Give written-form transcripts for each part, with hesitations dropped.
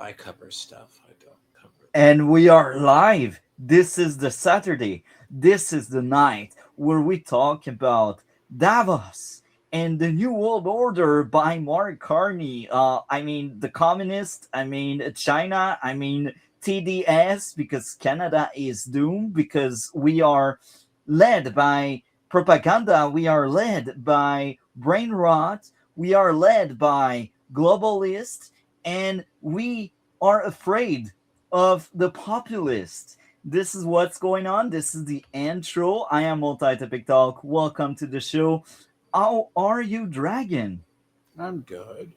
I cover stuff. I don't cover. And we are live. This is the Saturday. This is the night where we talk about Davos and the New World Order by Mark Carney. The communist, China, TDS, because Canada is doomed, because we are led by propaganda, we are led by brain rot, we are led by globalists, and we are afraid of the populists. This is what's going on. This is the intro. I am Multi-Topic Talk. Welcome to the show. How are you, Dragon? I'm good. You do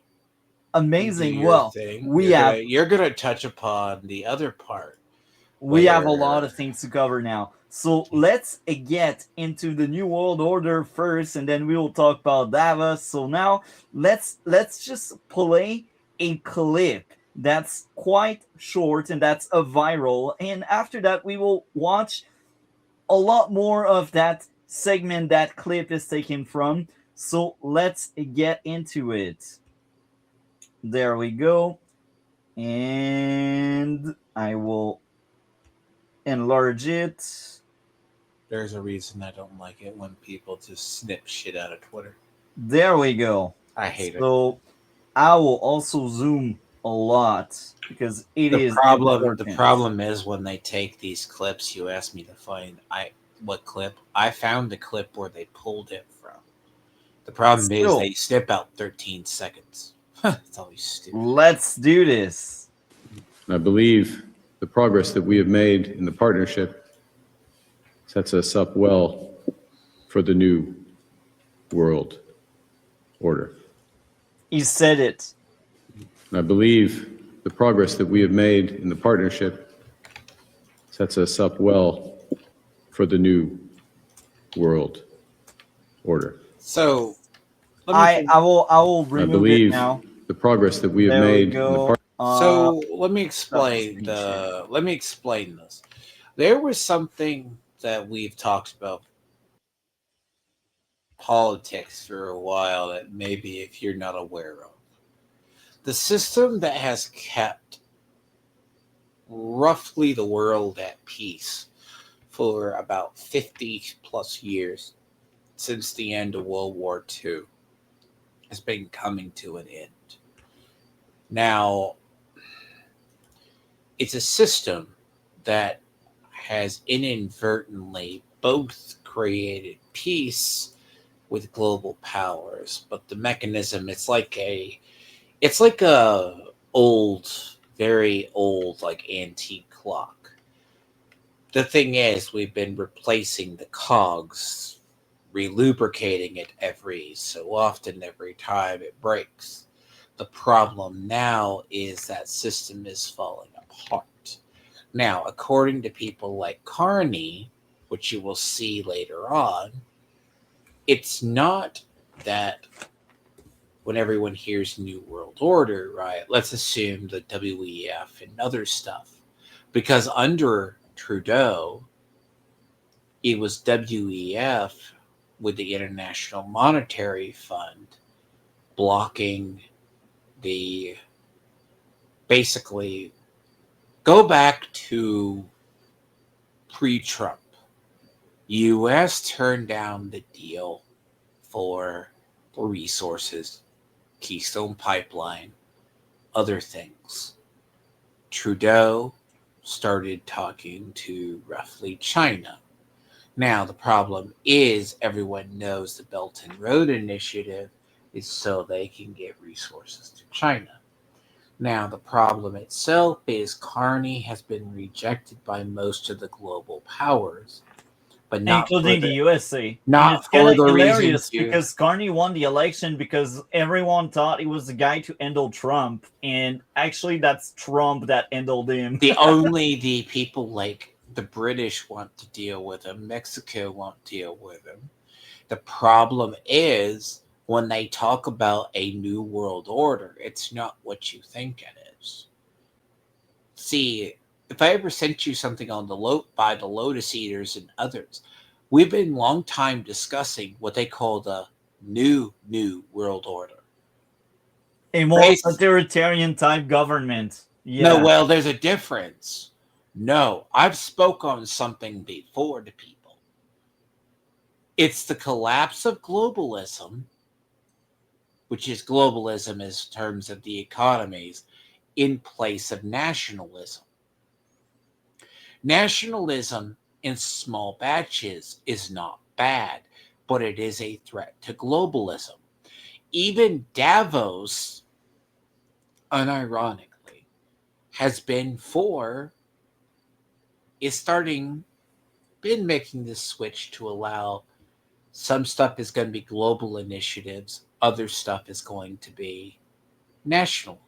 Amazing. your Well, thing. we have You're gonna touch upon the other part, we have a lot where of things to cover now. So let's get into the New World Order first, and then we will talk about Davos. So now let's just play a clip that's quite short and that's a viral, and after that we will watch a lot more of that segment that clip is taken from. So let's get into it. There we go, and I will enlarge it. there's a reason I don't like it when people just snip shit out of Twitter. There we go. I hate it. So I will also zoom a lot because it The is problem the important. problem is when they take these clips. You asked me to find what clip. I found the clip where they pulled it from. The problem is Still, they snip out 13 seconds. It's always stupid. let's do this. I believe the progress that we have made in the partnership sets us up well for the new world order. He said it. I believe the progress that we have made in the partnership sets us up well for the new world order. So I will I remove it believe now. the progress that we have There we made in the go. partnership. So let me Stop explain screen share. let me explain this. There was something that we've talked about politics for a while that maybe if you're not aware of. The system that has kept roughly the world at peace for about 50 plus years since the end of World War II has been coming to an end. Now, it's a system that has inadvertently both created peace with global powers, but the mechanism it's like a old, very old, like antique clock. The thing is, we've been replacing the cogs, relubricating it every so often, every time it breaks. The problem now is that system is falling apart. Now, according to people like Carney, which you will see later on, it's not that when everyone hears New World Order, right? Let's assume the WEF and other stuff. Because under Trudeau, it was WEF with the International Monetary Fund blocking the basically go back to pre-Trump. US turned down the deal for resources, Keystone Pipeline, other things. Trudeau started talking to roughly China. Now, the problem is everyone knows the Belt and Road Initiative is so they can get resources to China. Now, the problem itself is Carney has been rejected by most of the global powers, but Including the USA. And not it's kind for of the reasons hilarious you. because Carney won the election because everyone thought he was the guy to handle Trump, and actually that's Trump that handled him. The people like the British want to deal with him, Mexico won't deal with him. The problem is when they talk about a new world order, it's not what you think it is. See, if I ever sent you something on by the Lotus Eaters and others, we've been long time discussing what they call the new world order. A more Base, authoritarian type government. No, Yeah. well, there's a difference. No, I've spoke on something before to people. It's the collapse of globalism, which is globalism in terms of the economies, in place of nationalism. Nationalism in small batches is not bad, but it is a threat to globalism. Even Davos, unironically, has been for, is starting, been making this switch to allow some stuff is going to be global initiatives, other stuff is going to be national.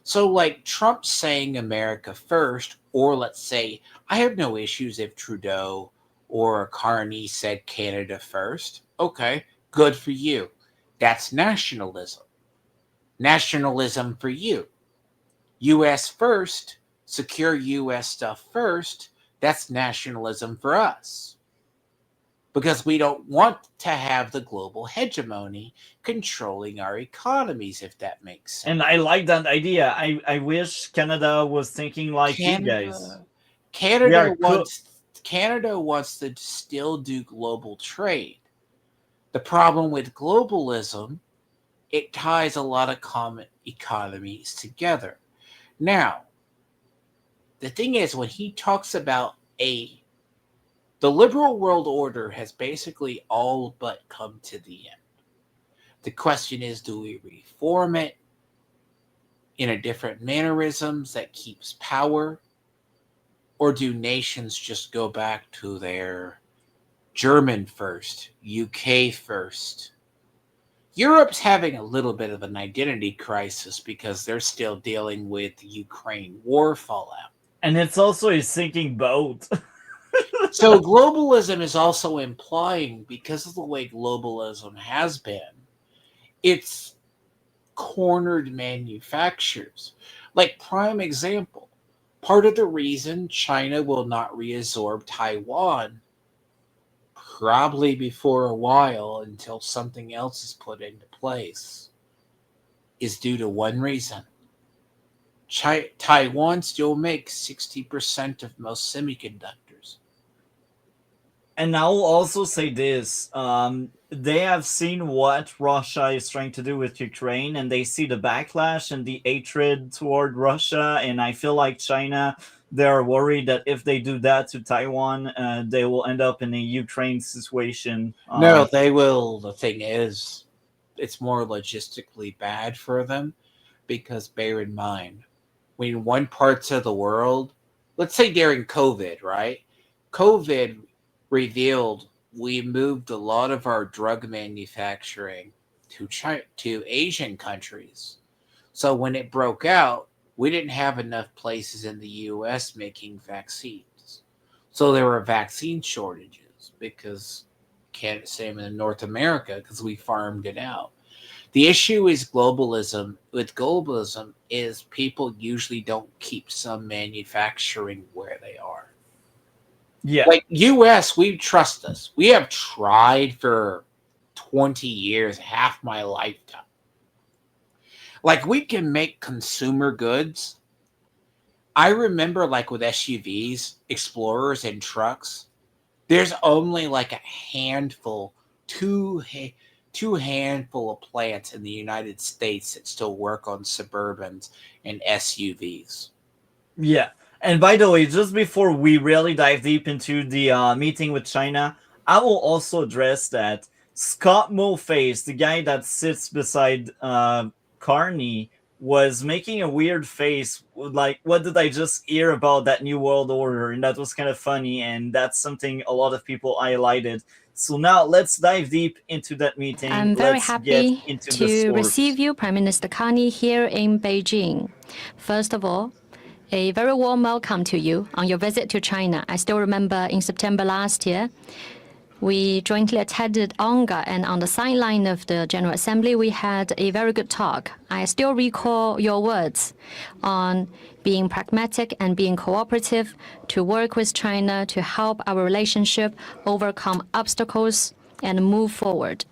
So, like Trump saying America first, or let's say, I have no issues if Trudeau or Carney said Canada first. Okay, good for you. That's nationalism. Nationalism for you. US first, secure US stuff first. That's nationalism for us. Because we don't want to have the global hegemony controlling our economies, if that makes sense. And I like that idea. I wish Canada was thinking like you guys. Canada, We Canada are cool. wants Canada wants to still do global trade. The problem with globalism, it ties a lot of common economies together. Now, the thing is, when he talks about the liberal world order has basically all but come to the end. The question is, do we reform it in a different mannerisms that keeps power? Or do nations just go back to their German first, UK first? Europe's having a little bit of an identity crisis because they're still dealing with the Ukraine war fallout. And it's also a sinking boat. So globalism is also implying, because of the way globalism has been, it's cornered manufacturers. Like, prime example, part of the reason China will not reabsorb Taiwan, probably before a while until something else is put into place, is due to one reason. Taiwan still makes 60% of most semiconductors. And I will also say this: they have seen what Russia is trying to do with Ukraine, and they see the backlash and the hatred toward Russia. And I feel like China, they are worried that if they do that to Taiwan, they will end up in a Ukraine situation. No, they will. The thing is, it's more logistically bad for them because bear in mind, when one parts of the world, let's say during COVID, right? COVID revealed we moved a lot of our drug manufacturing to to Asian countries. So when it broke out, we didn't have enough places in the US making vaccines. So there were vaccine shortages because can't same in North America because we farmed it out. The issue is globalism. With globalism is people usually don't keep some manufacturing where they are. Yeah, Like US, we trust us. We have tried for 20 years, half my lifetime. Like, we can make consumer goods. I remember, like, with SUVs, Explorers, and trucks, there's only like a handful, two two handful of plants in the United States that still work on Suburbans and SUVs. yeah. And by the way, just before we really dive deep into the meeting with China, I will also address that Scott Mulface, the guy that sits beside Carney, was making a weird face. Like, what did I just hear about that New World Order? And that was kind of funny. And that's something a lot of people highlighted. So now let's dive deep into that meeting. I'm very Let's get happy into the to source. receive you, Prime Minister Carney, here in Beijing. First of all, a very warm welcome to you on your visit to China. I still remember in September last year, we jointly attended ONGA, and on the sideline of the General Assembly, we had a very good talk. I still recall your words on being pragmatic and being cooperative to work with China to help our relationship overcome obstacles and move forward.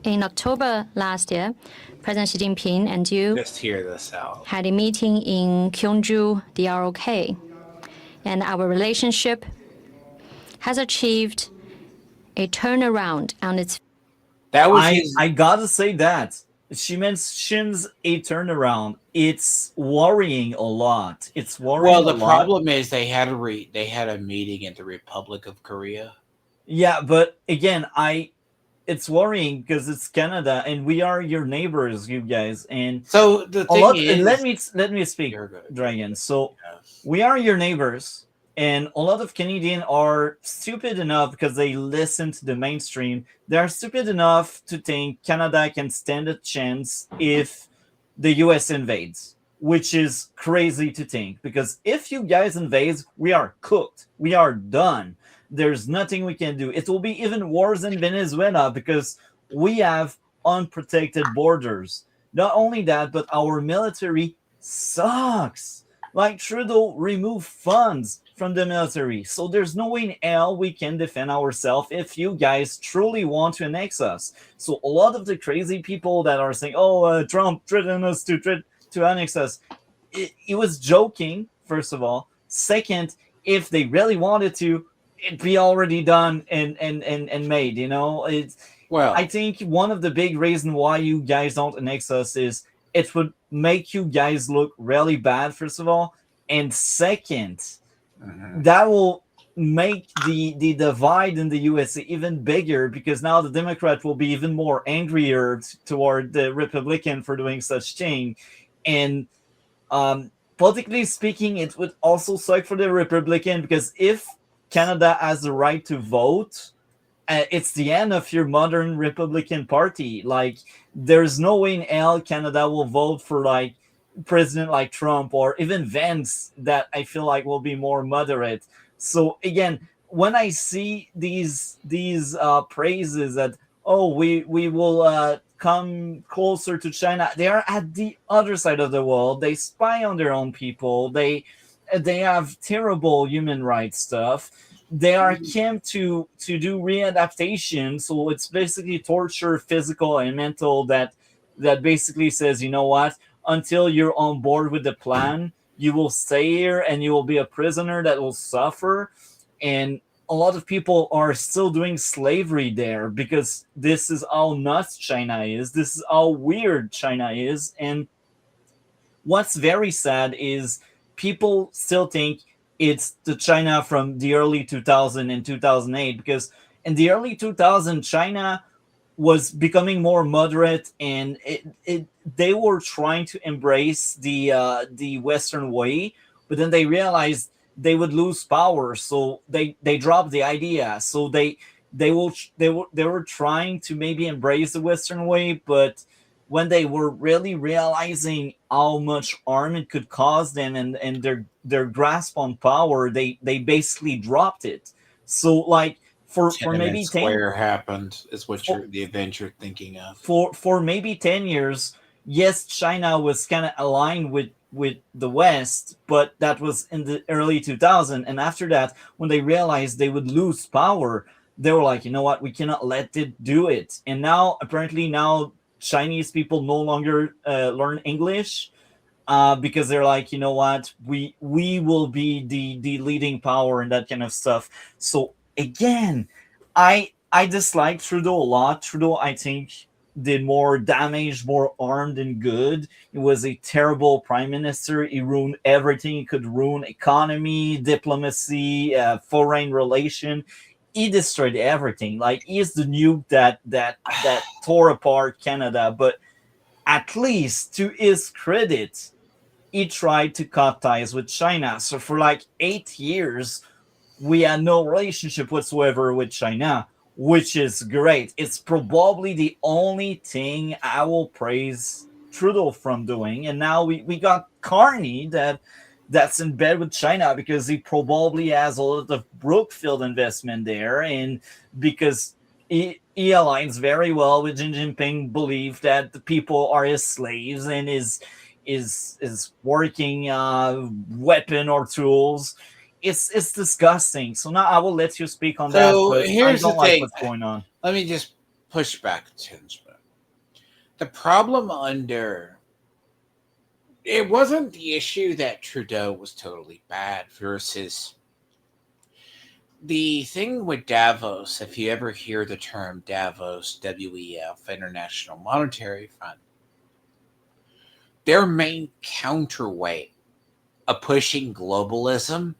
In October last year, President Xi Jinping and you Just hear this out. had a meeting in Gyeongju, the ROK, and our relationship has achieved a turnaround on its. That was his. I gotta say that she mentions a turnaround. It's worrying a lot. It's worrying Well, a the lot. problem is they had a meeting in the Republic of Korea. Yeah, but again, it's worrying because it's Canada and we are your neighbors, you guys. And So the a thing lot. is, Let me speak, you're good. Dragon. So Yes. we are your neighbors, and a lot of Canadians are stupid enough because they listen to the mainstream. They are stupid enough to think Canada can stand a chance if the US invades, which is crazy to think because if you guys invade, we are cooked. We are done. There's nothing we can do. It will be even worse than Venezuela because we have unprotected borders. Not only that, but our military sucks. Like Trudeau removed funds from the military. So there's no way in hell we can defend ourselves if you guys truly want to annex us. So a lot of the crazy people that are saying, "Oh, Trump threatened us to annex us," it was joking. First of all, second, if they really wanted to, it'd be already done and made. You know, it's. Well, I think one of the big reasons why you guys don't annex us is it would make you guys look really bad, first of all, and second, that will make the divide in the USA even bigger because now the Democrat will be even more angrier toward the Republican for doing such thing, and politically speaking, it would also suck for the Republican because if Canada has the right to vote, it's the end of your modern Republican Party. Like, there's no way in hell Canada will vote for like president like Trump or even Vance that I feel like will be more moderate. So again, when I see these praises that we will come closer to China, they are at the other side of the world. They spy on their own people. They have terrible human rights stuff. They are camped to do readaptation, so it's basically torture, physical and mental. That basically says, you know what? Until you're on board with the plan, you will stay here and you will be a prisoner that will suffer. And a lot of people are still doing slavery there because this is how nuts China is. This is how weird China is. And what's very sad is people still think it's the China from the early 2000 and 2008 because in the early 2000 China was becoming more moderate and they were trying to embrace the Western way, but then they realized they would lose power, so they dropped the idea. So they were trying to maybe embrace the Western way, but when they were really realizing how much harm it could cause them and their grasp on power, they basically dropped it. So like for maybe 10 Square happened is what the event you're thinking of. For maybe 10 years, yes, China was kind of aligned with the West, but that was in the early 2000s. And after that, when they realized they would lose power, they were like, you know what, we cannot let it do it. And now apparently Chinese people no longer learn English because they're like, you know what, we will be the leading power and that kind of stuff. So again, I dislike Trudeau a lot. Trudeau, I think, did more damage, more harm than good. He was a terrible prime minister. He ruined everything. He could ruin economy, diplomacy, foreign relation. He destroyed everything. Like, he is the nuke that tore apart Canada. But at least, to his credit, he tried to cut ties with China. So for like 8 years, we had no relationship whatsoever with China, which is great. It's probably the only thing I will praise Trudeau from doing. And now we got Carney that's in bed with China because he probably has a lot of Brookfield investment there, and because he aligns very well with Xi Jinping belief that the people are his slaves and is working weapon or tools. It's disgusting. So now I will let you speak on that. So But here's I don't the like thing. what's going on. Let me just push back a tinge bit. The problem under it wasn't the issue that Trudeau was totally bad versus the thing with Davos. If you ever hear the term Davos, WEF, International Monetary Fund, their main counterweight of pushing globalism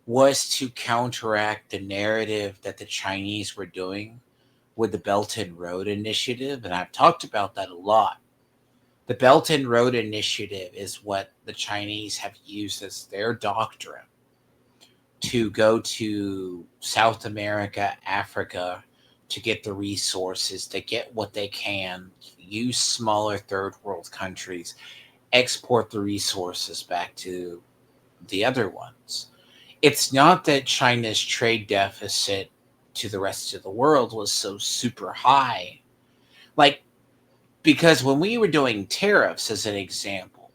was to counteract the narrative that the Chinese were doing with the Belt and Road Initiative. And I've talked about that a lot. The Belt and Road Initiative is what the Chinese have used as their doctrine to go to South America, Africa, to get the resources, to get what they can, use smaller third world countries, export the resources back to the other ones. It's not that China's trade deficit to the rest of the world was so super high. Like, because when we were doing tariffs as an example,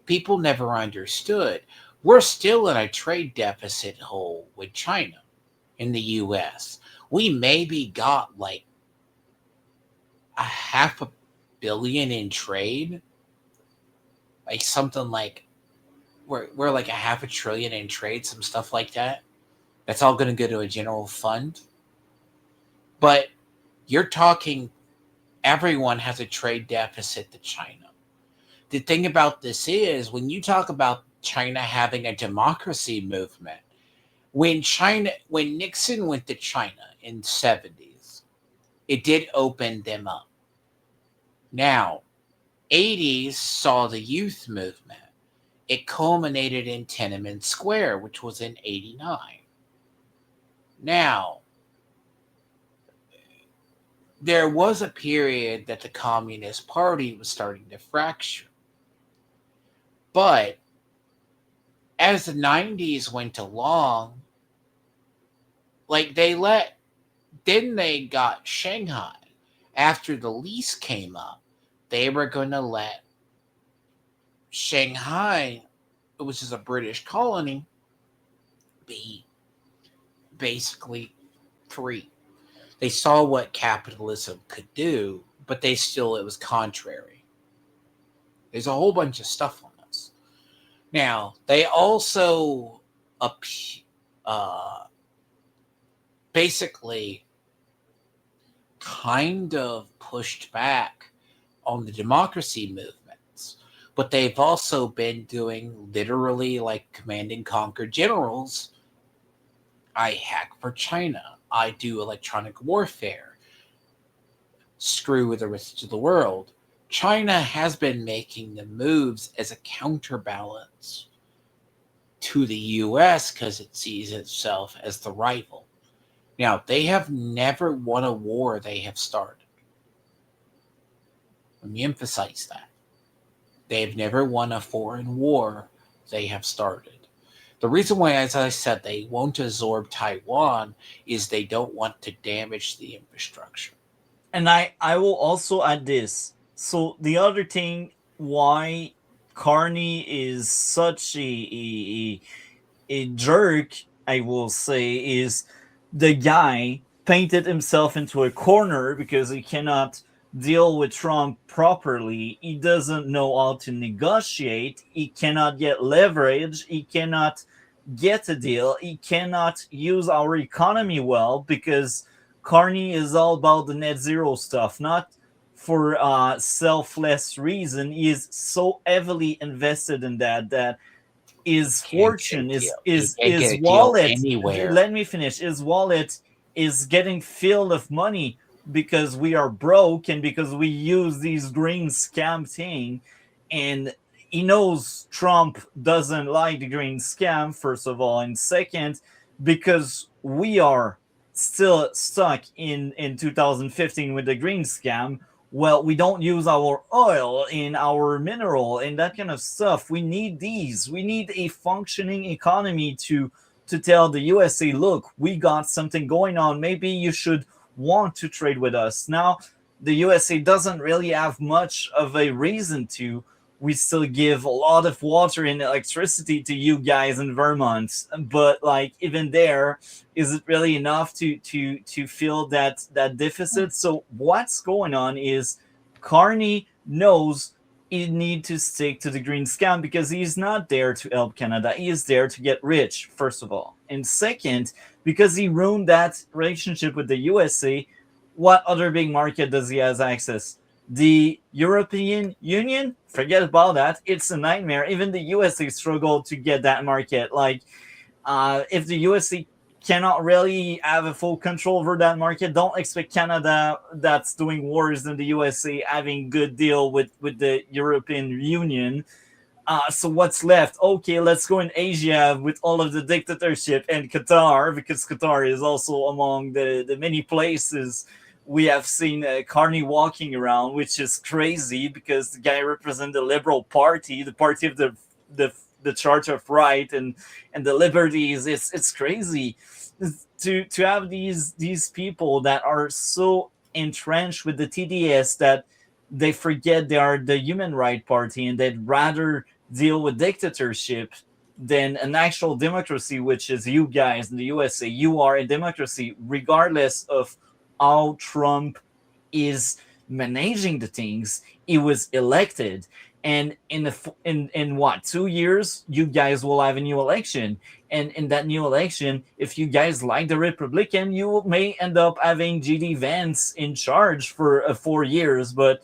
people never understood. We're still in a trade deficit hole with China in the US. We maybe got like a $500 million in trade, like something like we're like a $500 billion in trade, some stuff like that. That's all going to go to a general fund. But you're talking everyone has a trade deficit to China. The thing about this is when you talk about China having a democracy movement, when Nixon went to China in the 70s, it did open them up. Now, 80s saw the youth movement. It culminated in Tiananmen Square, which was in 89. Now, there was a period that the Communist Party was starting to fracture. But as the 90s went along, like then they got Shanghai. After the lease came up, they were going to let Shanghai, which is a British colony, be basically free. They saw what capitalism could do, but it was contrary. There's a whole bunch of stuff on this. Now, they also basically kind of pushed back on the democracy movements, but they've also been doing literally like command and conquer generals. I hack for China. I do electronic warfare. Screw with the rest of the world. China has been making the moves as a counterbalance to the US because it sees itself as the rival. Now, they have never won a war they have started. Let me emphasize that. They have never won a foreign war they have started. The reason why, as I said, they won't absorb Taiwan is they don't want to damage the infrastructure. And I will also add this. So the other thing why Carney is such a jerk, I will say, is the guy painted himself into a corner because he cannot deal with Trump properly. He doesn't know how to negotiate. He cannot get leverage. He cannot get a deal. He cannot use our economy well because Carney is all about the net zero stuff, not for selfless reason. He is so heavily invested in that his fortune his wallet. Anywhere. Let me finish. His wallet is getting filled of money because we are broke and because we use these green scam thing. And he knows Trump doesn't like the green scam, first of all, and second, because we are still stuck in 2015 with the green scam. Well, we don't use our oil in our mineral and that kind of stuff. We need these. We need a functioning economy to tell the USA, look, we got something going on. Maybe you should want to trade with us. Now, the USA doesn't really have much of a reason to. We still give a lot of water and electricity to you guys in Vermont, but like even there, is it really enough to fill that deficit? So what's going on is Carney knows he need to stick to the green scam because he's not there to help Canada. He is there to get rich, first of all. And second, because he ruined that relationship with the USA, what other big market does he have access? The European Union? Forget about that. It's a nightmare. Even the USA struggled to get that market. Like, if the USA cannot really have a full control over that market, don't expect Canada, that's doing worse than the USA, having good deal with the European Union. So what's left? Okay, let's go in Asia with all of the dictatorship and Qatar, because Qatar is also among the many places we have seen Carney walking around, which is crazy because the guy represents the Liberal Party, the party of the Charter of Right and the liberties. It's crazy to have these people that are so entrenched with the TDS that they forget they are the Human Right Party and they'd rather deal with dictatorship than an actual democracy, which is you guys in the USA. You are a democracy regardless of how Trump is managing the things. He was elected, and in what, 2 years you guys will have a new election, and in that new election, if you guys like the Republican, you may end up having GD Vance in charge for 4 years. But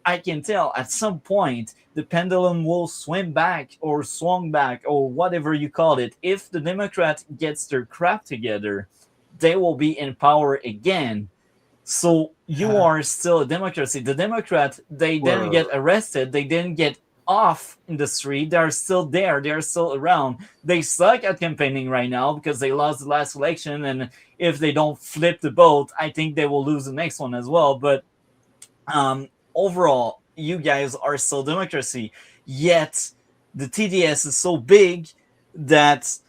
I can tell at some point the pendulum will swing back or swung back or whatever you call it. If the Democrat gets their crap together, they will be in power again. So you are still a democracy. The Democrat, they didn't get arrested. They didn't get off in the street. They're still there. They're still around. They suck at campaigning right now because they lost the last election. And if they don't flip the vote, I think they will lose the next one as well. But overall, you guys are still democracy. Yet the TDS is so big that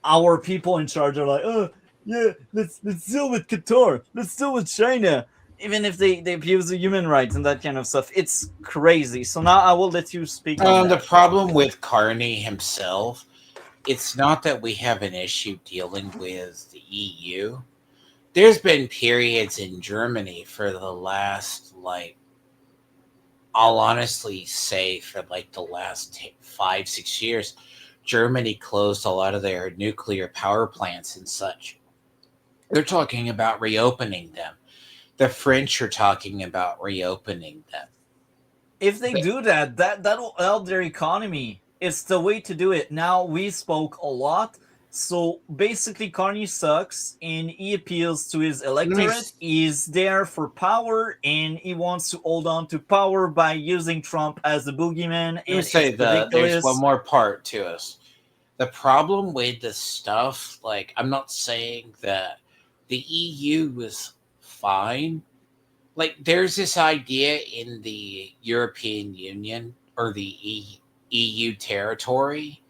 our people in charge are like, oh, yeah, let's deal with Qatar. Let's deal with China. Even if they abuse the human rights and that kind of stuff. It's crazy. So now I will let you speak on that. The problem with Carney himself, it's not that we have an issue dealing with the EU. There's been periods in Germany for the last, I'll honestly say for the last 5-6 years, Germany closed a lot of their nuclear power plants and such. They're talking about reopening them. The French are talking about reopening them. If they do that'll help their economy. It's the way to do it. Now, we spoke a lot. So basically, Carney sucks and he appeals to his electorate. He's there for power and he wants to hold on to power by using Trump as the boogeyman. Let me say there's one more part to us. The problem with this stuff, I'm not saying that the EU is fine. There's this idea in the European Union or the EU territory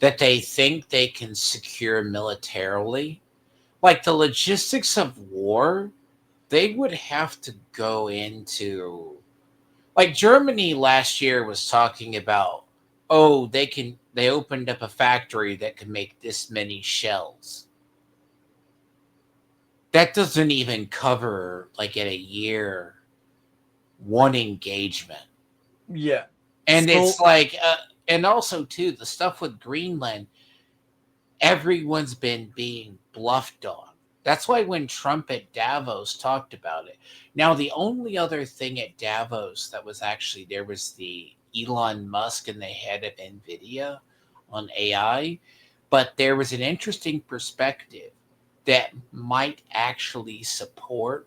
that they think they can secure militarily. The logistics of war, they would have to go into... Germany last year was talking about, they opened up a factory that could make this many shells. That doesn't even cover, in a year, one engagement. Yeah. And it's and also, too, the stuff with Greenland, everyone's been being bluffed on. That's why when Trump at Davos talked about it. Now, the only other thing at Davos that was actually, there was the Elon Musk and the head of NVIDIA on AI. But there was an interesting perspective that might actually support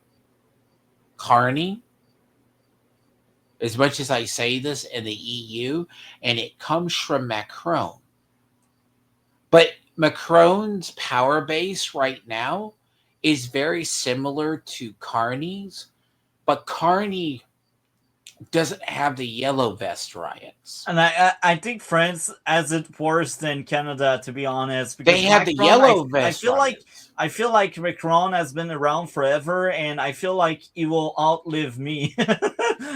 Carney, as much as I say this, in the EU, and it comes from Macron. But Macron's power base right now is very similar to Carney's, but Carney doesn't have the yellow vest riots. And I think France has it worse than Canada, to be honest. Because they have the yellow vest riots. I feel like Macron has been around forever, and I feel like he will outlive me.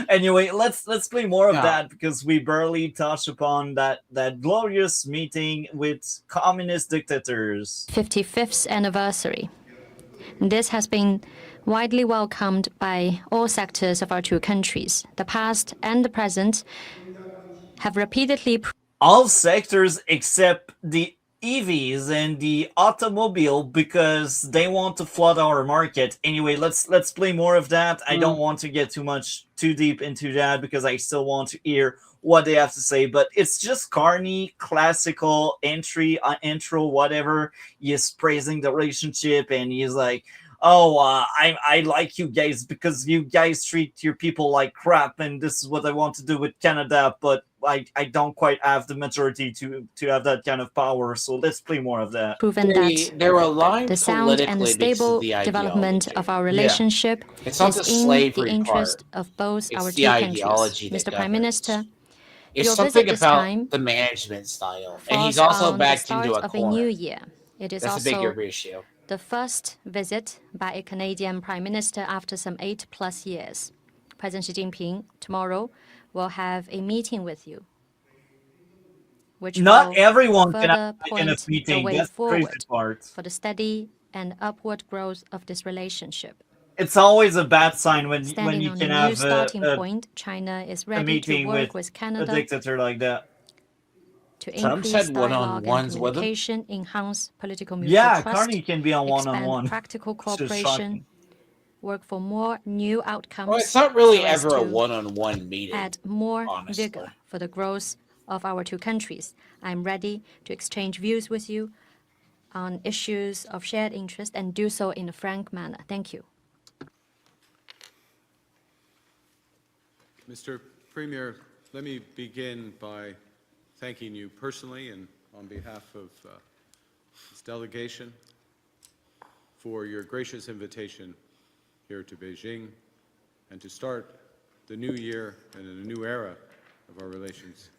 Anyway, let's play more of that, because we barely touched upon that glorious meeting with communist dictators. 55th anniversary. This has been widely welcomed by all sectors of our two countries. The past and the present have repeatedly All sectors except the EVs and the automobile, because they want to flood our market. Anyway, let's play more of that. I don't want to get too deep into that because I still want to hear what they have to say. But it's just Carney classical intro, whatever. He's praising the relationship and he's like, "Oh, I like you guys because you guys treat your people like crap, and this is what I want to do with Canada, but I don't quite have the majority to have that kind of power." So let's play more of that. proven that They're aligned the sound and the politically because stable of the development ideology. of our relationship It's not is the in the slavery interest part. of both It's our the two countries. ideology that Mr. Prime governs. Minister, It's your something visit this about time the management style. And falls he's also on the backed into start a of a new corner. year. It is That's a also bigger issue. the first visit by a Canadian Prime Minister after some 8+ years. President Xi Jinping tomorrow will have a meeting with you, which Not will everyone can have further that kind of point the meeting. way That's the crazy forward part. for the steady and upward growth of this relationship. It's always a bad sign when Standing you on can a new have starting point, China is a ready to meeting work with with a Canada dictator like that. to Trump's increase had dialogue and one-on-ones with him. communication, enhance political mutual Yeah, trust, Carney can be on expand one-on-one. practical It's just cooperation, shocking. work for more new outcomes. Well, it's not really so as ever a to one-on-one meeting. add more honestly. vigor for the growth of our two countries. I'm ready to exchange views with you on issues of shared interest and do so in a frank manner. Thank you. Mr. Premier, let me begin by thanking you personally and on behalf of this delegation for your gracious invitation here to Beijing and to start the new year and a new era of our relations.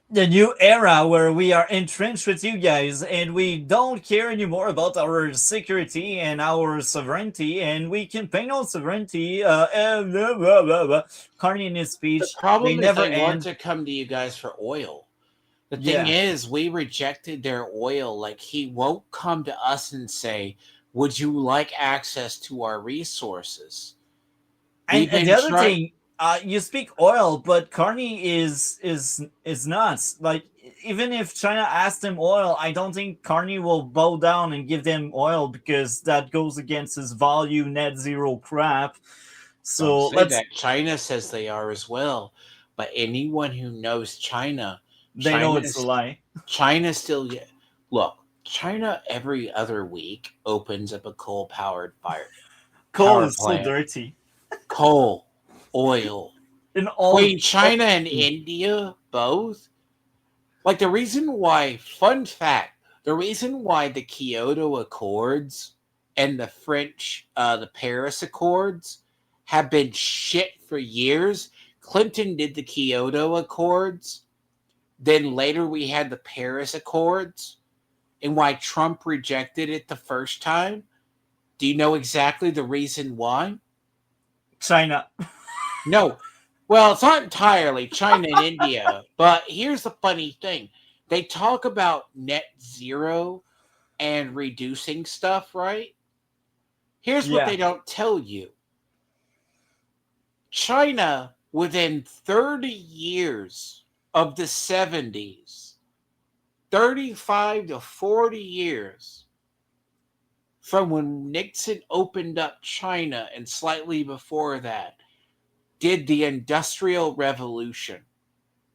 The new era where we are entrenched with you guys and we don't care anymore about our security and our sovereignty, and we campaign on sovereignty. And blah, blah, blah, blah. Carney in his The speech, problem they is never they want end. to come to you guys for oil. The Yeah. thing is, we rejected their oil. Like, he won't come to us and say, would you like access to our resources? And We've the been other trying. thing, you speak oil, but Carney is nuts. Like, even if China asked him oil, I don't think Carney will bow down and give them oil because that goes against his value net zero crap. So Don't say let's. that. China says they are as well. But anyone who knows China, They know it's a lie. China still. Look, China every other week opens up a coal-powered Coal power is so plant. dirty. Coal, oil. In all Between China and India, both. Like, the reason why, fun fact, the reason why the Kyoto Accords and the the Paris Accords have been shit for years. Clinton did the Kyoto Accords. Then later we had the Paris Accords. And why Trump rejected it the first time. Do you know exactly the reason why? China. No. Well, it's not entirely China and India. But here's the funny thing. They talk about net zero and reducing stuff, right? Here's what Yeah. they don't tell you. China, within 30 years of the 70s, 35 to 40 years from when Nixon opened up China and slightly before that, did the Industrial Revolution.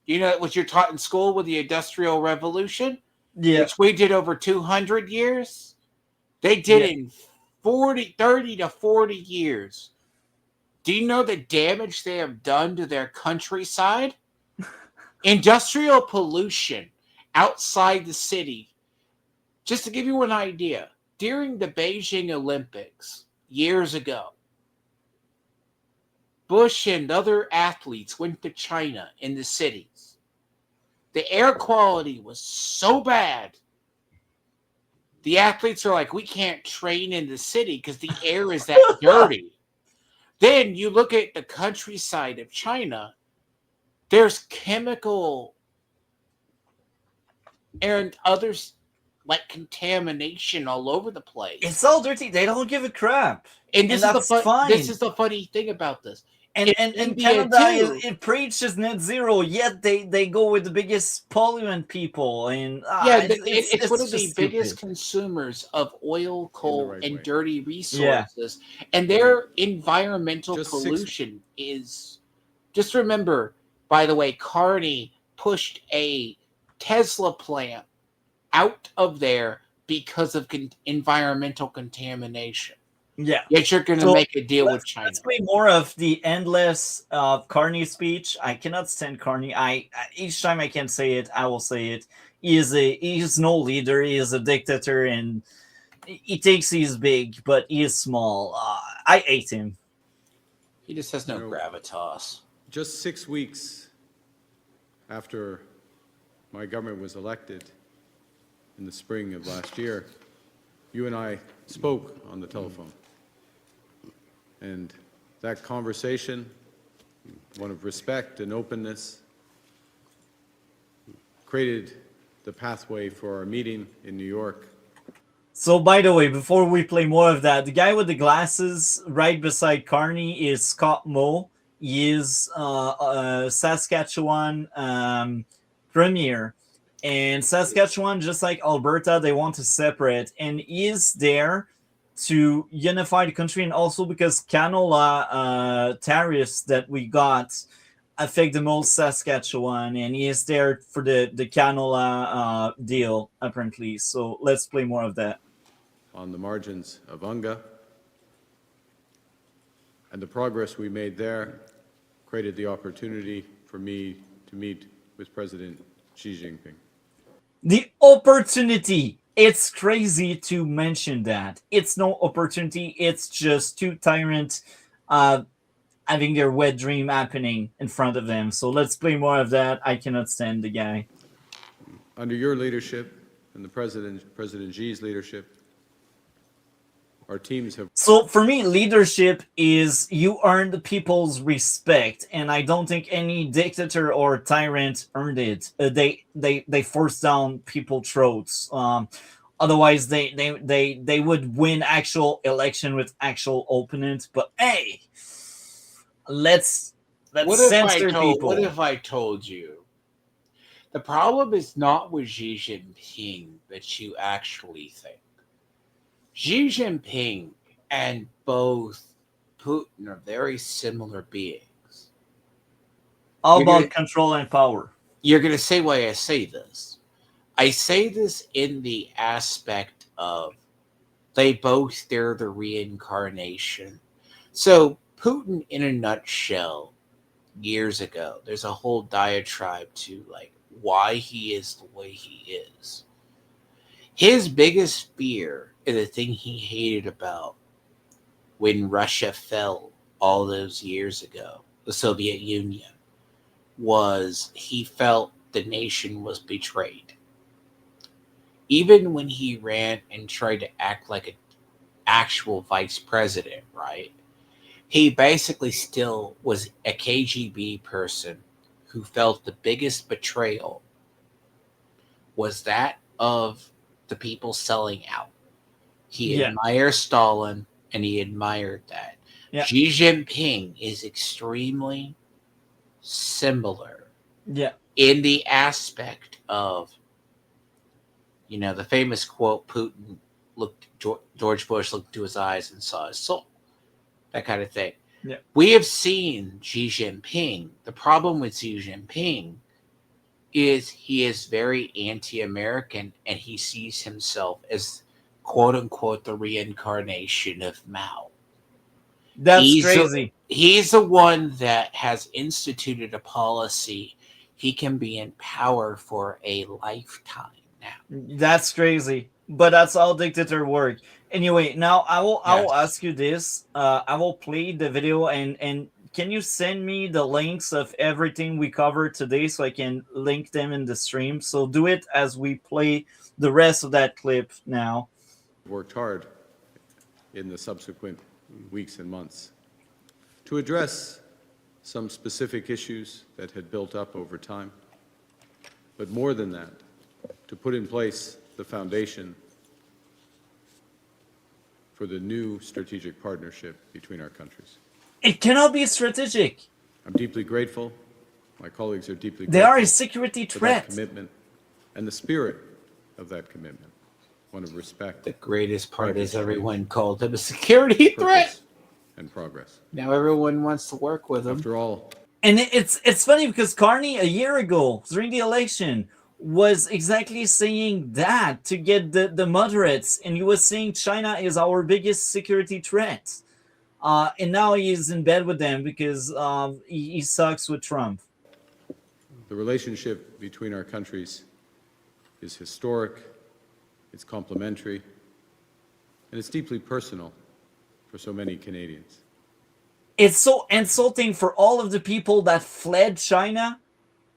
You know what you're taught in school with the Industrial Revolution? Yeah. Which we did over 200 years. They did Yeah. in 30 to 40 years. Do you know the damage they have done to their countryside? Industrial pollution outside the city. Just to give you an idea, during the Beijing Olympics years ago, Bush and other athletes went to China in the cities. The air quality was so bad. The athletes are like, we can't train in the city because the air is that dirty. Then you look at the countryside of China, there's chemical and others, like contamination all over the place. It's all dirty. They don't give a crap. And this and is that's fine. This is the funny thing about this. And India Canada too. it preaches net zero, yet they go with the biggest pollutant people, and it's one of the just biggest stupid. consumers of oil, coal, right and way. dirty resources, and their environmental Just pollution is. Just remember, by the way, Carney pushed a Tesla plant out of there because of environmental contamination. Yeah. Yet you're going to So make a deal with China. let's play more of the endless Carney speech. I cannot stand Carney. Each time I can say it, I will say it. He is no leader. He is a dictator, and he thinks he's big, but he is small. I hate him. He just has no gravitas. Just 6 weeks after my government was elected in the spring of last year, you and I spoke on the telephone. And that conversation, one of respect and openness, created the pathway for our meeting in New York. So, by the way, before we play more of that, the guy with the glasses right beside Carney is Scott Moe. He is Saskatchewan premier. And Saskatchewan, just like Alberta, they want to separate. And he is there to unify the country, and also because canola tariffs that we got affect the most Saskatchewan, and he is there for the canola deal, apparently. So let's play more of that. On the margins of UNGA, and the progress we made there created the opportunity for me to meet with President Xi Jinping. The opportunity. It's crazy to mention that. It's no opportunity. It's just two tyrants having their wet dream happening in front of them. So let's play more of that. I cannot stand the guy. Under your leadership and the President Xi's leadership, our teams have... So for me, leadership is you earn the people's respect, and I don't think any dictator or tyrant earned it. They force down people's throats. Otherwise, they would win actual election with actual opponent. But hey, let's censor people. What if I told you the problem is not with Xi Jinping that you actually think? Xi Jinping and both Putin are very similar beings. All about control and power. You're going to say why I say this. I say this in the aspect of they're the reincarnation. So Putin, in a nutshell, years ago, there's a whole diatribe to like why he is the way he is. His biggest fear, and the thing he hated about when Russia fell all those years ago, the Soviet Union, was he felt the nation was betrayed. Even when he ran and tried to act like an actual vice president, right? He basically still was a KGB person who felt the biggest betrayal was that of the people selling out. He admired Stalin, and he admired that. Yeah. Xi Jinping is extremely similar in the aspect of, you know, the famous quote, Putin George Bush looked into his eyes and saw his soul. That kind of thing. Yeah. We have seen Xi Jinping. The problem with Xi Jinping is he is very anti-American, and he sees himself as quote unquote the reincarnation of Mao. That's crazy. He's the one that has instituted a policy. He can be in power for a lifetime now. That's crazy. But that's how dictator work. Anyway, now I will ask you this. I will play the video, and can you send me the links of everything we covered today so I can link them in the stream? So do it as we play the rest of that clip now. Worked hard in the subsequent weeks and months to address some specific issues that had built up over time. But more than that, to put in place the the foundation for the new strategic partnership between our countries. It cannot be strategic. I'm deeply grateful. My colleagues are deeply They grateful are a security for that threat. commitment and the spirit of that commitment, one of respect, The greatest part is Frankly, everyone called him a security threat. purpose, and progress. Now everyone wants to work with him. After all, And it's funny because Carney a year ago during the election was exactly saying that to get the moderates, and he was saying China is our biggest security threat. And now he's in bed with them because he sucks with Trump. the relationship between our countries is historic, it's complementary, and it's deeply personal for so many Canadians. It's so insulting for all of the people that fled China.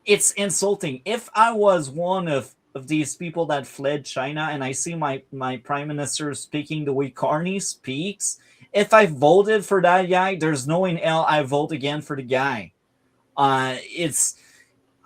It's insulting. If I was one of these people that fled China and I see my prime minister speaking the way Carney speaks, if I voted for that guy, there's no in hell I vote again for the guy. It's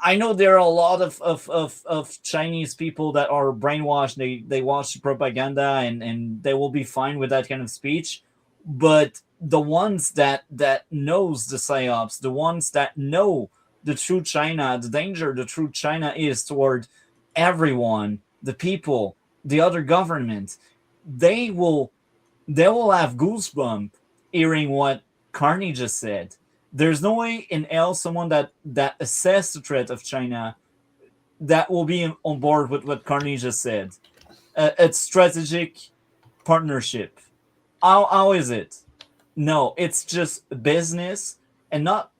I know there are a lot of Chinese people that are brainwashed. They watch propaganda and they will be fine with that kind of speech. But the ones that knows the psyops, the ones that know the true China, the danger the true China is toward everyone, the people, the other government, they will have goosebumps hearing what Carney just said. There's no way in hell someone that assess the threat of China that will be on board with what Carney just said. A strategic partnership. How is it? No, it's just business, and not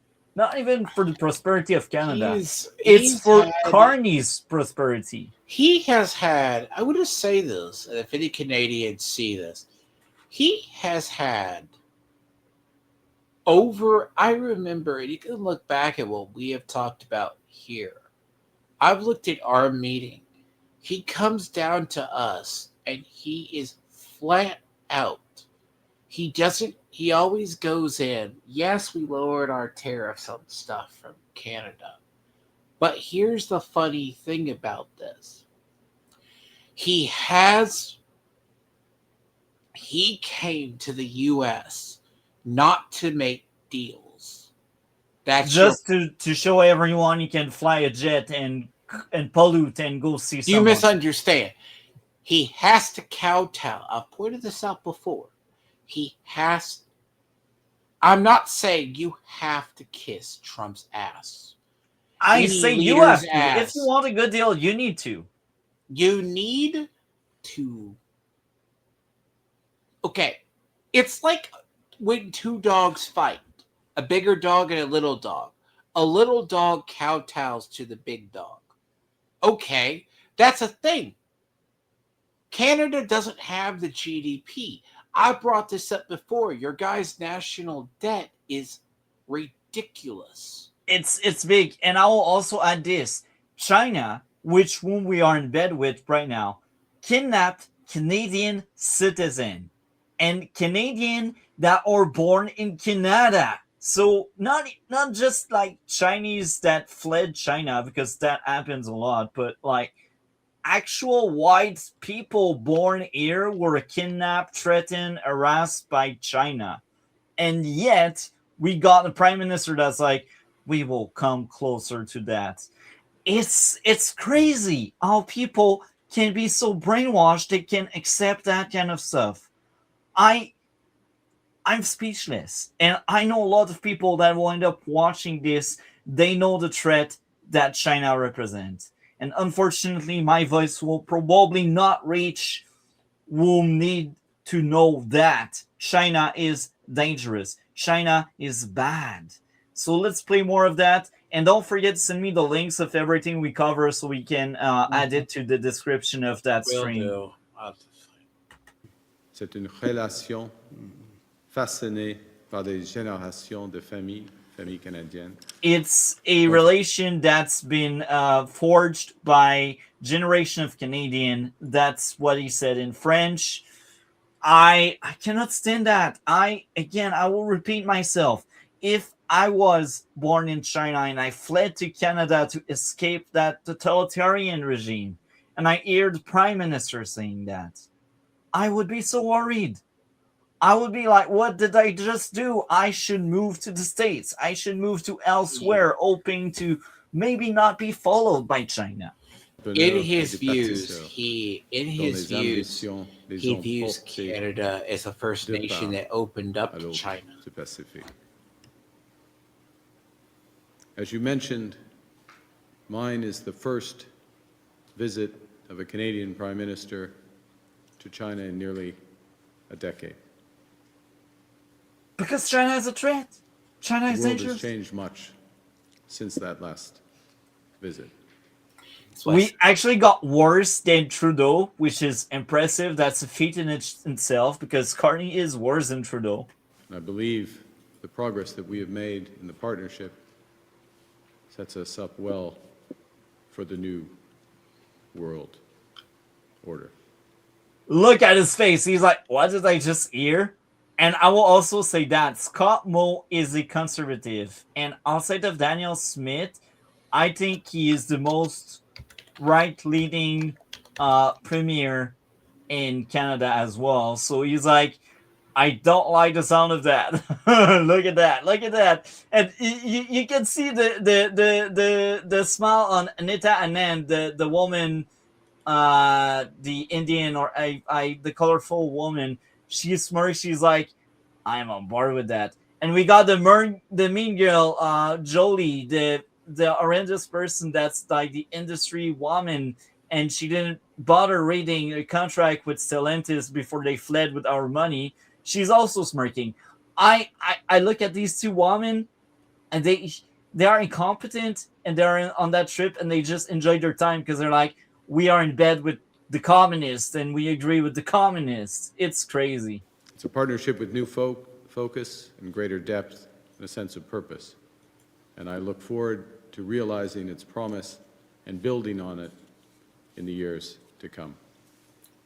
even for the prosperity of Canada. It's for Carney's prosperity. He has had, I would just say this, and if any Canadians see this, he has had I remember, and you can look back at what we have talked about here. I've looked at our meeting. He comes down to us, and he is flat out. He always goes in, yes, we lowered our tariffs on stuff from Canada. But here's the funny thing about this. He came to the U.S. not to make deals. That's just to show everyone you can fly a jet and pollute and go see someone. You misunderstand. He has to kowtow. I've pointed this out before. I'm not saying you have to kiss Trump's ass. I say you have to. If you want a good deal, you need to. You need to. Okay. It's like when two dogs fight, a bigger dog and a little dog. A little dog kowtows to the big dog. Okay, that's a thing. Canada doesn't have the GDP. I brought this up before. Your guys' national debt is ridiculous. It's big. And I will also add this. China, whom we are in bed with right now, kidnapped Canadian citizen and Canadian that are born in Canada. So not just like Chinese that fled China, because that happens a lot, but like actual white people born here were kidnapped, threatened, harassed by China. And yet we got a prime minister that's like, we will come closer to that. It's crazy how people can be so brainwashed they can accept that kind of stuff. I'm speechless. And I know a lot of people that will end up watching this. They know the threat that China represents. And unfortunately, my voice will probably not reach who need to know that China is dangerous. China is bad. So let's play more of that. And don't forget to send me the links of everything we cover so we can add it to the description of that stream. C'est une relation façonnée par des générations de familles canadiennes. It's a relation that's been forged by generation of Canadian. That's what he said in French. I cannot stand that. I will repeat myself. If I was born in China and I fled to Canada to escape that totalitarian regime, and I hear the prime minister saying that, I would be so worried. I would be like, what did I just do? I should move to the States. I should move to elsewhere, hoping to maybe not be followed by China. In his views, he views Canada as a First Nation that opened up to China. As you mentioned, mine is the first visit of a Canadian Prime Minister to China in nearly a decade. Because China is a threat. China is The world dangerous. has changed much since that last visit. We actually got worse than Trudeau, which is impressive. That's a feat in itself, because Carney is worse than Trudeau. And I believe the progress that we have made in the partnership sets us up well for the new world order. Look at his face. He's like, what did I just hear? And I will also say that Scott Moe is a conservative. And outside of Daniel Smith, I think he is the most right-leaning premier in Canada as well. So he's like, I don't like the sound of that. Look at that. Look at that. And you can see the smile on Anita Anand, the woman, the Indian, or the colorful woman. She's smart. She's like, I'm on board with that. And we got the mean girl, Jolie, the horrendous person that's like the industry woman, and she didn't bother reading a contract with Stellantis before they fled with our money. She's also smirking. I look at these two women, and they are incompetent, and they're on that trip, and they just enjoy their time because they're like, we are in bed with the communists, and we agree with the communists. It's crazy. It's a partnership with new focus and greater depth and a sense of purpose. And I look forward to realizing its promise and building on it in the years to come.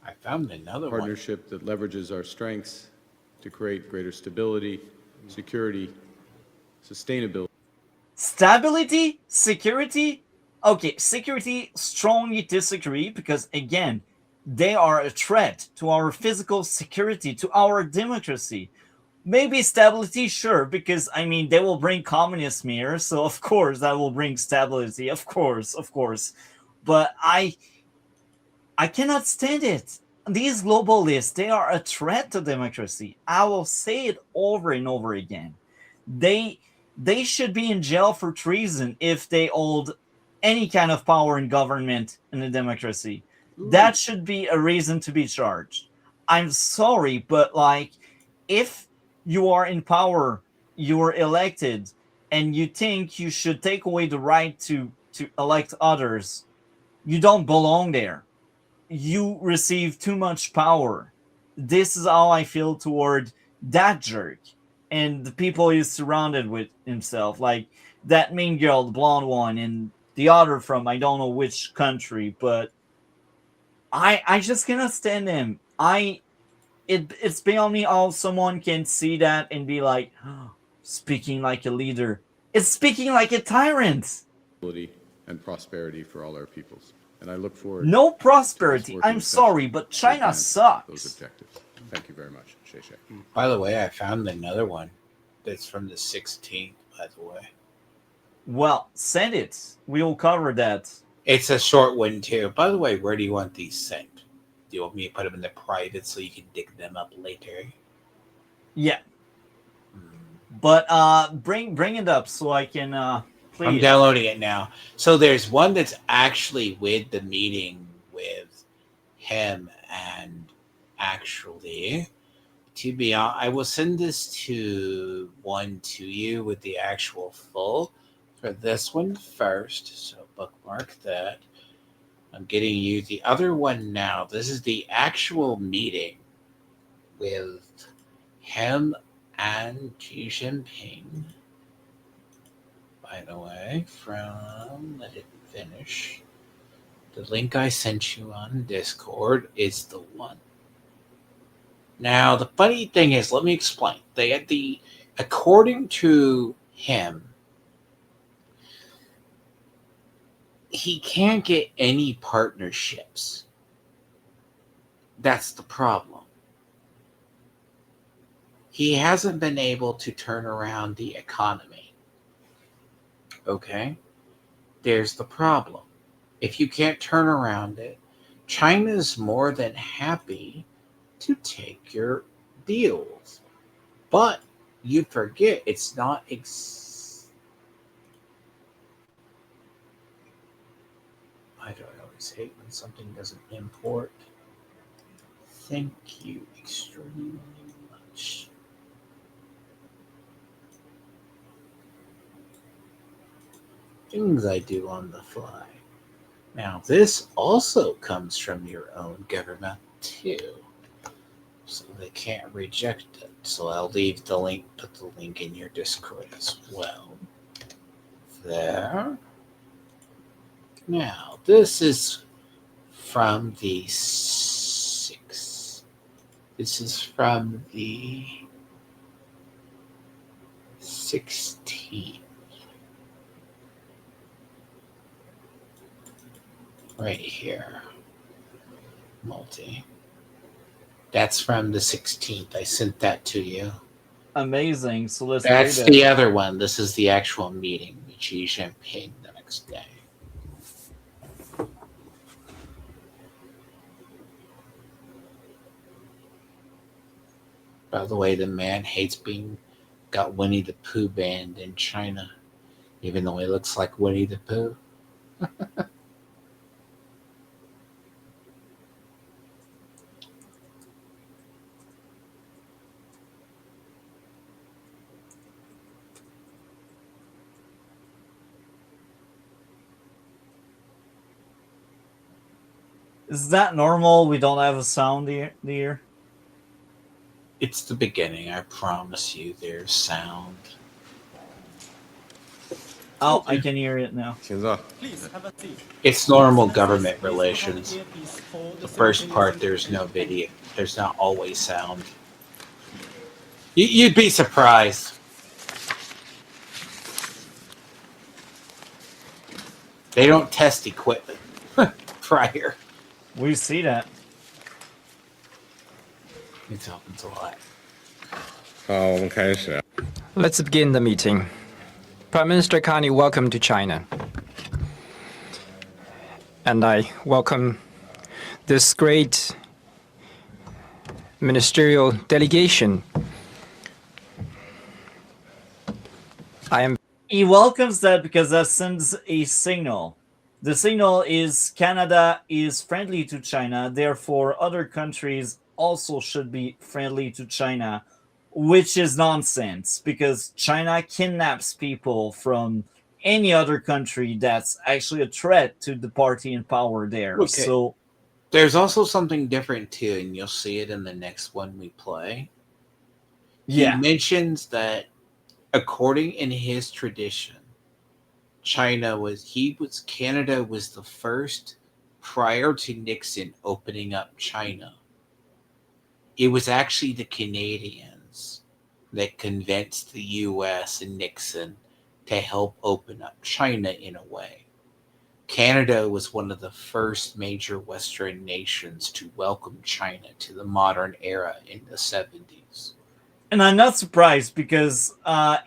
I found another partnership that leverages our strengths to create greater stability, security, sustainability. Stability? Security? Okay, security, strongly disagree, because again, they are a threat to our physical security, to our democracy. Maybe stability, sure, because I mean, they will bring communism here, so of course that will bring stability, of course. But I cannot stand it. These globalists, they are a threat to democracy. I will say it over and over again. They should be in jail for treason if they hold any kind of power in government in a democracy. Ooh. That should be a reason to be charged. I'm sorry, but like, if you are in power, you are elected, and you think you should take away the right to elect others, you don't belong there. You receive too much power. This is how I feel toward that jerk and the people he's surrounded with himself, like that mean girl, the blonde one, and the other from I don't know which country, but I just cannot stand him. It's beyond me how someone can see that and be like, oh, speaking like a leader. It's speaking like a tyrant. And prosperity for all our peoples. And I look forward. No prosperity. I'm sorry, but China sucks. Those objectives. Thank you very much, Shay. By the way, I found another one that's from the 16th, by the way. Well, send it. We will cover that. It's a short one, too. By the way, where do you want these sent? Do you want me to put them in the private so you can dig them up later? Yeah. But bring it up so I can please. I'm downloading it now. So there's one that's actually with the meeting with him, and actually, to be honest, I will send this to you with the actual full for this one first. So bookmark that. I'm getting you the other one now. This is the actual meeting with him and Xi Jinping. By the way, let it finish. The link I sent you on Discord is the one. Now, the funny thing is, let me explain. They had according to him, he can't get any partnerships. That's the problem. He hasn't been able to turn around the economy. Okay? There's the problem. If you can't turn around it, China's more than happy to take your deals. But you forget it's not I don't always hate when something doesn't import. Thank you extremely much. Things I do on the fly. Now, this also comes from your own government, too. So they can't reject it. So I'll leave the link, put the link in your Discord as well. There. Now, this is from the 6th. This is from the 16th. Right here. Multi. That's from the 16th. I sent that to you. Amazing. So let's That's read it. the other one. This is the actual meeting with Xi Jinping the next day. By the way, the man got Winnie the Pooh banned in China, even though he looks like Winnie the Pooh. Is that normal? We don't have a sound here? It's the beginning. I promise you there's sound. Oh, I can hear it now. Please have a seat. It's normal government relations. The first part, there's no video. There's not always sound. You'd be surprised. They don't test equipment prior. We see that. It happens a lot. 好，我们开始。 Let's begin the meeting. Prime Minister Carney, welcome to China. And I welcome this great ministerial delegation. He welcomes that because that sends a signal. The signal is Canada is friendly to China, therefore other countries also should be friendly to China, which is nonsense because China kidnaps people from any other country that's actually a threat to the party in power there. Okay. So There's also something different too, and you'll see it in the next one we play. yeah, He mentions that according in his tradition, Canada was the first prior to Nixon opening up China. It was actually the Canadians that convinced the US and Nixon to help open up China in a way. Canada was one of the first major Western nations to welcome China to the modern era in the 70s. and I'm not surprised because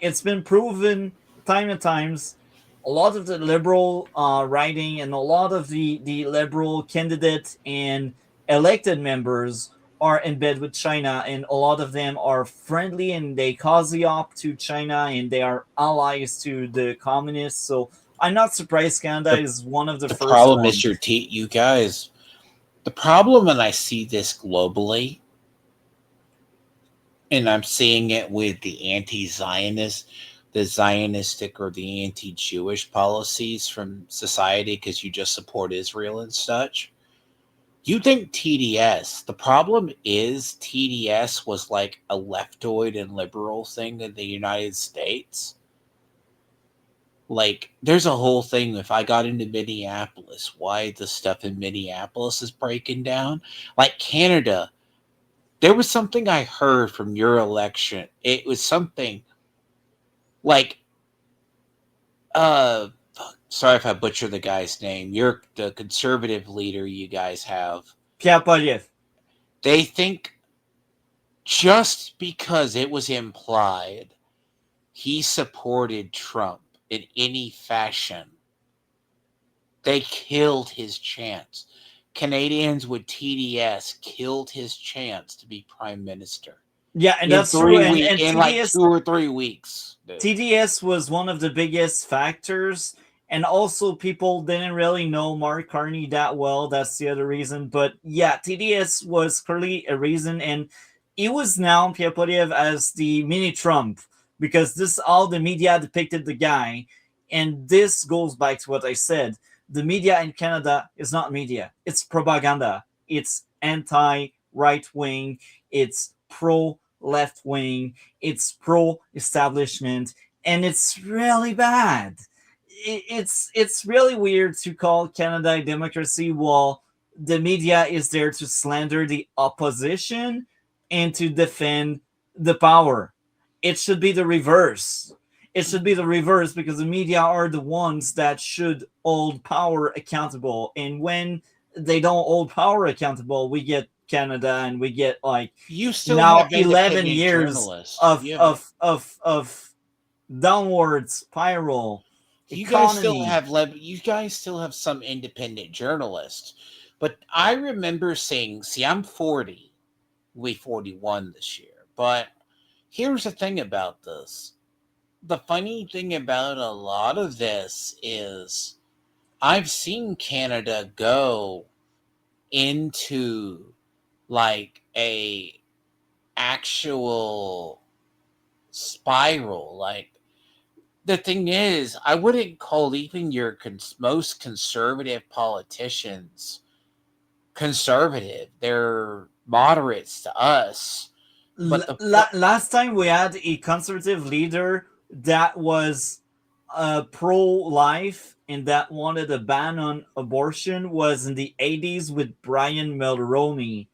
it's been proven time and times. A lot of the liberal writing and a lot of the liberal candidate and elected members are in bed with China, and a lot of them are friendly and they cozy up to China and they are allies to the communists. So I'm not surprised Canada is one of the first problem ones. is you guys. The problem when I see this globally, and I'm seeing it with the anti-Zionist, the Zionistic or the anti-Jewish policies from society because you just support Israel and such. You think TDS, the problem is TDS was like a leftoid and liberal thing in the United States. Like, there's a whole thing, if I got into Minneapolis, why the stuff in Minneapolis is breaking down. Like Canada, there was something I heard from your election. It was something like sorry if I butcher the guy's name. You're the conservative leader you guys have. Pierre Poilievre. They think just because it was implied he supported Trump in any fashion, they killed his chance. Canadians with TDS killed his chance to be prime minister. Yeah, and that's true. And in like 2 or 3 weeks. Dude. TDS was one of the biggest factors. And also, people didn't really know Mark Carney that well. That's the other reason. But yeah, TDS was clearly a reason. And it was now Pierre Poilievre as the mini Trump, because this all the media depicted the guy. And this goes back to what I said. The media in Canada is not media. It's propaganda. It's anti-right wing. It's pro-left wing. It's pro-establishment. And it's really bad. It's really weird to call Canada a democracy while the media is there to slander the opposition and to defend the power. It should be the reverse. It should be the reverse, because the media are the ones that should hold power accountable. And when they don't hold power accountable, we get Canada and we get like you still now have 11 years of downward spiral. You Economy. guys still have some independent journalists. But I remember saying, see, I'm 40. We'll be 41 this year. But here's the thing about this. The funny thing about a lot of this is I've seen Canada go into like a actual spiral. Like, the thing is, I wouldn't call even your most conservative politicians conservative. They're moderates to us. But last time we had a conservative leader that was pro-life and that wanted a ban on abortion was in the 80s with Brian Mulroney.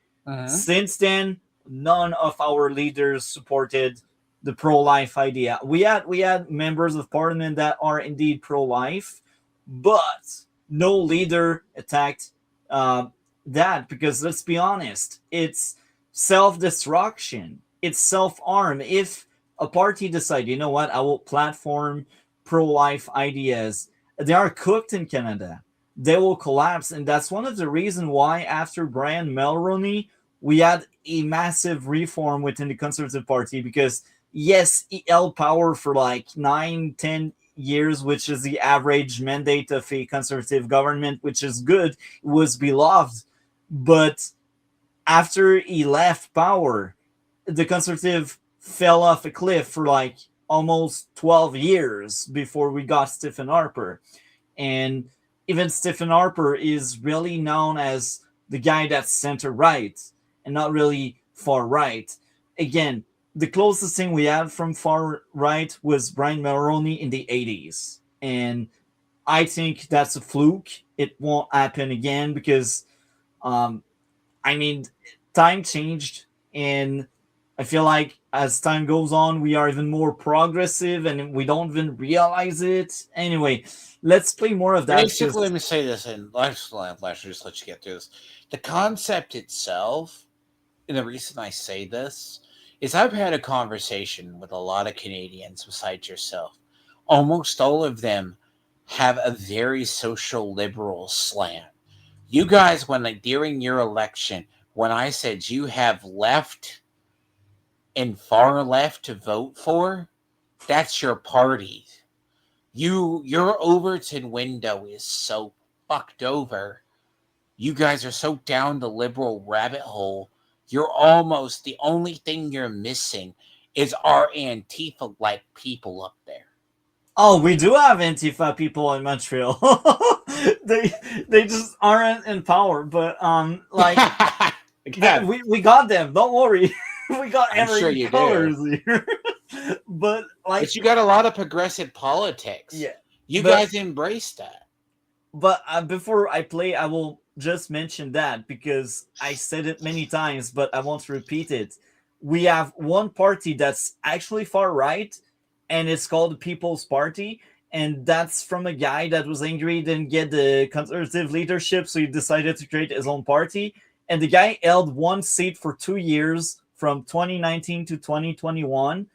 Since then, none of our leaders supported the pro-life idea. We had members of parliament that are indeed pro-life, but no leader attacked that, because let's be honest, it's self-destruction. It's self-harm. If a party decide, you know what, I will platform pro-life ideas, they are cooked in Canada. They will collapse. And that's one of the reasons why after Brian Mulroney, we had a massive reform within the Conservative Party, because yes, he held power for like 9-10 years, which is the average mandate of a conservative government, which is good. It was beloved. But after he left power, the Conservative fell off a cliff for like almost 12 years before we got Stephen Harper. And even Stephen Harper is really known as the guy that's center-right and not really far-right. Again, the closest thing we had from far-right was Brian Mulroney in the 80s. And I think that's a fluke. It won't happen again because, time changed. And I feel like as time goes on, we are even more progressive and we don't even realize it. Anyway, let's play more of that. Basically, let me say this, and last just let you get through this. The concept itself, and the reason I say this, is I've had a conversation with a lot of Canadians besides yourself. Almost all of them have a very social liberal slant. You guys, during your election, when I said you have left and far left to vote for, that's your party. Your Overton window is so fucked over. You guys are so down the liberal rabbit hole. You're almost, the only thing you're missing is our Antifa-like people up there. Oh, we do have Antifa people in Montreal. they just aren't in power, but we got them. Don't worry. We got every colors here. but you got a lot of progressive politics. Yeah. You guys embrace that. But before I play, I will just mention that because I said it many times, but I want to repeat it. We have one party that's actually far right, and it's called the People's Party. and that's from a guy that was angry he didn't get the conservative leadership, so he decided to create his own party. And the guy held one seat for 2 years, from 2019 to 2021.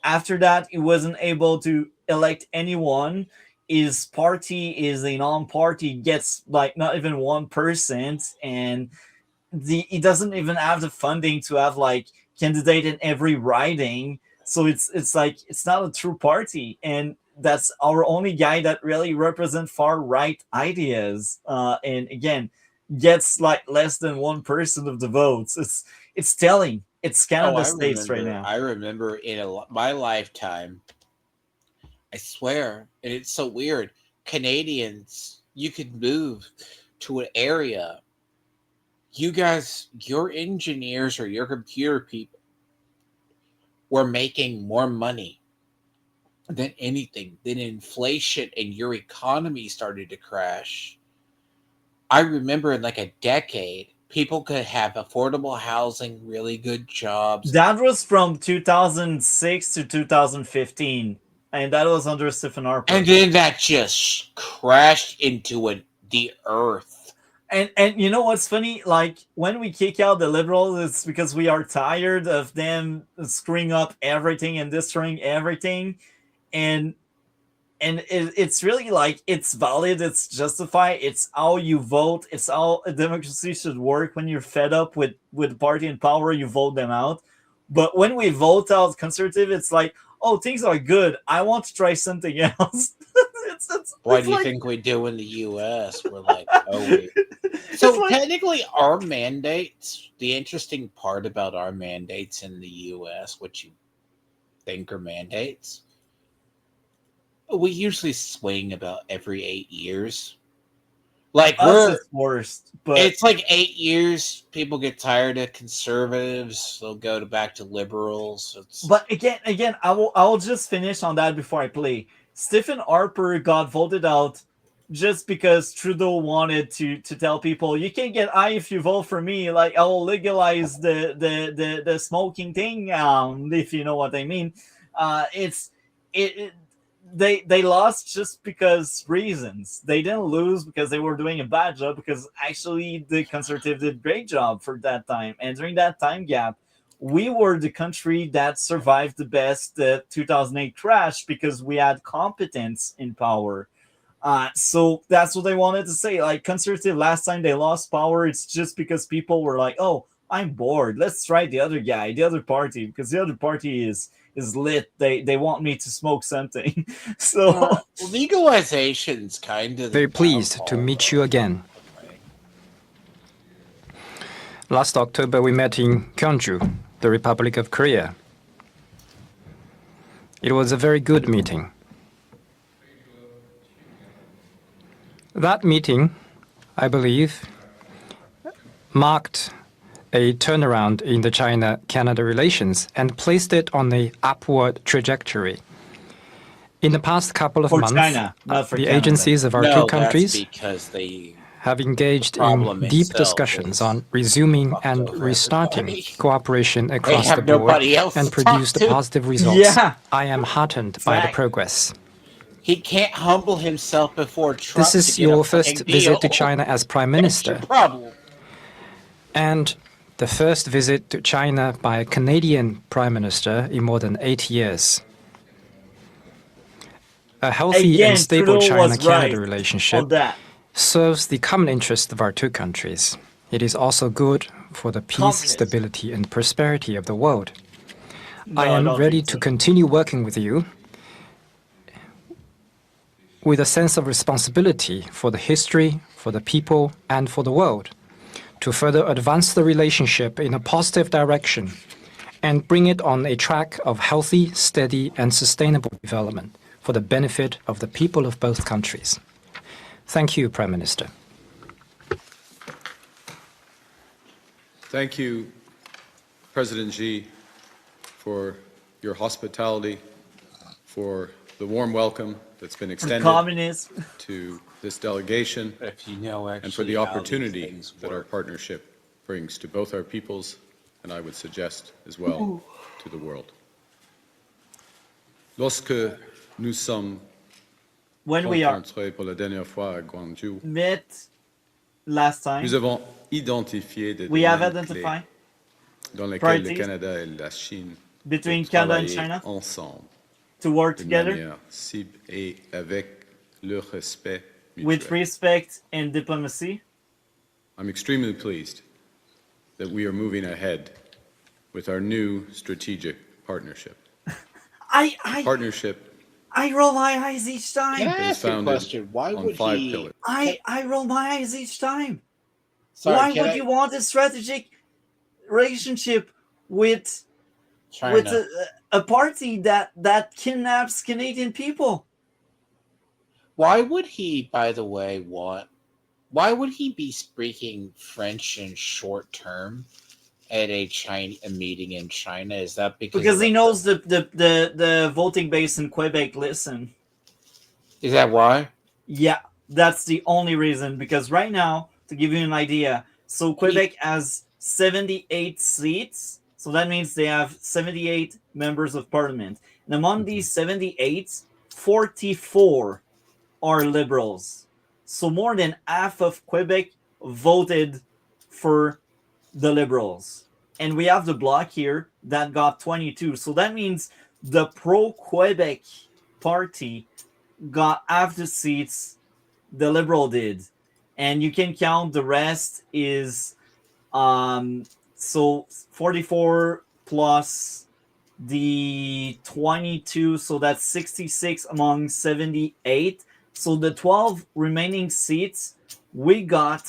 After that, he wasn't able to elect anyone. His party is a non-party, gets like not even 1%, and he doesn't even have the funding to have like candidate in every riding. So it's like it's not a true party, and that's our only guy that really represent far right ideas. And again, gets like less than 1% of the votes. It's telling. It's Canada States right now. I remember in my lifetime, I swear, and it's so weird. Canadians, you could move to an area. You guys, your engineers or your computer people were making more money than anything, than inflation, and your economy started to crash. I remember in like a decade, people could have affordable housing, really good jobs. That was from 2006 to 2015, and that was under Stephen Harper. And then that just crashed into the earth. And you know what's funny? Like when we kick out the liberals, it's because we are tired of them screwing up everything and destroying everything, and it's really like it's valid, it's justified, it's how you vote, it's how a democracy should work. When you're fed up with the party in power, you vote them out. But when we vote out conservative, it's like, oh, things are good, I want to try something else. Why do you think we do in the U.S.? We're like, oh, wait. So technically, our mandates, the interesting part about our mandates in the U.S., what you think are mandates, we usually swing about every 8 years. Like it's worst, but it's like 8 years. People get tired of conservatives; they'll go back to liberals. But again, I will just finish on that before I play. Stephen Harper got voted out just because Trudeau wanted to tell people you can't get high if you vote for me. Like I will legalize the smoking thing. If you know what I mean. They lost just because reasons. They didn't lose because they were doing a bad job, because actually the Conservative did a great job for that time. And during that time gap, we were the country that survived the best the 2008 crash, because we had competence in power. So that's what they wanted to say. Like Conservative, last time they lost power, it's just because people were like, oh, I'm bored, let's try the other guy, the other party, because the other party is lit. They want me to smoke something. So legalization's kind of Very pleased to meet you again. Last October, we met in Gyeongju, the Republic of Korea. It was a very good meeting. That meeting, I believe, marked a turnaround in the China-Canada relations and placed it on a upward trajectory. In the past couple of months, China, not for the Canada. agencies of our two countries because they have engaged in deep discussions on resuming and restarting cooperation across the board and produced positive results. Yeah. I am heartened by the progress. He can't humble himself before Trump. This is your first visit to China as Prime Minister. That's your problem. And the first visit to China by a Canadian Prime Minister in more than 8 years. A healthy and stable China-Canada relationship serves the common interest of our two countries. It is also good for the peace, stability, and prosperity of the world. I am ready to continue working with you with a sense of responsibility for the history, for the people, and for the world, to further advance the relationship in a positive direction and bring it on a track of healthy, steady, and sustainable development for the benefit of the people of both countries. Thank you, Prime Minister. Thank you, President Xi, for your hospitality, for the warm welcome that's been extended to this delegation, and for the opportunity that our partnership brings to both our peoples, and I would suggest as well to the world. Lorsque nous sommes when we are rencontrés pour la dernière fois à Guangzhou, met last time, nous avons identifié des we have domaines clés identified dans lesquels le priorities Canada et la Chine between peuvent Canada and travailler China ensemble to work d'une together manière cible et avec le respect with mutuel. respect and diplomacy. I'm extremely pleased that we are moving ahead with our new strategic partnership. Partnership I roll my eyes each Can time. I that is ask you a founded question? Why on would 5 he? pillars. I roll my eyes each time. Sorry, Why can would I? you want a strategic relationship with China. a party that kidnaps Canadian people? Why would he, by the way, want? Why would he be speaking French in short term at a meeting in China? Is that because Because of he knows the voting base in Quebec listen. Is that why? Yeah, that's the only reason. Because right now, to give you an idea, so Quebec has 78 seats. So that means they have 78 members of parliament. And among these 78, 44 are liberals. So more than half of Quebec voted for the liberals. And we have the bloc here that got 22. So that means the pro Quebec party got half the seats the liberal did. And you can count the rest is so 44 plus the 22, so that's 66 among 78. So the 12 remaining seats, we got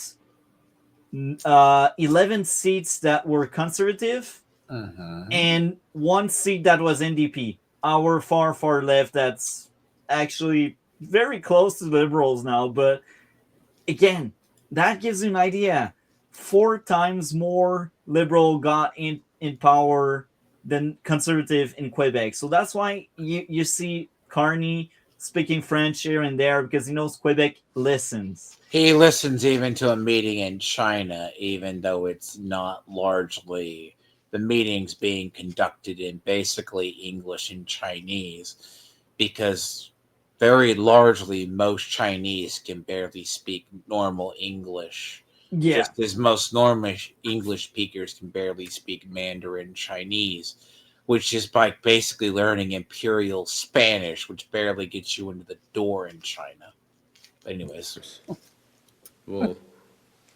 11 seats that were conservative and one seat that was NDP, our far left, that's actually very close to the liberals now. But again, that gives you an idea. 4 times more liberal got in power than conservative in Quebec. So that's why you see Carney speaking French here and there, because he knows Quebec listens. He listens even to a meeting in China, even though it's not largely the meetings being conducted in basically English and Chinese, because very largely most Chinese can barely speak normal English. Yeah. Just as most normal English speakers can barely speak Mandarin Chinese, which is by basically learning Imperial Spanish, which barely gets you into the door in China. But anyways. Will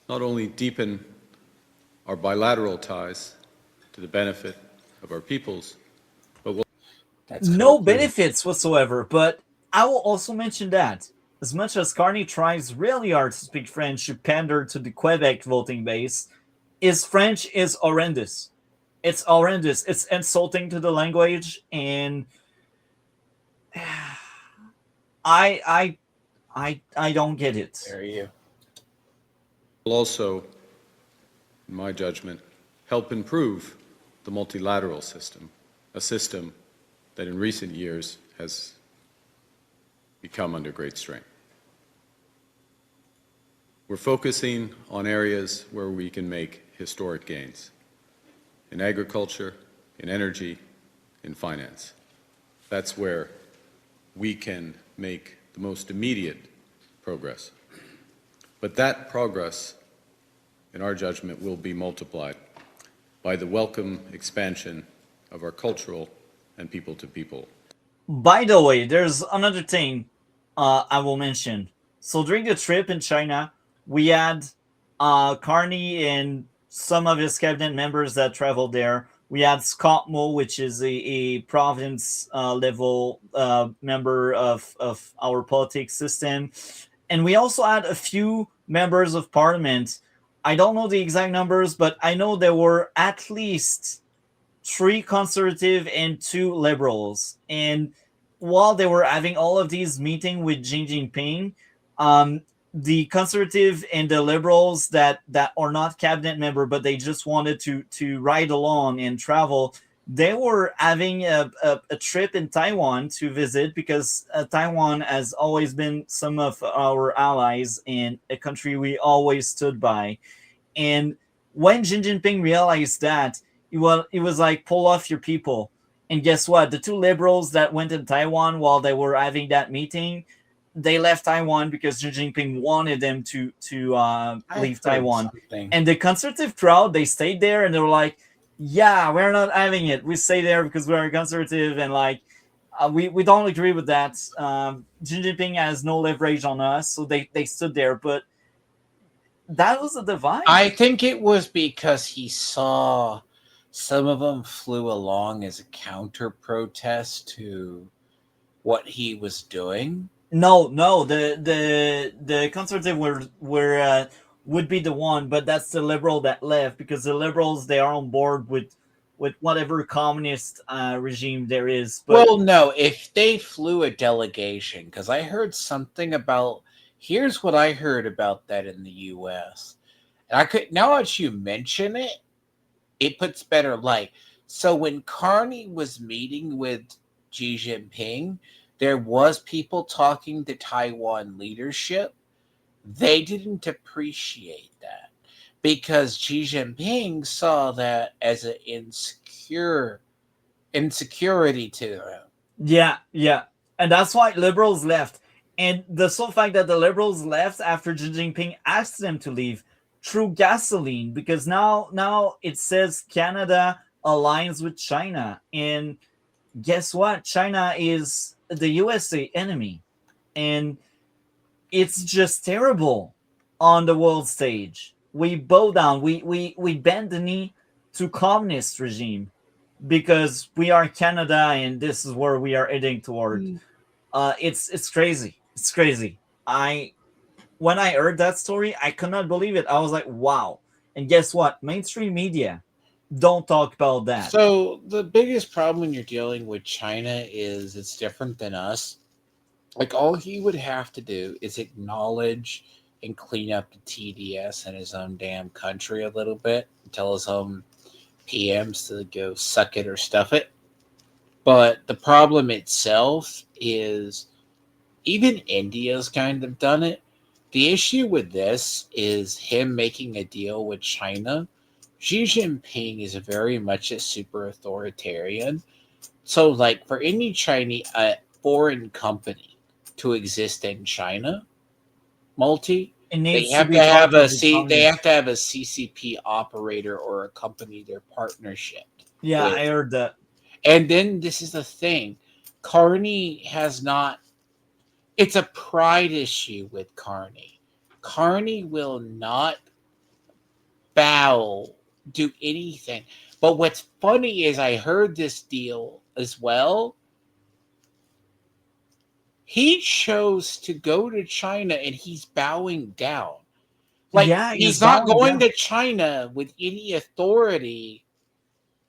not only deepen our bilateral ties to the benefit of our peoples, but will no benefits whatsoever. But I will also mention that as much as Carney tries really hard to speak French to pander to the Quebec voting base, his French is horrendous. It's horrendous. It's insulting to the language, and I don't get it. There you. also, in my judgment, help improve the multilateral system, a system that in recent years has become under great strain. We're focusing on areas where we can make historic gains in agriculture, in energy, in finance. That's where we can make the most immediate progress. But that progress, in our judgment, will be multiplied by the welcome expansion of our cultural and people-to-people. By the way, there's another thing I will mention. So during the trip in China, we had Carney and some of his cabinet members that traveled there. We had Scott Moe, which is a province level member of our politics system. And we also had a few members of parliament. I don't know the exact numbers, but I know there were at least 3 conservative and 2 liberals. And while they were having all of these meetings with Xi Jinping, the conservative and the liberals that are not cabinet member, but they just wanted to ride along and travel, they were having a trip in Taiwan to visit, because Taiwan has always been some of our allies and a country we always stood by. And when Xi Jinping realized that, it was like, pull off your people. And guess what? The 2 liberals that went to Taiwan while they were having that meeting, they left Taiwan because Xi Jinping wanted them to leave Taiwan. Something. And the conservative crowd, they stayed there and they were like, yeah, we're not having it. We stay there because we're conservative and like we don't agree with that. Xi Jinping has no leverage on us, so they stood there. But that was a divide. I think it was because he saw some of them flew along as a counter protest to what he was doing. No, the conservative were would be the one, but that's the liberal that left because the liberals they are on board with whatever communist regime there is. But Well, no, if they flew a delegation, because I heard something about. Here's what I heard about that in the U.S. And I could now that you mention it, it puts better light. So when Carney was meeting with Xi Jinping, there was people talking to Taiwan leadership. They didn't appreciate that because Xi Jinping saw that as an insecurity to them. yeah, and that's why liberals left. And the sole fact that the liberals left after Xi Jinping asked them to leave through gasoline, because now it says Canada aligns with China, and guess what? China is the USA enemy, and it's just terrible on the world stage. We bow down, we bend the knee to communist regime because we are Canada and this is where we are heading toward. It's crazy. It's crazy. I When I heard that story, I could not believe it. I was like, wow. And guess what? Mainstream media don't talk about that. So the biggest problem when you're dealing with China is it's different than us. Like all he would have to do is acknowledge and clean up the TDS in his own damn country a little bit, tell his own PMs to go suck it or stuff it. But the problem itself is even India's kind of done it. The issue with this is him making a deal with China. Xi Jinping is very much a super authoritarian. So, like for any Chinese foreign company to exist in China, It they needs to have be to have partnered a with they communists. have to have a CCP operator or a company they're partnership Yeah, with. I heard that. And then this is the thing, Carney has not. It's a pride issue with Carney. Carney will not bow, do anything. But what's funny is I heard this deal as well. He chose to go to China and he's bowing down. Like Yeah, he's he's not bowing going down. to China with any authority.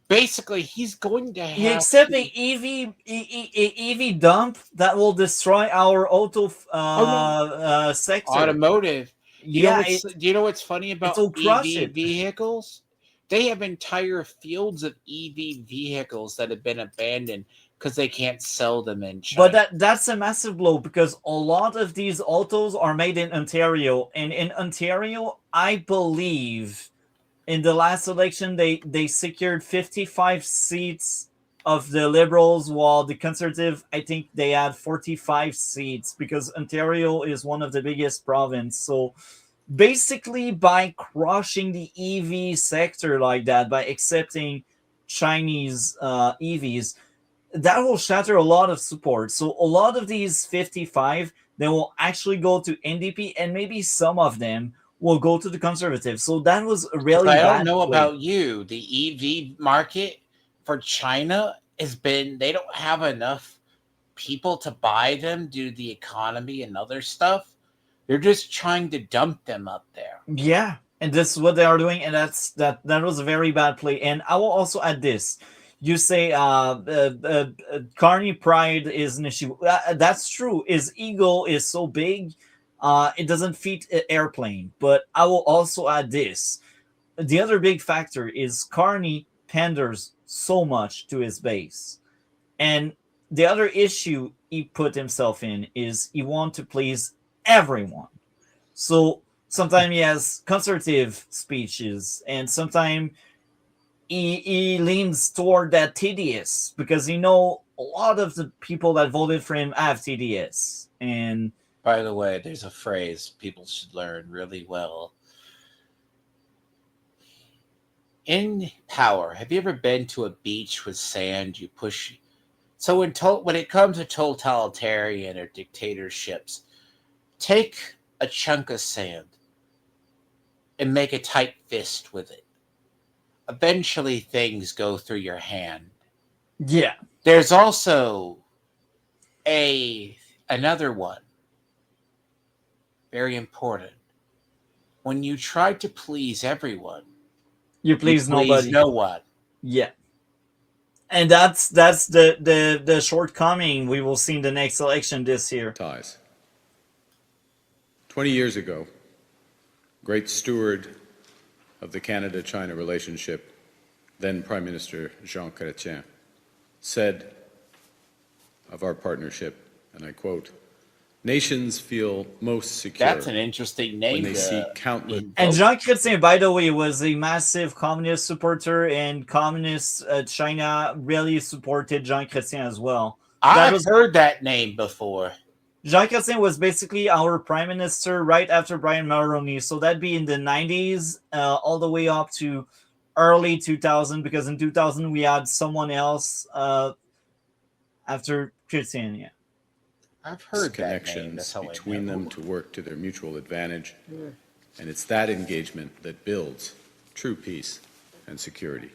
Basically, he's going to You have accepting to. EV dump that will destroy our auto Oh no, sector. automotive. Yeah, Do you know what's funny it about will crush EV it. vehicles? They have entire fields of EV vehicles that have been abandoned because they can't sell them in But China. that's a massive blow because a lot of these autos are made in Ontario, and in Ontario, I believe in the last election they secured 55 seats of the Liberals, while the Conservative I think they had 45 seats because Ontario is one of the biggest province. So basically, by crushing the EV sector like that, by accepting Chinese EVs, that will shatter a lot of support. So a lot of these 55, they will actually go to NDP, and maybe some of them will go to the Conservative. So that was a Because really I don't bad know play. about you, the EV market for China has been, they don't have enough people to buy them due to the economy and other stuff. They're just trying to dump them up there. Yeah, and this is what they are doing, and that was a very bad play. And I will also add this: you say Carney pride is an issue. That's true. His ego is so big, it doesn't fit an airplane. But I will also add this: the other big factor is Carney panders so much to his base, and the other issue he put himself in is he wants to please everyone. So sometimes he has conservative speeches, and sometimes he leans toward that TDS because a lot of the people that voted for him have TDS, and By the way, there's a phrase people should learn really well. In power, have you ever been to a beach with sand you push? So when it comes to totalitarian or dictatorships, take a chunk of sand and make a tight fist with it. Eventually things go through your hand. Yeah. There's also another one, very important. When you try to please everyone, You please nobody. no one. Yeah. And that's the shortcoming we will see in the next election this year. Ties. 20 years ago, great steward of the Canada-China relationship, then Prime Minister Jean Chrétien, said of our partnership, and I quote, "Nations feel most secure That's an interesting name. when they see countless..." And Jean Chrétien, by the way, was a massive communist supporter, and communist China really supported Jean Chrétien as well. I've heard that name before. Jean Chrétien was basically our prime minister right after Brian Mulroney, so that'd be in the 90s, all the way up to early 2000, because in 2000 we had someone else after Chrétien, yeah. I've heard connections between them to work to their mutual advantage, and it's that engagement that builds true peace and security.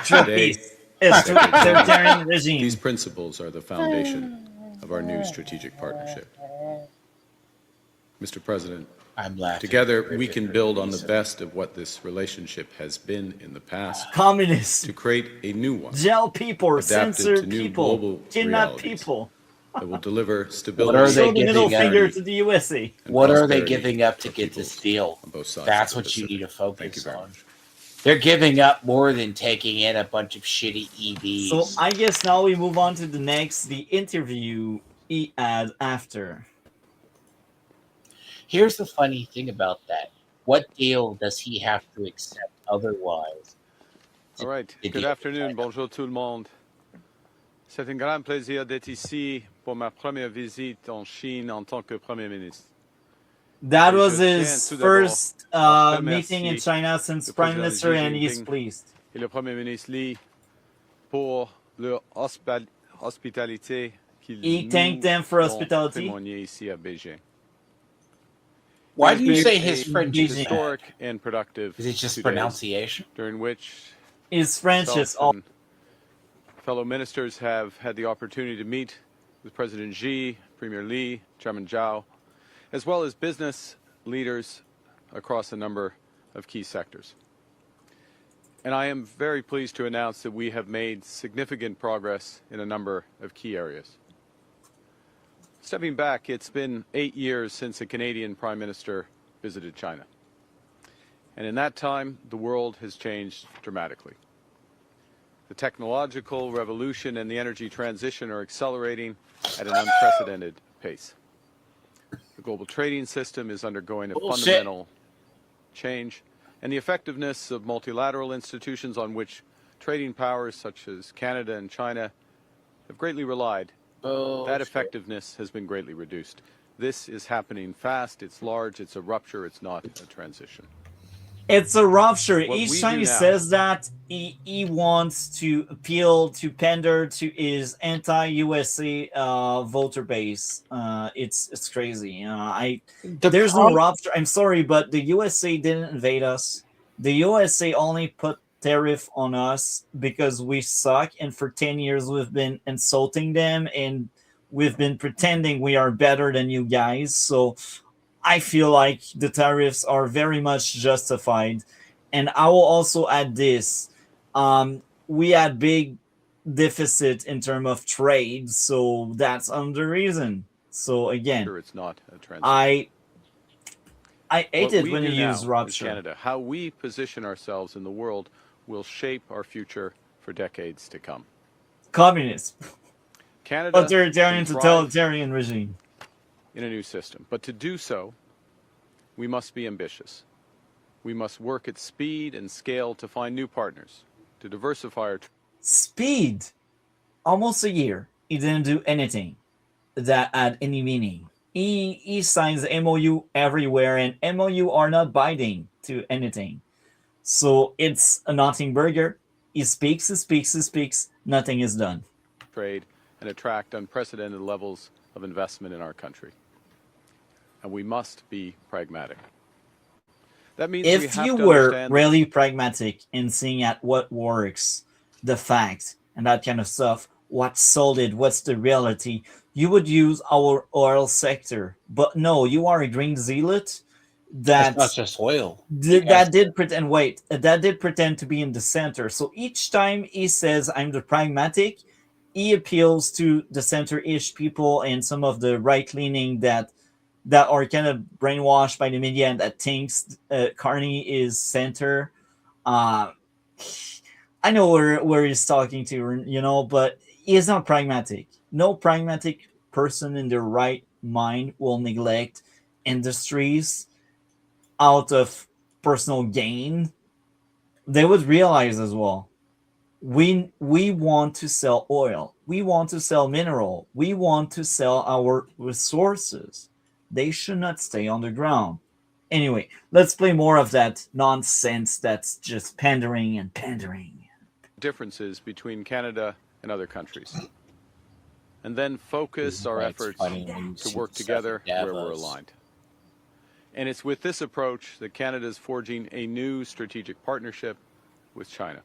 Today, It's authoritarian regime. these principles are the foundation of our new strategic partnership. Mr. President, I'm laughing. together we can build on the best of what this relationship has been in the past Communists, to create a new one jail people, adapted censor to new people, global kidnap realities. people. that will deliver stability. What are they Show the middle giving finger up? to the USA. and What are they prosperity giving up to for get this peoples deal? on both sides That's of the what you need to Pacific. Thank focus you very on. much. They're giving up more than taking in a bunch of shitty EVs. So I guess now we move on to the interview he had after. Here's the funny thing about that. What deal does he have to accept otherwise? All right. to Good deal with afternoon. China? Bonjour tout le monde. C'est un grand plaisir d'être ici pour ma première visite en Chine en tant que Premier ministre. That Et was je tiens his tout d'abord first à meeting in remercier China since le Prime président Minister, Xi and he's Jinping pleased. Et le Premier ministre Li pour leur hospitalité qu'ils He nous thanked them for ont hospitality. témoigné ici à Beijing. Why It do has you been say a his French is historic and productive Is it just 2 days pronunciation? during which His French is myself all. and fellow ministers have had the opportunity to meet with President Xi, Premier Li, Chairman Zhao, as well as business leaders across a number of key sectors. And I am very pleased to announce that we have made significant progress in a number of key areas. Stepping back, it's been 8 years since a Canadian Prime Minister visited China. And in that time, the world has changed dramatically. The technological revolution and the energy transition are accelerating at an unprecedented pace. The global trading system is undergoing a Bullshit. fundamental change, and the effectiveness of multilateral institutions on which trading powers such as Canada and China have greatly relied, that effectiveness has been greatly reduced. This is happening fast, it's large, it's a rupture, it's not a transition. It's a rupture. What Each we time do he now- says that, he wants to appeal to pander to his anti-USA voter base. It's crazy. There's no rupture. I'm sorry, but the USA didn't invade us. The USA only put tariff on us because we suck, and for 10 years we've been insulting them, and we've been pretending we are better than you guys. So I feel like the tariffs are very much justified. And I will also add this. We had big deficit in terms of trade, so that's another reason. So again, Sure, it's not a transition. I hate What it we when do you now use as rupture. Canada, how we position ourselves in the world will shape our future for decades to come. Communist, Canada authoritarian, can thrive totalitarian regime. in a new system, but to do so, we must be ambitious. We must work at speed and scale to find new partners, to diversify our Speed, almost a year. He didn't do anything. that had any meaning. He signs MOU everywhere, and MOU are not binding to anything. So it's a nothing burger. He speaks, he speaks, he speaks. Nothing is done. Trade and attract unprecedented levels of investment in our country. And we must be pragmatic. That means we If have you to were understand really pragmatic in seeing at what works, the facts, and that kind of stuff, what's solid, what's the reality, you would use our oil sector. But no, you are a green zealot It's not that just oil. You that guys, did pretend. Wait, that did pretend to be in the center. So each time he says, "I'm the pragmatic," he appeals to the center-ish people and some of the right-leaning that are kind of brainwashed by the media and that thinks Carney is center. Uh, I know where he's talking to, but he is not pragmatic. No pragmatic person in their right mind will neglect industries out of personal gain. They would realize as well. We want to sell oil. We want to sell mineral. We want to sell our resources. They should not stay on the ground. Anyway, let's play more of that nonsense that's just pandering and pandering. differences between Canada and other countries. And then focus our Right, efforts funny when you to see work the stuff together in where we're Davos. aligned. And it's with this approach that Canada is forging a new strategic partnership with China.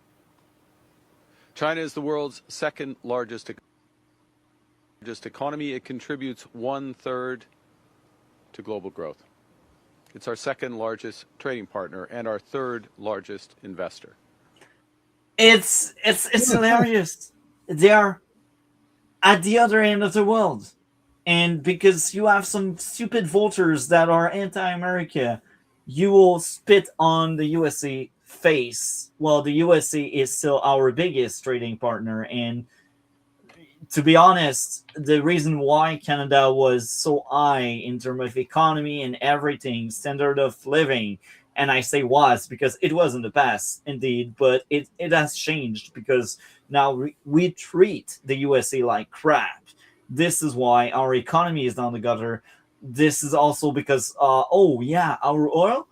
China is the world's second largest economy. It contributes 1/3 to global growth. It's our second largest trading partner and our third largest investor. It's hilarious. They are at the other end of the world. And because you have some stupid voters that are anti-America, you will spit on the USA face. Well, the USA is still our biggest trading partner, and to be honest, the reason why Canada was so high in terms of economy and everything, standard of living, and I say was because it was in the past, indeed, but it has changed because now we treat the USA like crap. This is why our economy is down the gutter. This is also because, oh yeah, our oil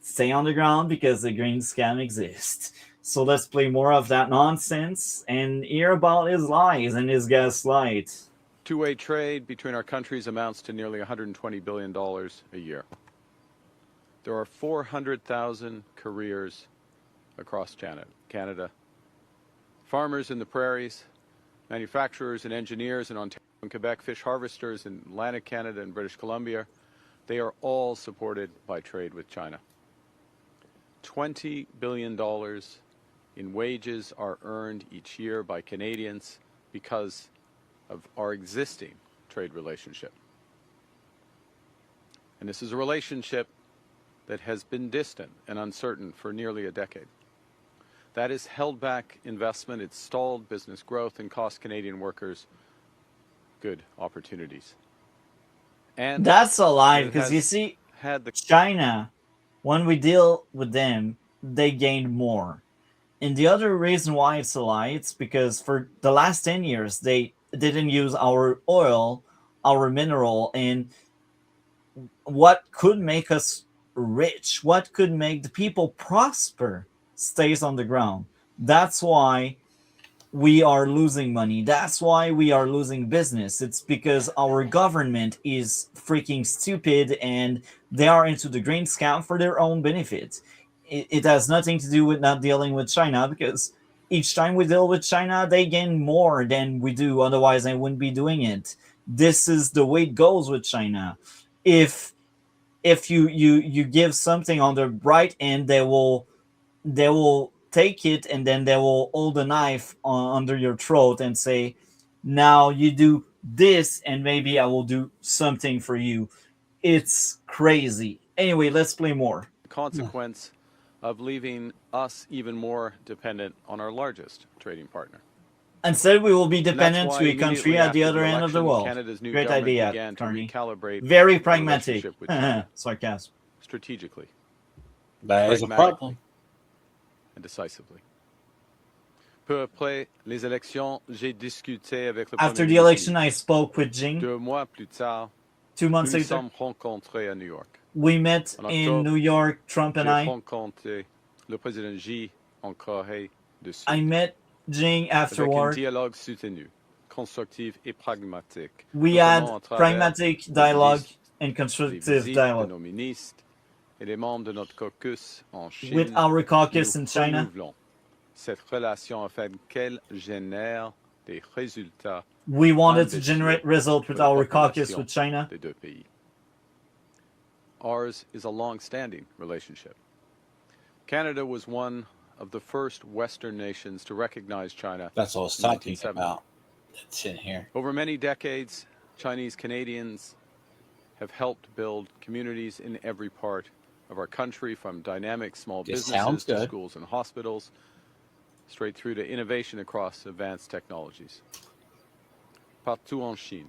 stay on the ground because the green scam exists. So let's play more of that nonsense and hear about his lies and his gaslight. Two-way trade between our countries amounts to nearly $120 billion a year. There are 400,000 careers across Canada. Farmers in the prairies, manufacturers and engineers in Ontario and Quebec, fish harvesters in Atlantic Canada and British Columbia, they are all supported by trade with China. $20 billion in wages are earned each year by Canadians because of our existing trade relationship. And this is a relationship that has been distant and uncertain for nearly a decade. That has held back investment, it's stalled business growth, and cost Canadian workers good opportunities. And that's a lie, it because has you see, had the China, when we deal with them, they gained more. And the other reason why it's a lie, it's because for the last 10 years, they didn't use our oil, our mineral, and what could make us rich, what could make the people prosper, stays on the ground. That's why we are losing money. That's why we are losing business. It's because our government is freaking stupid and they are into the green scam for their own benefit. It has nothing to do with not dealing with China, because each time we deal with China, they gain more than we do. Otherwise, I wouldn't be doing it. This is the way it goes with China. If you give something on the right end, they will take it, and then they will hold a knife under your throat and say, now you do this and maybe I will do something for you. It's crazy. Anyway, let's play more. consequence of leaving us even more dependent on our largest trading partner. Instead, we will be And that's dependent why to a country immediately at the after other end of the election, world. Canada's new Great government idea, began to Carney. recalibrate Very the pragmatic. relationship with China Sarcasm. strategically That is a pragmatically, problem. and decisively. Peu après les élections, j'ai discuté avec le After Premier the election, ministre. I spoke with Jing. 2 mois plus tard, 2 months nous nous later, sommes rencontrés à New York. we met En in octobre, New York, Trump and j'ai I. rencontré le président Xi en Corée du Sud. I met Jing Avec un afterward. dialogue soutenu, constructif et pragmatique. We notamment had à travers pragmatic les dialogue visites- and les constructive visites de dialogue nos ministres et les membres de notre caucus en Chine. with our caucus nous in China. renouvelons cette relation afin qu'elle génère des résultats We wanted to ambitieux generate results with pour la our caucus population with China. des deux pays. Ours is a long-standing relationship. Canada was one of the first Western nations to recognize China. That's what I was in talking 1970. about. It's in here. Over many decades, Chinese Canadians have helped build communities in every part of our country, from dynamic small This sounds businesses to good. schools and hospitals, straight through to innovation across advanced technologies. Partout en Chine.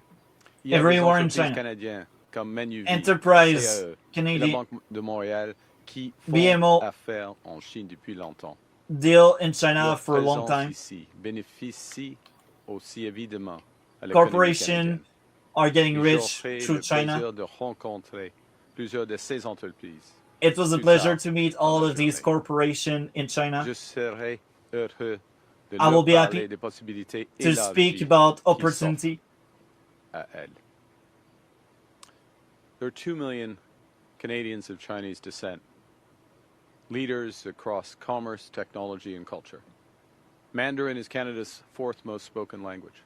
Il y a des Everywhere in entreprises China. canadiennes comme Manuvie, Enterprise CAE, et la Canadian Banque de Montréal qui font BMO affaires en Chine depuis longtemps. deal in China Leur for a long présence time. ici bénéficie aussi évidemment à l'économie Corporations canadienne. are getting Et rich j'aurai through le China. plaisir de rencontrer plusieurs de ces entreprises. It was a plus pleasure tard to meet dans all la of these journée. corporations in China. Je serai heureux de I will leur be parler happy des possibilités to speak élargies about qui opportunity. s'offrent à elles. There are 2 million Canadians of Chinese descent, leaders across commerce, technology, and culture. Mandarin is Canada's fourth most spoken language.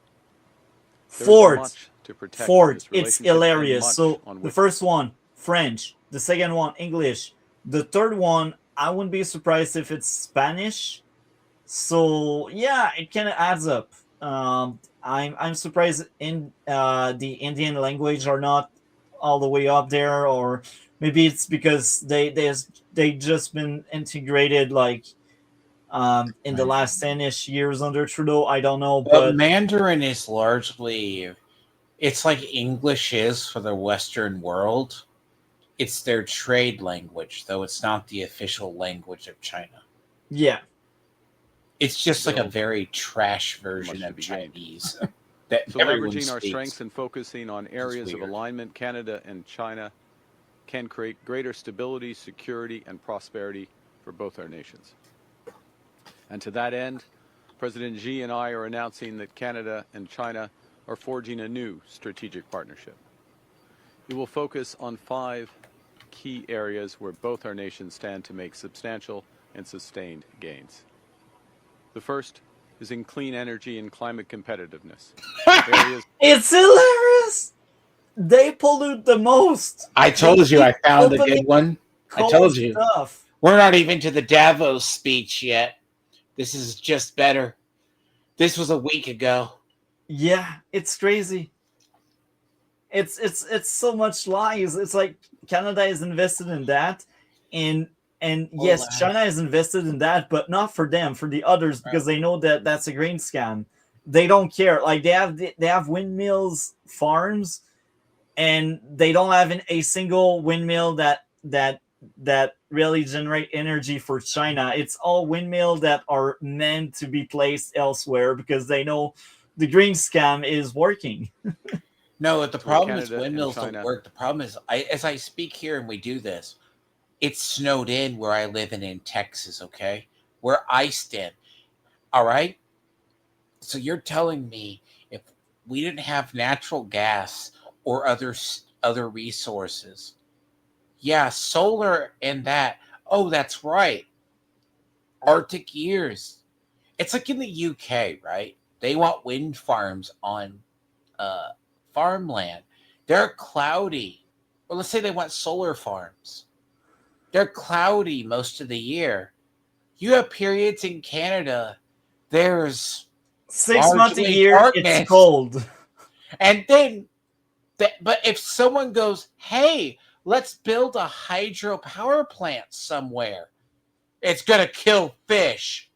There is Fourth, much to protect in fourth, this it's relationship and hilarious. much So on the which first one, French. The second one, English. The third one, I wouldn't be surprised if it's Spanish. So yeah, it kind of adds up. I'm surprised in the Indian language are not all the way up there, or maybe it's because they just been integrated like in the last 10-ish years under Trudeau. I don't know, But but Mandarin is largely, it's like English is for the Western world. It's their trade language, though it's not the official language of China. yeah, It's just like a Build very trash version much to of be gained. Chinese that So everyone leveraging our speaks. strengths and focusing on areas of weird. alignment, Canada and China can create greater stability, security, and prosperity for both our nations. And to that end, President Xi and I are announcing that Canada and China are forging a new strategic partnership. It will focus on 5 key areas where both our nations stand to make substantial and sustained gains. The first is in clean energy and climate competitiveness. Areas it's hilarious. They pollute the most. I told you I found a opening good one. I coal told you. stuff. We're not even to the Davos speech yet. This is just better. This was a week ago. Yeah, it's crazy. It's so much lies. It's like Canada is invested in that, and yes, lies. China is invested in that, but not for them, for the others, because they know that that's a grain scam. They don't care. Like they have windmills farms, and they don't have a single windmill that really generate energy for China. It's all windmills that are meant to be placed elsewhere because they know the green scam is working. No, the So problem is Canada and windmills don't China- work. The problem is, as I speak here and we do this, it's snowed in where I live in Texas, okay? We're iced in. All right? So you're telling me if we didn't have natural gas or other resources, yeah, solar and that. Oh, that's right. Arctic years. It's like in the UK, right? They want wind farms on farmland. They're cloudy. Or let's say they want solar farms. They're cloudy most of the year. You have periods in Canada. There's 6 months a largely year, darkness. it's cold. And then, but if someone goes, hey, let's build a hydropower plant somewhere, it's going to kill fish.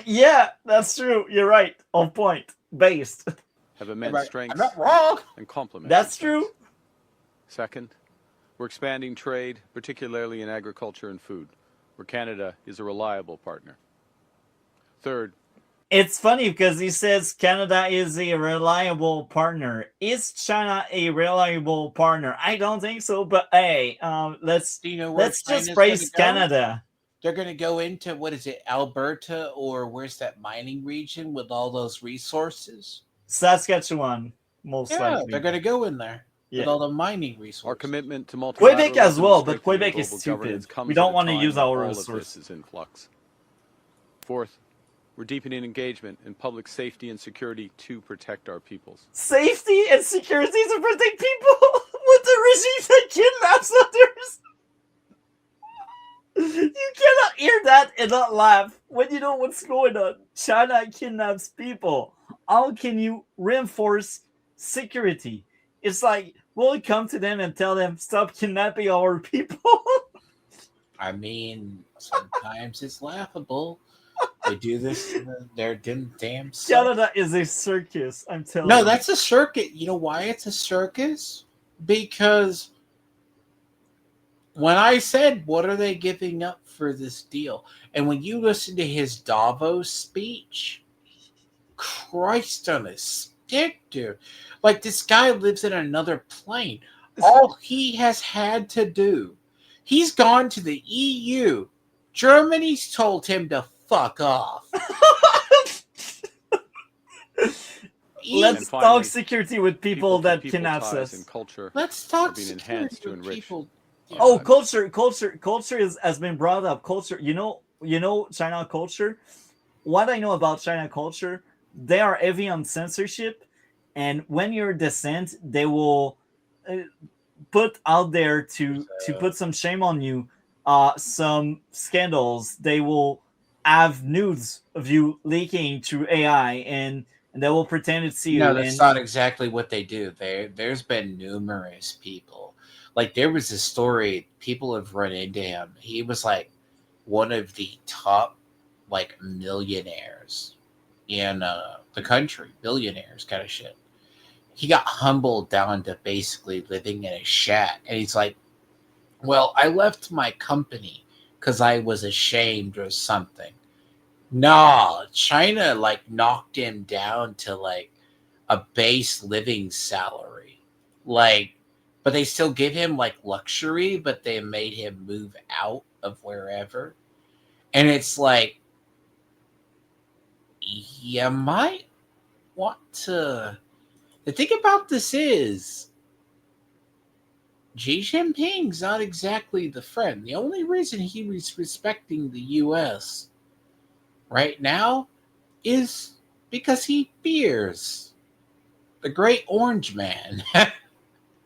Yeah, that's true. You're right. On point. Based. have immense I'm strengths not wrong. and complement. That's each other. true. Second, we're expanding trade, particularly in agriculture and food, where Canada is a reliable partner. Third, It's funny because he says Canada is a reliable partner. Is China a reliable partner? I don't think so. But hey, let's Do you know where just China's going to praise go? Canada. They're going to go into, what is it, Alberta, or where's that mining region with all those resources? Saskatchewan, most Yeah, they're likely. going to go in there with Yeah. all the mining Our resources. commitment to Quebec as multilateralism well, and but strengthening Quebec is global stupid. governance comes We don't at a want to time use when our all of resources. this is in flux. Fourth, we're deepening engagement in public safety and security to protect our peoples. Safety and security to protect people with the regime that kidnaps others. You cannot hear that and not laugh when you know what's going on. China kidnaps people. How can you reinforce security? It's like, we'll come to them and tell them, stop kidnapping our people. I mean, sometimes it's laughable. They do this to their damn self. Canada is a circus, I'm telling No, you. that's a circuit. You know why it's a circus? Because when I said, what are they giving up for this deal? And when you listen to his Davos speech, Christ on a stick, dude. Like, this guy lives in another plane. All he has had to do, he's gone to the EU. Germany's told him to fuck off. Let's And talk finally, security with people that kidnaps ties us. and culture Let's are talk being security enhanced to with enrich. people. Yeah. Oh, culture has been brought up. Culture, you know, China culture. What I know about China culture, they are heavy on censorship, and when you're dissent, they will put out there to put some shame on you, some scandals. They will have nudes of you leaking through AI, and they will pretend it's you. No, that's And not exactly what they do. There's been numerous people. Like, there was a story, people have run into him. He was like one of the top, like, millionaires in the country, billionaires kind of shit. He got humbled down to basically living in a shack, and he's like, well, I left my company because I was ashamed or something. Nah, China like knocked him down to like a base living salary. Like, but they still give him like luxury, but they made him move out of wherever. And it's like, you might want to. The thing about this is, Xi Jinping's not exactly the friend. The only reason he was respecting the U.S. right now is because he fears the Great Orange Man.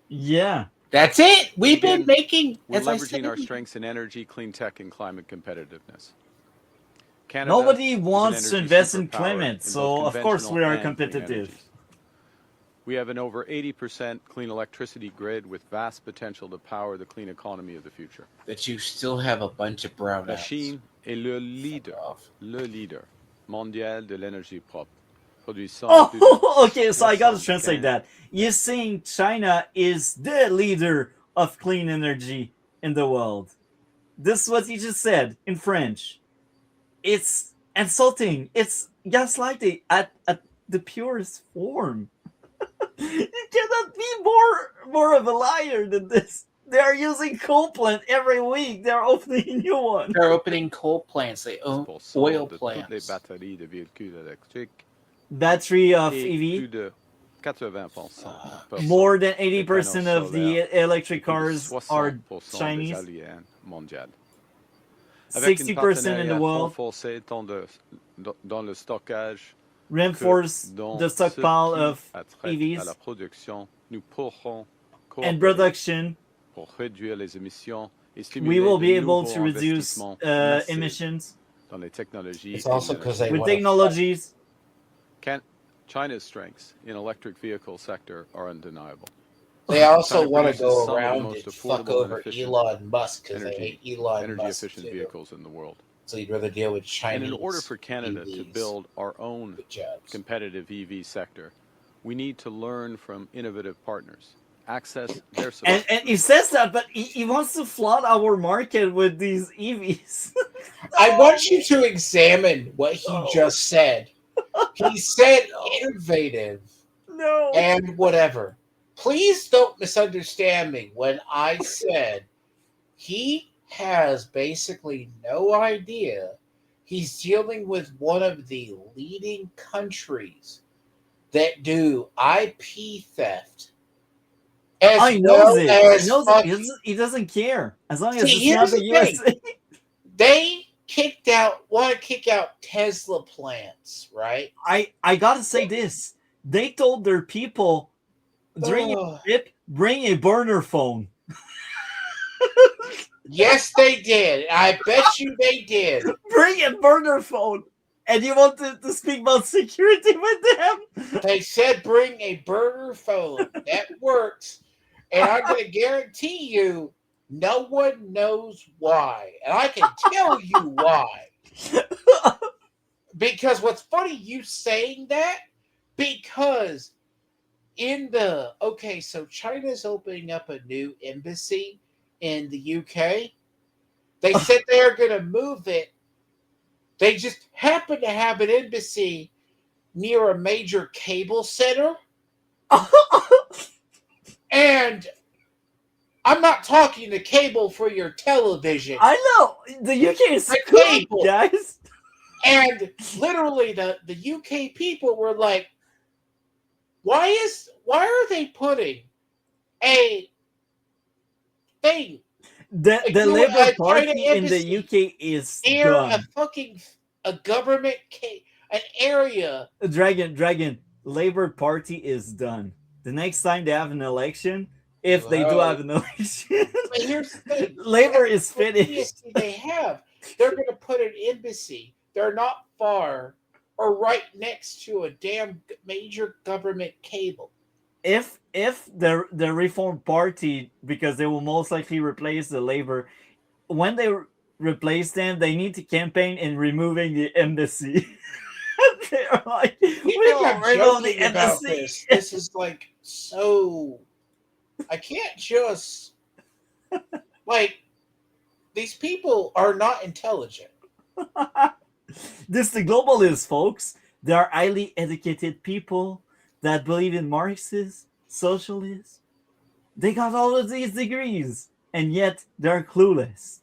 yeah, That's it. We've Again, been making, We're as I leveraging said, our strengths in energy, clean tech, and climate competitiveness. Canada nobody is an wants to energy invest in superpower climate, in both so of course we conventional are and clean competitive. energies. We have an over 80% clean electricity grid with vast potential to power the clean economy of the future. that you still have a bunch of La brownouts. Chine est le leader mondial de l'énergie propre, produisant plus de Oh, okay, so I gotta 75 translate that. You're saying China is the leader of clean energy in the world. This is what you just said in French. It's insulting. It's gaslighting at the purest form. You cannot be more of a liar than this. They are using coal plant every week. They're opening a new one. They're opening coal plants. They own oil de toutes les plants. batteries de véhicules électriques Battery of et plus EV. de 80% More than des 80% panneaux of the solaires electric et plus de cars are 60% des Chinese. éoliennes mondiales. Avec une 60% in the partenariat world. renforcé dans le stockage Reinforce dont the ce stockpile qui of a trait à EVs la production, nous pourrons and coopérer production. pour réduire les émissions et We stimuler will de be able nouveaux to reduce investissements massifs emissions dans les technologies It's et also because they with want to technologies. China's strengths in electric vehicle sector are undeniable. They also China want to produces go some of the around most and fuck affordable and over efficient Elon Musk because they hate Elon energy Musk efficient too. vehicles in the world. So you'd rather deal with Chinese. And in order for Canada to EVs. build our own Good jobs. competitive EV sector, we need to learn from innovative partners, access their support. And he says that, but he wants to flood our market with these EVs. I want you to examine what he just said. He said innovative No. and whatever. Please don't misunderstand me when I said he has basically no idea he's dealing with one of the leading countries that do IP theft as I knows well it. He as knows it. fucking. He doesn't care as long as See, it's not here's the the thing. USA. They want to kick out Tesla plants, right? I gotta say this. They told their people during a Oh, trip, bring a burner phone. yes, they did. I bet you they did. Bring a burner phone. And you want to speak about security with them? They said bring a burner phone. That works. And I'm going to guarantee you no one knows why. And I can tell you why. Because what's funny, you saying that, because so China's opening up a new embassy in the UK. They said they're going to move it. They just happen to have an embassy near a major cable center. And I'm not talking the cable for your television. I know. The UK is The cool, cable. guys. And literally the UK people were like, why are they putting a thing The doing Labour a Party China in the embassy UK is near done. a government an area? Dragon, Labour Party is done. The next time they have an election, if they do have an election, But here's the thing. Labour is That's the finished. idiocy they have. They're going to put an embassy. They're not far or right next to a damn major government cable. If the Reform Party, because they will most likely replace the Labour, when they replace them, they need to campaign in removing the embassy. They're like, we People got are rid of the joking about embassy. this. This is like so. I can't just like these people are not intelligent. This the globalists, folks. They are highly educated people that believe in Marxism, socialism. They got all of these degrees, and yet they're clueless.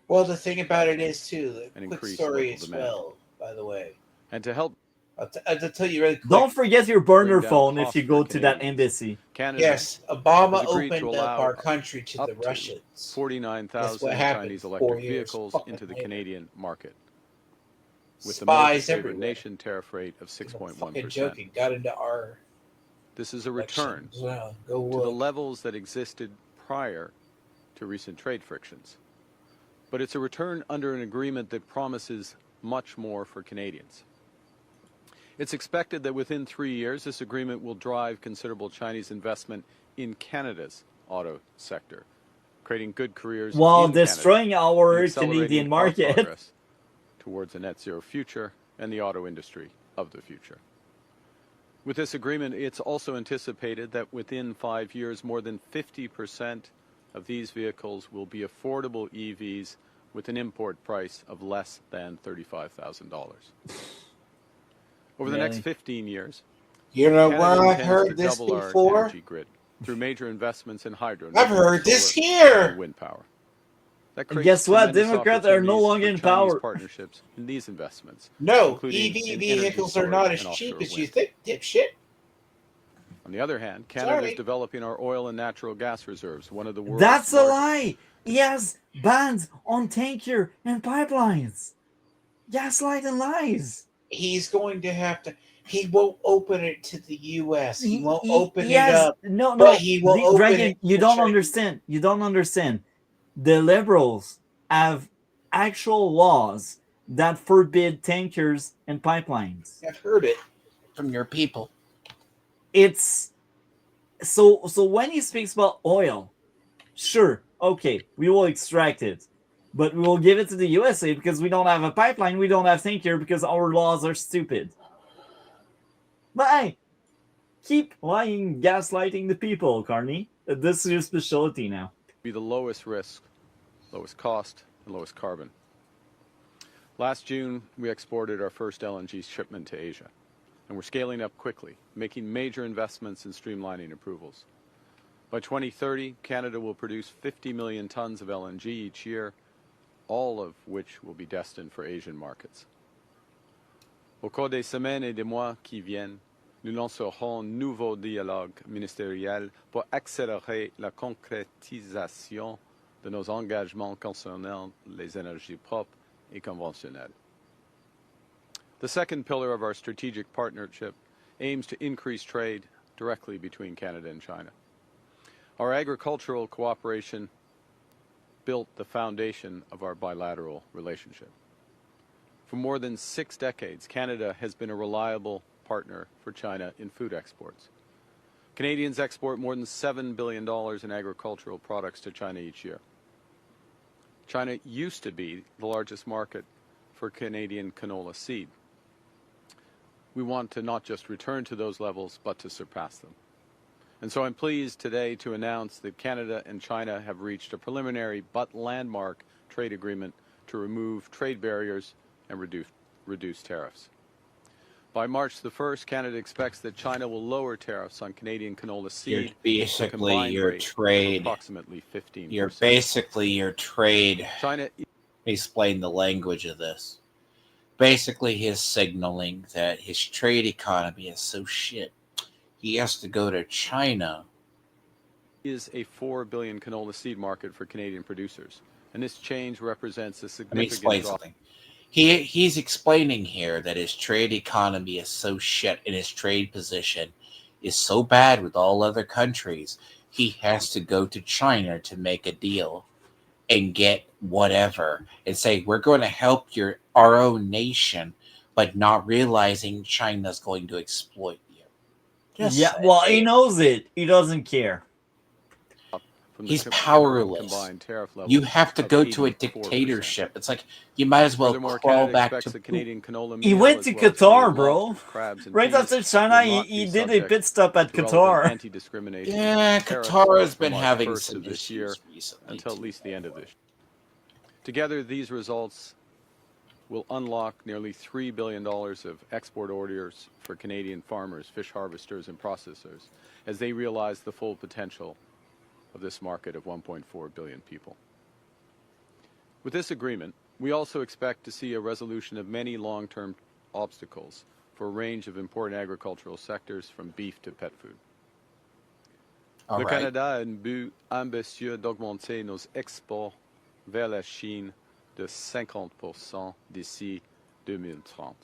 Well, the thing about it is too. The And quick increase story local as demand. well. By the way, And to help I'll tell you really quick. Don't forget your burner bring down phone if costs you for go to that Canadians, embassy. Canada Yes, Obama has agreed to opened up allow our country to up the to Russians. That's 49,000 what happened Chinese 4 electric years vehicles fucking into the later. Canadian market, with the Spies most favored everywhere. nation tariff rate of Fucking 6.1%. joking. Got into our This is a return elections. Well, go to the look. levels that existed prior to recent trade frictions. But it's a return under an agreement that promises much more for Canadians. It's expected that within 3 years, this agreement will drive considerable Chinese investment in Canada's auto sector, creating good careers While in destroying Canada, our and accelerating Canadian our market. progress towards a net zero future and the auto industry of the future. With this agreement, it's also anticipated that within 5 years, more than 50% of these vehicles will be affordable EVs with an import price of less than $35,000. Over the next Really? 15 years, You know Canada where I've intends heard to this double our before? energy grid through major investments in hydro, I've nuclear, heard this solar, here. and wind power. That And creates guess what? tremendous Democrats are no opportunities longer for in Chinese power. partnerships in these investments, No, including EV in energy vehicles are storage not as and cheap offshore as you wind. think, dipshit. On the other hand, Canada Sorry. is developing our oil and natural gas reserves, one of the world's That's a largest. lie. He has bans on tanker and pipelines. Gaslight and lies. He's going to have to. He won't open it to the U.S. He won't open He it has up. no. but he will The open Dragon, it you to don't China. understand. You don't understand. The liberals have actual laws that forbid tankers and pipelines. I've heard it from your people. It's so when he speaks about oil, sure, okay, we will extract it, but we will give it to the USA because we don't have a pipeline, we don't have tanker because our laws are stupid. But hey, keep lying, gaslighting the people, Carney. This is your specialty now. Be the lowest risk, lowest cost, and lowest carbon. Last June, we exported our first LNG shipment to Asia, and we're scaling up quickly, making major investments in streamlining approvals. By 2030, Canada will produce 50 million tons of LNG each year, all of which will be destined for Asian markets. Au cours des semaines et des mois qui viennent, nous lancerons un nouveau dialogue ministériel pour accélérer la concrétisation de nos engagements concernant les énergies propres et conventionnelles. The second pillar of our strategic partnership aims to increase trade directly between Canada and China. Our agricultural cooperation built the foundation of our bilateral relationship. For more than 6 decades, Canada has been a reliable partner for China in food exports. Canadians export more than $7 billion in agricultural products to China each year. China used to be the largest market for Canadian canola seed. We want to not just return to those levels, but to surpass them. And so I'm pleased today to announce that Canada and China have reached a preliminary but landmark trade agreement to remove trade barriers and reduce tariffs. By March the 1st, Canada expects that China will lower tariffs on Canadian canola seed to a combined rate of approximately 15%. You're basically your trade. China Explain the language of this. Basically, he's signaling that his trade economy is so shit, he has to go to China. Is a 4 billion canola seed market for Canadian producers, and this change represents a significant Explain drop. something. He's explaining here that his trade economy is so shit and his trade position is so bad with all other countries, he has to go to China to make a deal and get whatever and say, we're going to help our own nation, but not realizing China's going to exploit you. Yeah, well, he knows it. He doesn't care. He's powerless. You have to go to a 84%. dictatorship. It's like you might as well Furthermore, crawl Canada back expects to the Canadian canola He meal went as to well as Qatar, Canadian bro. lobsters, crabs, and Right peas after China, will not he be did a subject pit stop at to relevant Qatar. anti-discrimination Yeah, tariffs Qatar has from been March having 1st some of this year issues recently. until at least the end of this. Together, these results will unlock nearly $3 billion of export orders for Canadian farmers, fish harvesters, and processors as they realize the full potential of this market of 1.4 billion people. With this agreement, we also expect to see a resolution of many long-term obstacles for a range of important agricultural sectors, from beef to pet food. Le Canada a un but ambitieux d'augmenter nos exports vers la Chine de 50% d'ici 2030.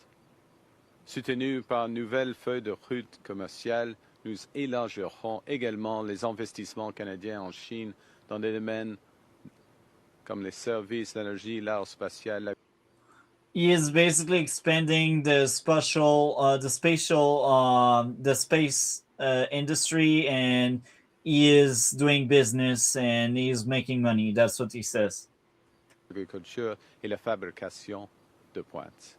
Soutenu par une nouvelle feuille de route commerciale, nous élargirons également les investissements canadiens en Chine dans des domaines comme les services, l'énergie, l'aérospatiale. He is basically expanding the space industry, and he is doing business and he is making money. That's what he says. L'agriculture et la fabrication de pointe.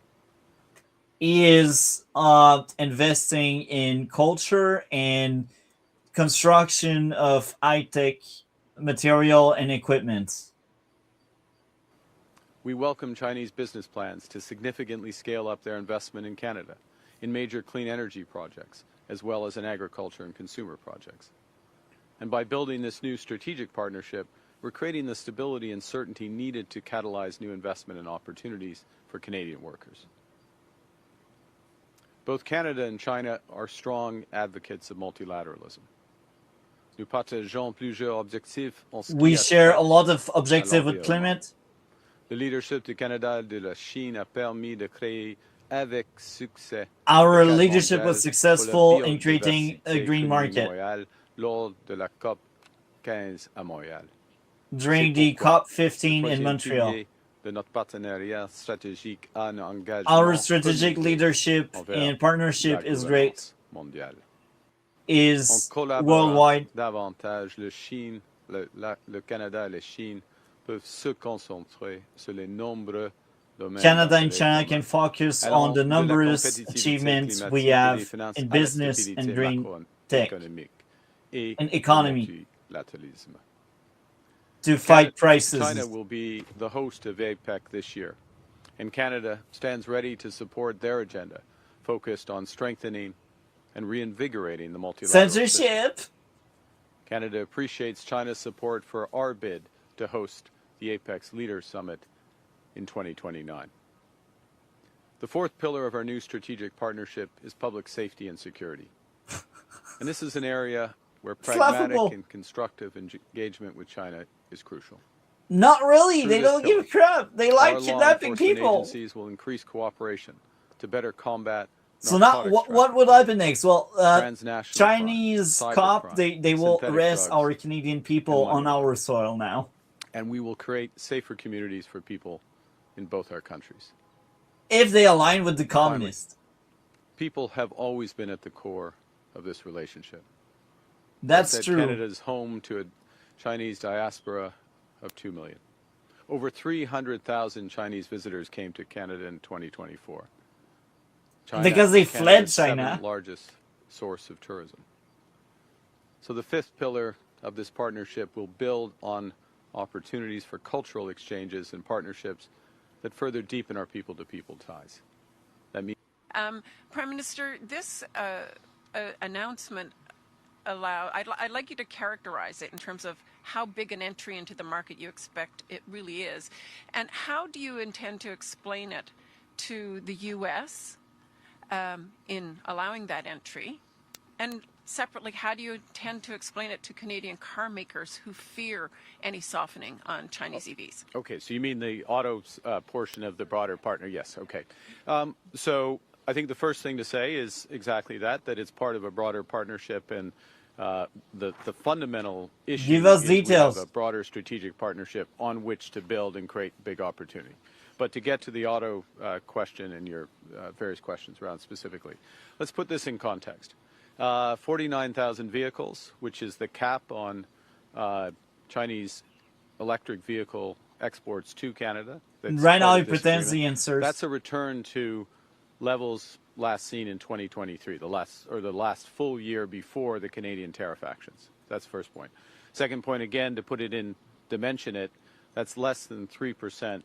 He is investing in culture and construction of high-tech material and equipment. We welcome Chinese business plans to significantly scale up their investment in Canada, in major clean energy projects, as well as in agriculture and consumer projects. And by building this new strategic partnership, we're creating the stability and certainty needed to catalyze new investment and opportunities for Canadian workers. Both Canada and China are strong advocates of multilateralism. Nous partageons plusieurs objectifs en ce qui We share a attrait lot of à objectives with l'environnement. climate. Le leadership du Canada et de la Chine a permis de créer avec succès Our le cadre leadership mondial was pour successful la in creating a biodiversité green connue market Montréal lors de la COP 15 à Montréal. during C'est the pourquoi COP15 le in troisième Montreal. pilier de notre partenariat stratégique a un engagement Our strategic renouvelé leadership envers and partnership la is great, gouvernance mondiale. On is collaborera worldwide. davantage. Le Canada et la Chine peuvent se concentrer sur les nombreux domaines Canada and d'intérêt China commun. can focus Allant on the de la numerous compétitivité achievements we climatique et des have finances in à la business stabilité and green tech macroéconomique et and au economy multilatéralisme. to fight China crises. will be the host of APEC this year, and Canada stands ready to support their agenda, focused on strengthening and reinvigorating the multilateral system. Censorship. Canada appreciates China's support for our bid to host the Apex Leaders Summit in 2029. The fourth pillar of our new strategic partnership is public safety and security. And this is an area where pragmatic laughable. and constructive engagement with China is crucial. Not really. Through They this don't give a pillar, crap. They like our law kidnapping enforcement people. agencies will increase cooperation to better combat So now, narcotics what will happen next? Well, transnational crime, Chinese cyber cop, crime, they will synthetic arrest drugs, our Canadian people and money on our soil now. and we will create safer communities for people in both our countries. If they align with the communists. People have always been at the core of this relationship. That's That true. Canada is home to a Chinese diaspora of 2 million. Over 300,000 Chinese visitors came to Canada in 2024. China Because they is fled Canada's China. seventh largest source of tourism. So the fifth pillar of this partnership will build on opportunities for cultural exchanges and partnerships that further deepen our people-to-people ties. That means Prime Minister, this announcement I'd like you to characterize it in terms of how big an entry into the market you expect it really is. And how do you intend to explain it to the U.S. In allowing that entry? And separately, how do you intend to explain it to Canadian car makers who fear any softening on Chinese EVs? Okay, so you mean the auto portion of the broader partner? Yes, okay. So I think the first thing to say is exactly that it's part of a broader partnership, and the fundamental issue Give us is we details. have a broader strategic partnership on which to build and create big opportunity. But to get to the auto question and your various questions around specifically, let's put this in context. 49,000 vehicles, which is the cap on Chinese electric vehicle exports to Canada. Right now, he pretends the answers. That's a return to levels last seen in 2023, the last full year before the Canadian tariff actions. That's the first point. Second point, again, to put it in, dimension it, that's less than 3%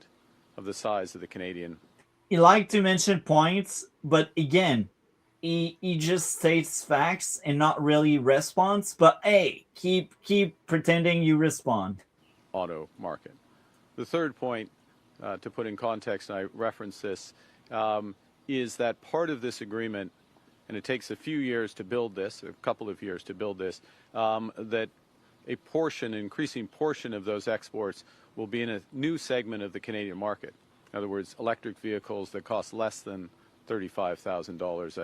of the size of the Canadian. He like to mention points, but again, he just states facts and not really responds. But hey, keep pretending you respond. Auto market. The third point, to put in context, and I reference this, is that part of this agreement, and it takes a few years to build this, a couple of years to build this, that a portion, an increasing portion of those exports will be in a new segment of the Canadian market. In other words, electric vehicles that cost less than $35,000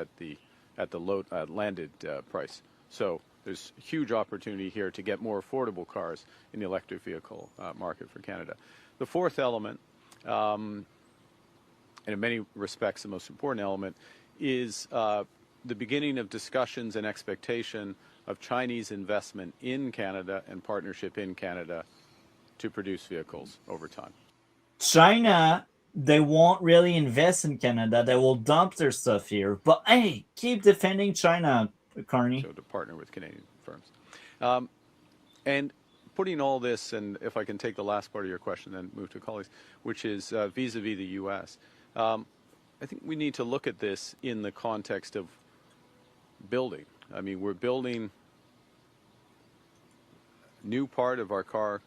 at the landed price. So there's huge opportunity here to get more affordable cars in the electric vehicle market for Canada. The fourth element, and in many respects the most important element, is the beginning of discussions and expectation of Chinese investment in Canada and partnership in Canada to produce vehicles over time. China, they won't really invest in Canada. They will dump their stuff here. But hey, keep defending China, Carney. So to partner with Canadian firms. And putting all this, and if I can take the last part of your question, then move to colleagues, which is vis-a-vis the U.S., I think we need to look at this in the context of building. I mean, we're building a new part of our car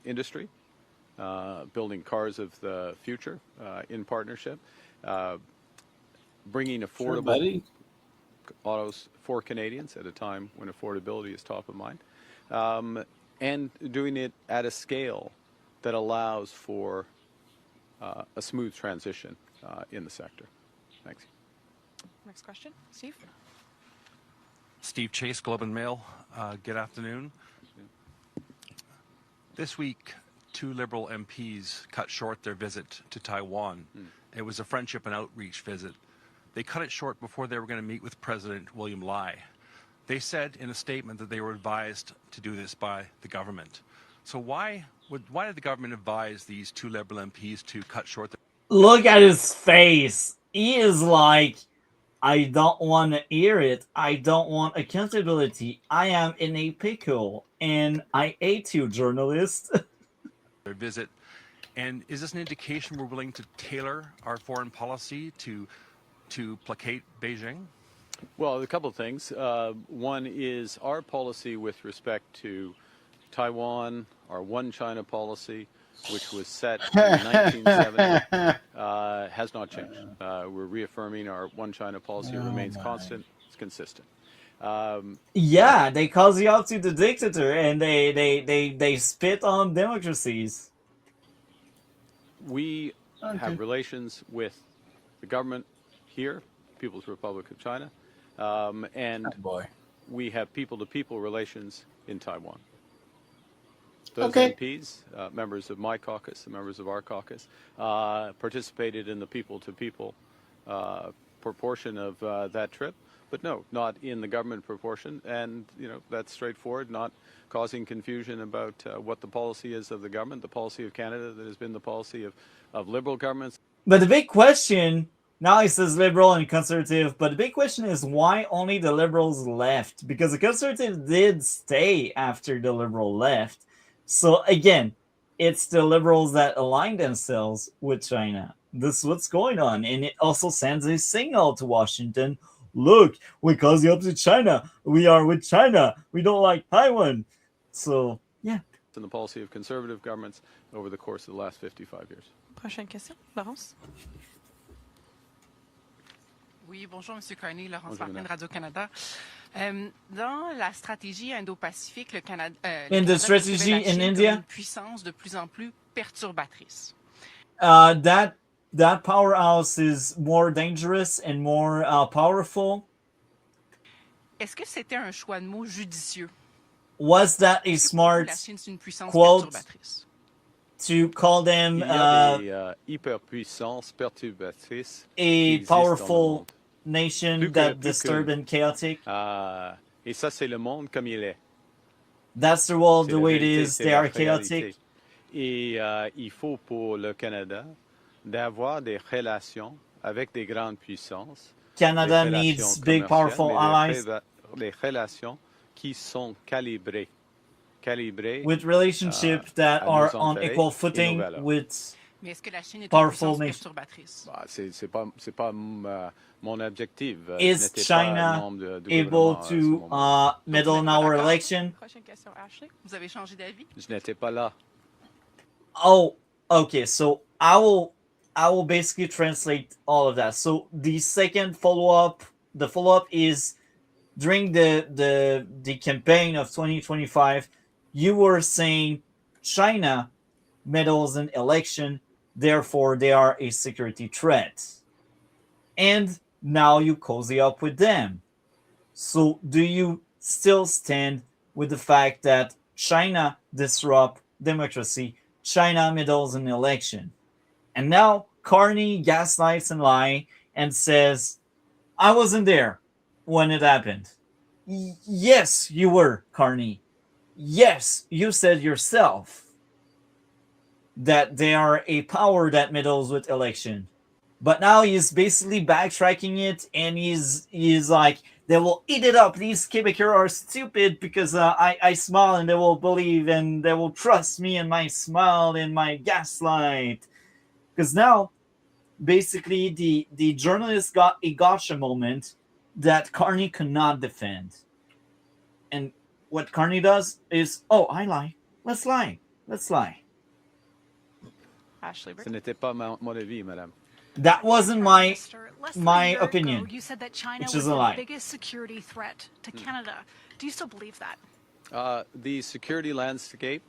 industry, building cars of the future in partnership, bringing affordable autos for Canadians at a time when affordability is top of mind, and doing it at a scale that allows for a smooth transition in the sector. Thanks. Next question, Steve. Steve Chase, Globe and Mail. Good afternoon. This week, 2 Liberal MPs cut short their visit to Taiwan. It was a friendship and outreach visit. They cut it short before they were going to meet with President William Lai. They said in a statement that they were advised to do this by the government. So why did the government advise these 2 Liberal MPs to cut short their... Look at his face. He is like, I don't want to hear it. I don't want accountability. I am in a pickle, and I hate you, journalist. their visit? And is this an indication we're willing to tailor our foreign policy to placate Beijing? Well, a couple of things. One is our policy with respect to Taiwan, our one China policy, which was set in 1970, has not changed. We're reaffirming our one China policy. It remains constant. It's consistent. Yeah, they call you out to the dictator, and they spit on democracies. We have relations with the government here, People's Republic of China, and we have people-to-people relations in Taiwan. Those MPs, members of my caucus, members of our caucus, participated in the people-to-people proportion of that trip. But no, not in the government proportion, and that's straightforward, not causing confusion about what the policy is of the government, the policy of Canada that has been the policy of Liberal governments. But the big question, now he says Liberal and Conservative, but the big question is why only the Liberals left? Because the Conservative did stay after the Liberal left. So again, it's the Liberals that align themselves with China. This is what's going on, and it also sends a signal to Washington. Look, we cause you up to China. We are with China. We don't like Taiwan. So, yeah. In the policy of conservative governments over the course of the last 55 years. Prochaine question, Laurence. Oui, bonjour, M. Carney, Laurence Martin, Radio-Canada. Dans la stratégie Indo-Pacifique, le Canada in the strategy in India, une puissance de plus en plus perturbatrice. That powerhouse is more dangerous and more powerful. Est-ce que c'était un choix de mots judicieux? Was that a smart quote to call them hyperpuissance perturbatrice a powerful nation that disturbed and chaotic? Et ça, c'est le monde comme il est. That's the world the way it is. They are chaotic. Et il faut pour le Canada d'avoir des relations avec des grandes puissances. Canada needs big, powerful allies. Des relations qui sont calibrées. With relationships that are on equal footing with powerful nations. C'est pas mon objectif. Is China able to meddle in our election? Prochaine question, Ashley. Vous avez changé d'avis? Je n'étais pas là. Oh, okay. So I will basically translate all of that. So the second follow-up, the follow-up is during the campaign of 2025, you were saying China meddles in election, therefore they are a security threat. And now you cozy up with them. So do you still stand with the fact that China disrupts democracy, China meddles in election? And now Carney gaslights and lies and says, I wasn't there when it happened. Yes, you were, Carney. Yes, you said yourself that they are a power that meddles with election. But now he's basically backtracking it, and he's like, they will eat it up. These Quebecers are stupid because I smile and they will believe and they will trust me and my smile and my gaslight. Because now, basically, the journalist got a gotcha moment that Carney could not defend. And what Carney does is, oh, I lie. Let's lie. Let's lie. Ashley, Ce n'était pas mon avis, madame. That wasn't my opinion. You said that China which was is a the lie. biggest security threat to Canada. Do you still believe that? The security landscape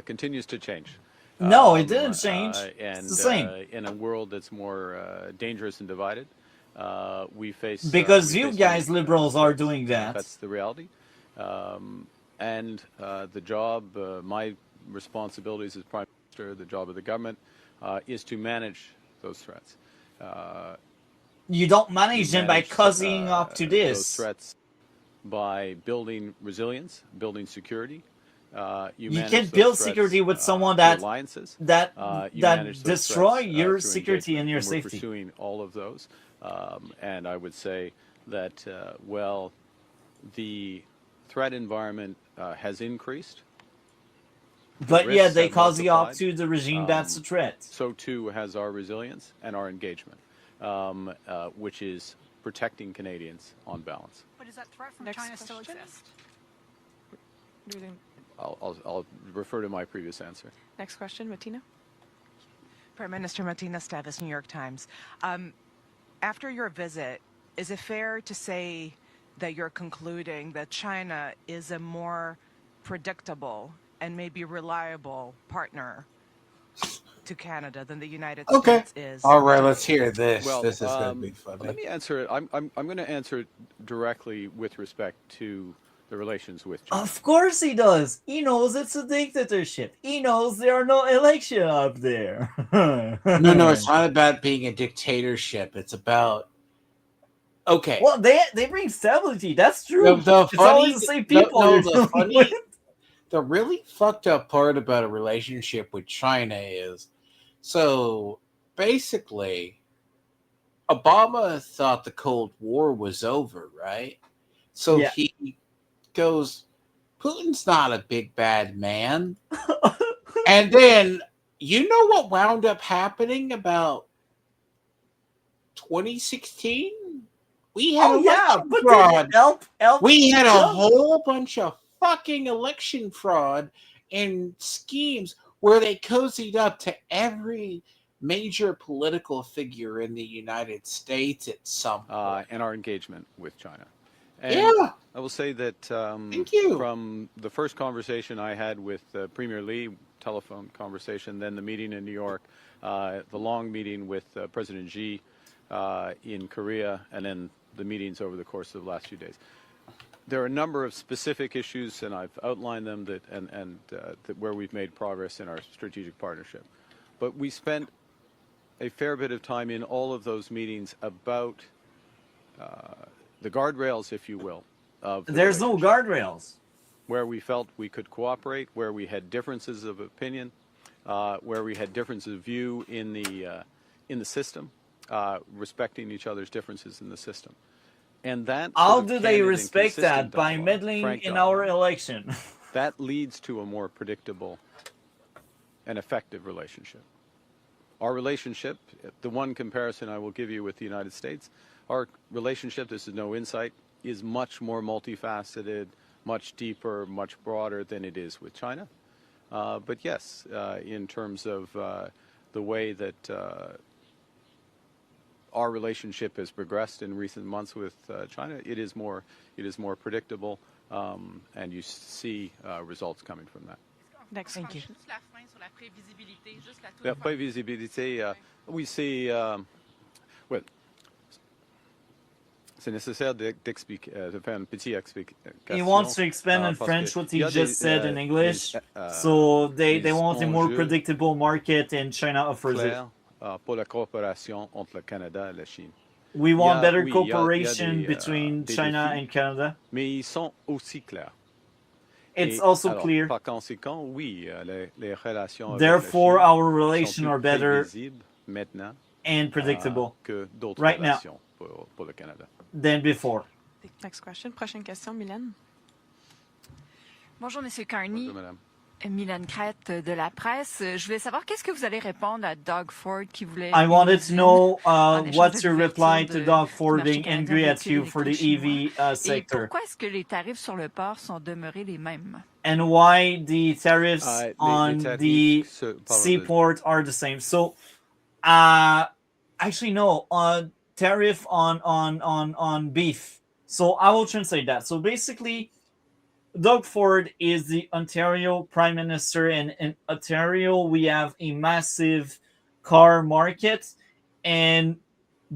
continues to change. No, it didn't change. And, it's the same. In a world that's more dangerous and divided, we face... Because you guys, liberals, are doing that. That's the reality. And the job, my responsibilities as Prime Minister, the job of the government, is to manage those threats. You don't manage them by cozying up to this. Those threats by building resilience, building security. You can't build security with someone that destroy your security and your safety. We're pursuing all of those, and I would say that well, the threat environment has increased But yeah, risks they have cause the op multiplied. to the regime that's a threat. So too has our resilience and our engagement, which is protecting Canadians on balance. But does that threat from Next China still question. exist? I'll refer to my previous answer. Next question, Martina. Prime Minister Martina Stavis, New York Times. After your visit, is it fair to say that you're concluding that China is a more predictable and maybe reliable partner to Canada than the United States is? All right, let's hear this. Well, this is going to be funny. let me answer it. I'm going to answer it directly with respect to the relations with China. Of course he does. He knows it's a dictatorship. He knows there are no election up there. No, it's not about being a dictatorship. It's about okay. Well, they bring stability. That's true. It's always the same people. The really fucked up part about a relationship with China is, so basically, Obama thought the Cold War was over, right? So Yeah. he goes, Putin's not a big bad man. And then, you know what wound up happening about 2016? We had we had a whole bunch of fucking election fraud and schemes where they cozied up to every major political figure in the United States at some point. And our engagement with China. And yeah. I will say that Thank you. From the first conversation I had with Premier Lee, telephone conversation, then the meeting in New York, the long meeting with President Xi in Korea, and then the meetings over the course of the last few days. There are a number of specific issues, and I've outlined them that where we've made progress in our strategic partnership. But we spent a fair bit of time in all of those meetings about the guardrails, if you will. There's no guardrails. Where we felt we could cooperate, where we had differences of opinion, where we had differences of view in the system, respecting each other's differences in the system. And that how do they respect that? By meddling in our election. That leads to a more predictable and effective relationship. Our relationship, the one comparison I will give you with the United States, our relationship, this is no insight, is much more multifaceted, much deeper, much broader than it is with China. But yes, in terms of the way that our relationship has progressed in recent months with China, it is more predictable, and you see results coming from that. Next question. La prévisibilité, oui, c'est well, c'est nécessaire d'expliquer, de faire une petite explication. He wants to expand in French what he just said in English, so they want a more predictable market, and China offers it. Pour la coopération entre le Canada et la Chine. We want better cooperation between China and Canada. Mais ils sont aussi clairs. It's also clear. Par conséquent, oui, les relations Therefore, our relations are better maintenant, and predictable que d'autres right now pour le Canada. than before. Next question. Prochaine question, Mylène. Bonjour, Monsieur Carney. Bonjour, madame. Mylène Crête de la presse. Je voulais savoir qu'est-ce que vous allez répondre à Doug Ford qui voulait. I wanted to know what's your reply to Doug Ford being angry at you for the EV sector. Pourquoi est-ce que les tarifs sur le port sont demeurés les mêmes? And why the tariffs on the seaport are the same? So, actually no, tariff on beef. So I will translate that. So basically, Doug Ford is the Ontario Prime Minister, and in Ontario we have a massive car market, and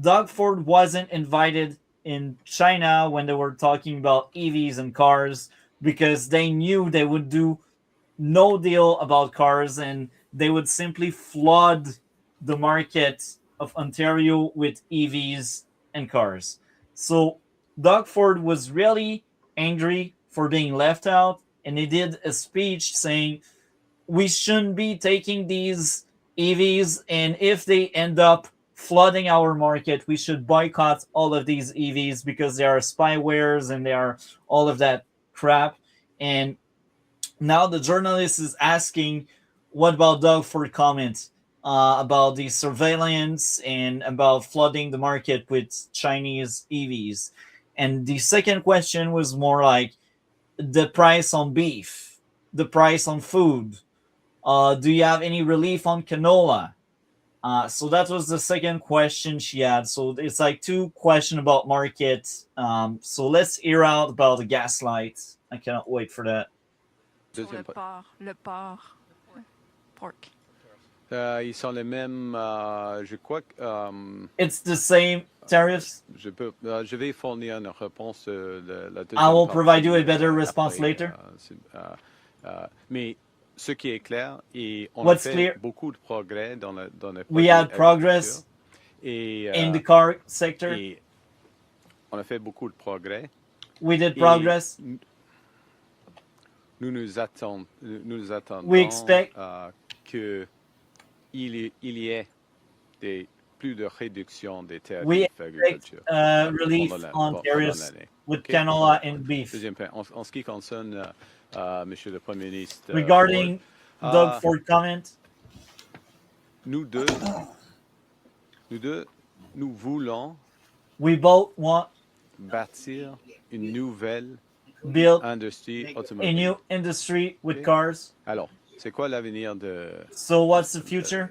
Doug Ford wasn't invited in China when they were talking about EVs and cars because they knew they would do no deal about cars and they would simply flood the market of Ontario with EVs and cars. So Doug Ford was really angry for being left out, and he did a speech saying we shouldn't be taking these EVs, and if they end up flooding our market, we should boycott all of these EVs because they are spywares and they are all of that crap. And Now the journalist is asking, what about Doug for comments about the surveillance and about flooding the market with Chinese EVs? And the second question was more like the price on beef, the price on food. Do you have any relief on canola? So that was the second question she had. So it's like two questions about market. So let's hear out about the gaslight. I cannot wait for that. Sur le porc, pork. Ils sont les mêmes, je crois que... It's the same tariffs. Je vais fournir une réponse la deuxième I will partie, provide you a better response après, later. Mais ce qui est clair, et on What's a fait clear? beaucoup de progrès dans le We had progress in the car sector. Et on a fait beaucoup de progrès. We did progress. Nous attendons We expect qu'il y ait plus de réduction des tarifs we d'agriculture. expect relief on tariffs with canola and beef. Deuxième point, en ce qui concerne Monsieur le Premier ministre Regarding Ford, Doug Ford comment, nous voulons we both want bâtir une nouvelle build industrie a automobile. new industry with cars. Alors, c'est quoi l'avenir de So what's the future?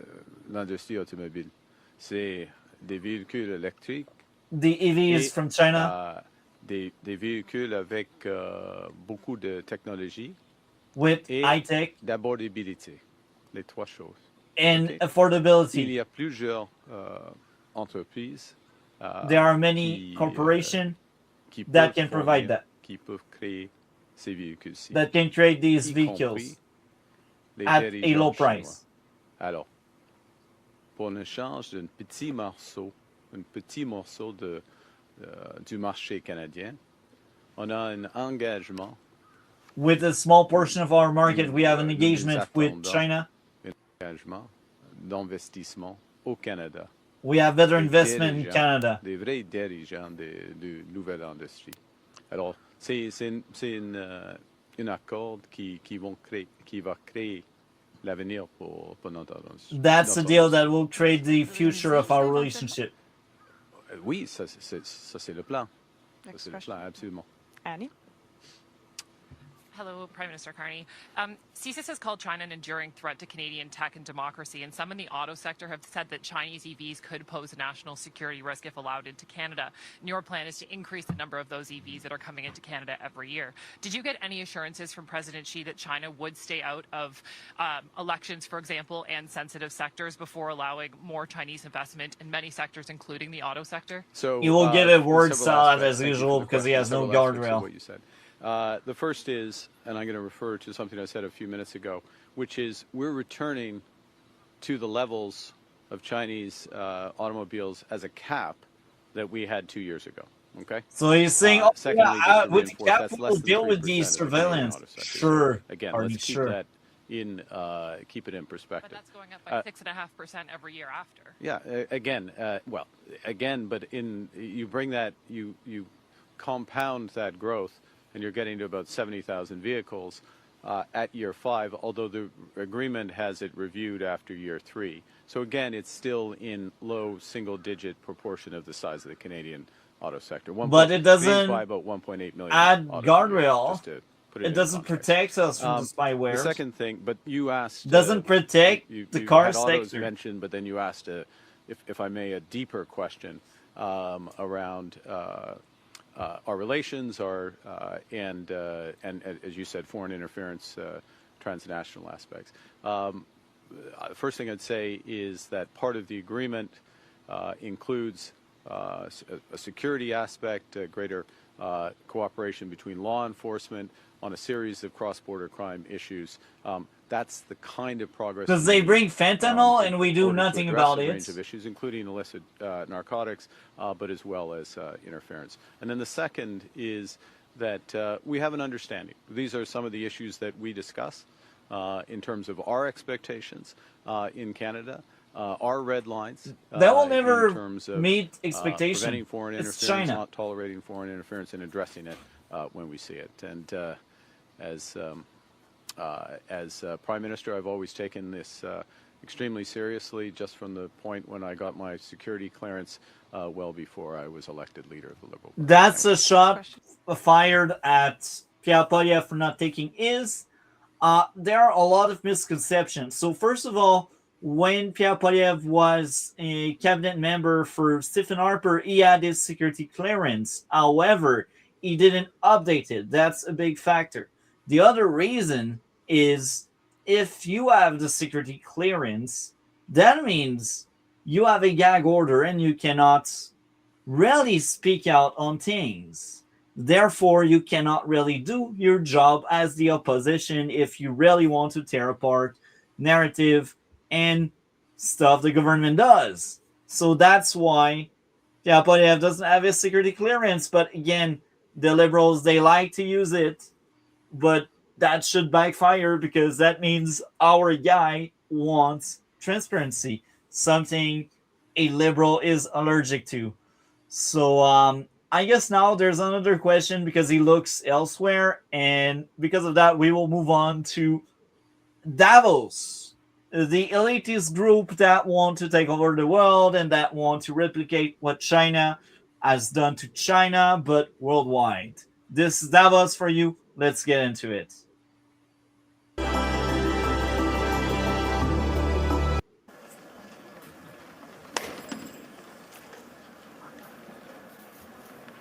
L'industrie automobile? C'est des véhicules électriques. The EVs from China. Des véhicules avec beaucoup de technologie. With et high tech. D'abordabilité. Les trois choses. And affordability. Il y a plusieurs entreprises. There are many corporations that can provide that. Qui peuvent créer ces véhicules-ci. That can create these vehicles at a low price. Alors, pour un échange d'un petit morceau du marché canadien, on a un engagement. With a small portion of our market, we have an engagement with China. Un engagement d'investissement au Canada. We have better investment in Canada. Des vrais dirigeants de nouvelles industries. Alors, c'est un accord qui va créer l'avenir pour notre industrie. That's a deal that will create the future of our relationship. Oui, ça c'est le plan. Ça c'est le plan, absolument. Annie? Hello, Prime Minister Carney. CSIS has called China an enduring threat to Canadian tech and democracy, and some in the auto sector have said that Chinese EVs could pose a national security risk if allowed into Canada. And your plan is to increase the number of those EVs that are coming into Canada every year. Did you get any assurances from President Xi that China would stay out of elections, for example, and sensitive sectors before allowing more Chinese investment in many sectors, including the auto sector? So you will get a word salad as usual because he has no guardrail. What you said. The first is, and I'm going to refer to something I said a few minutes ago, which is we're returning to the levels of Chinese automobiles as a cap that we had 2 years ago. Okay. So he's saying, with the cap, we'll deal with the surveillance. Sure. Again, let's keep that keep it in perspective. But that's going up by 6.5% every year after. Yeah. But you bring that you compound that growth. And you're getting to about 70,000 vehicles at year 5, although the agreement has it reviewed after year 3. So again, it's still in low single-digit proportion of the size of the Canadian auto sector. But it doesn't by about 1.8 million add guardrail. It doesn't protect us from the spyware. The second thing, but you asked... Doesn't protect the car sector. Mentioned, but then you asked, if I may, a deeper question around... our relations are, and as you said, foreign interference, transnational aspects. First thing I'd say is that part of the agreement includes a security aspect, greater cooperation between law enforcement on a series of cross-border crime issues. That's the kind of progress. Because they bring fentanyl and we do nothing about it. A range of issues, including illicit narcotics, but as well as interference. And then the second is that we have an understanding. These are some of the issues that we discuss in terms of our expectations in Canada, our red lines. That will never in terms of, meet expectations. Preventing foreign interference, not tolerating foreign interference, and addressing it when we see it. And As Prime Minister, I've always taken this extremely seriously, just from the point when I got my security clearance well before I was elected leader of the Liberal Party. That's a shot fired at Pierre Poilievre for not taking his. There are a lot of misconceptions. So first of all, when Pierre Poilievre was a cabinet member for Stephen Harper, he had his security clearance. However, he didn't update it. That's a big factor. The other reason is if you have the security clearance, that means you have a gag order and you cannot really speak out on things. Therefore, you cannot really do your job as the opposition if you really want to tear apart narrative and stuff the government does. So that's why Pierre Poilievre doesn't have his security clearance. But again, the Liberals, they like to use it, but that should backfire because that means our guy wants transparency, something a Liberal is allergic to. So I guess now there's another question because he looks elsewhere, and because of that, we will move on to Davos, the elitist group that want to take over the world and that want to replicate what China has done to China, but worldwide. This is Davos for you. Let's get into it.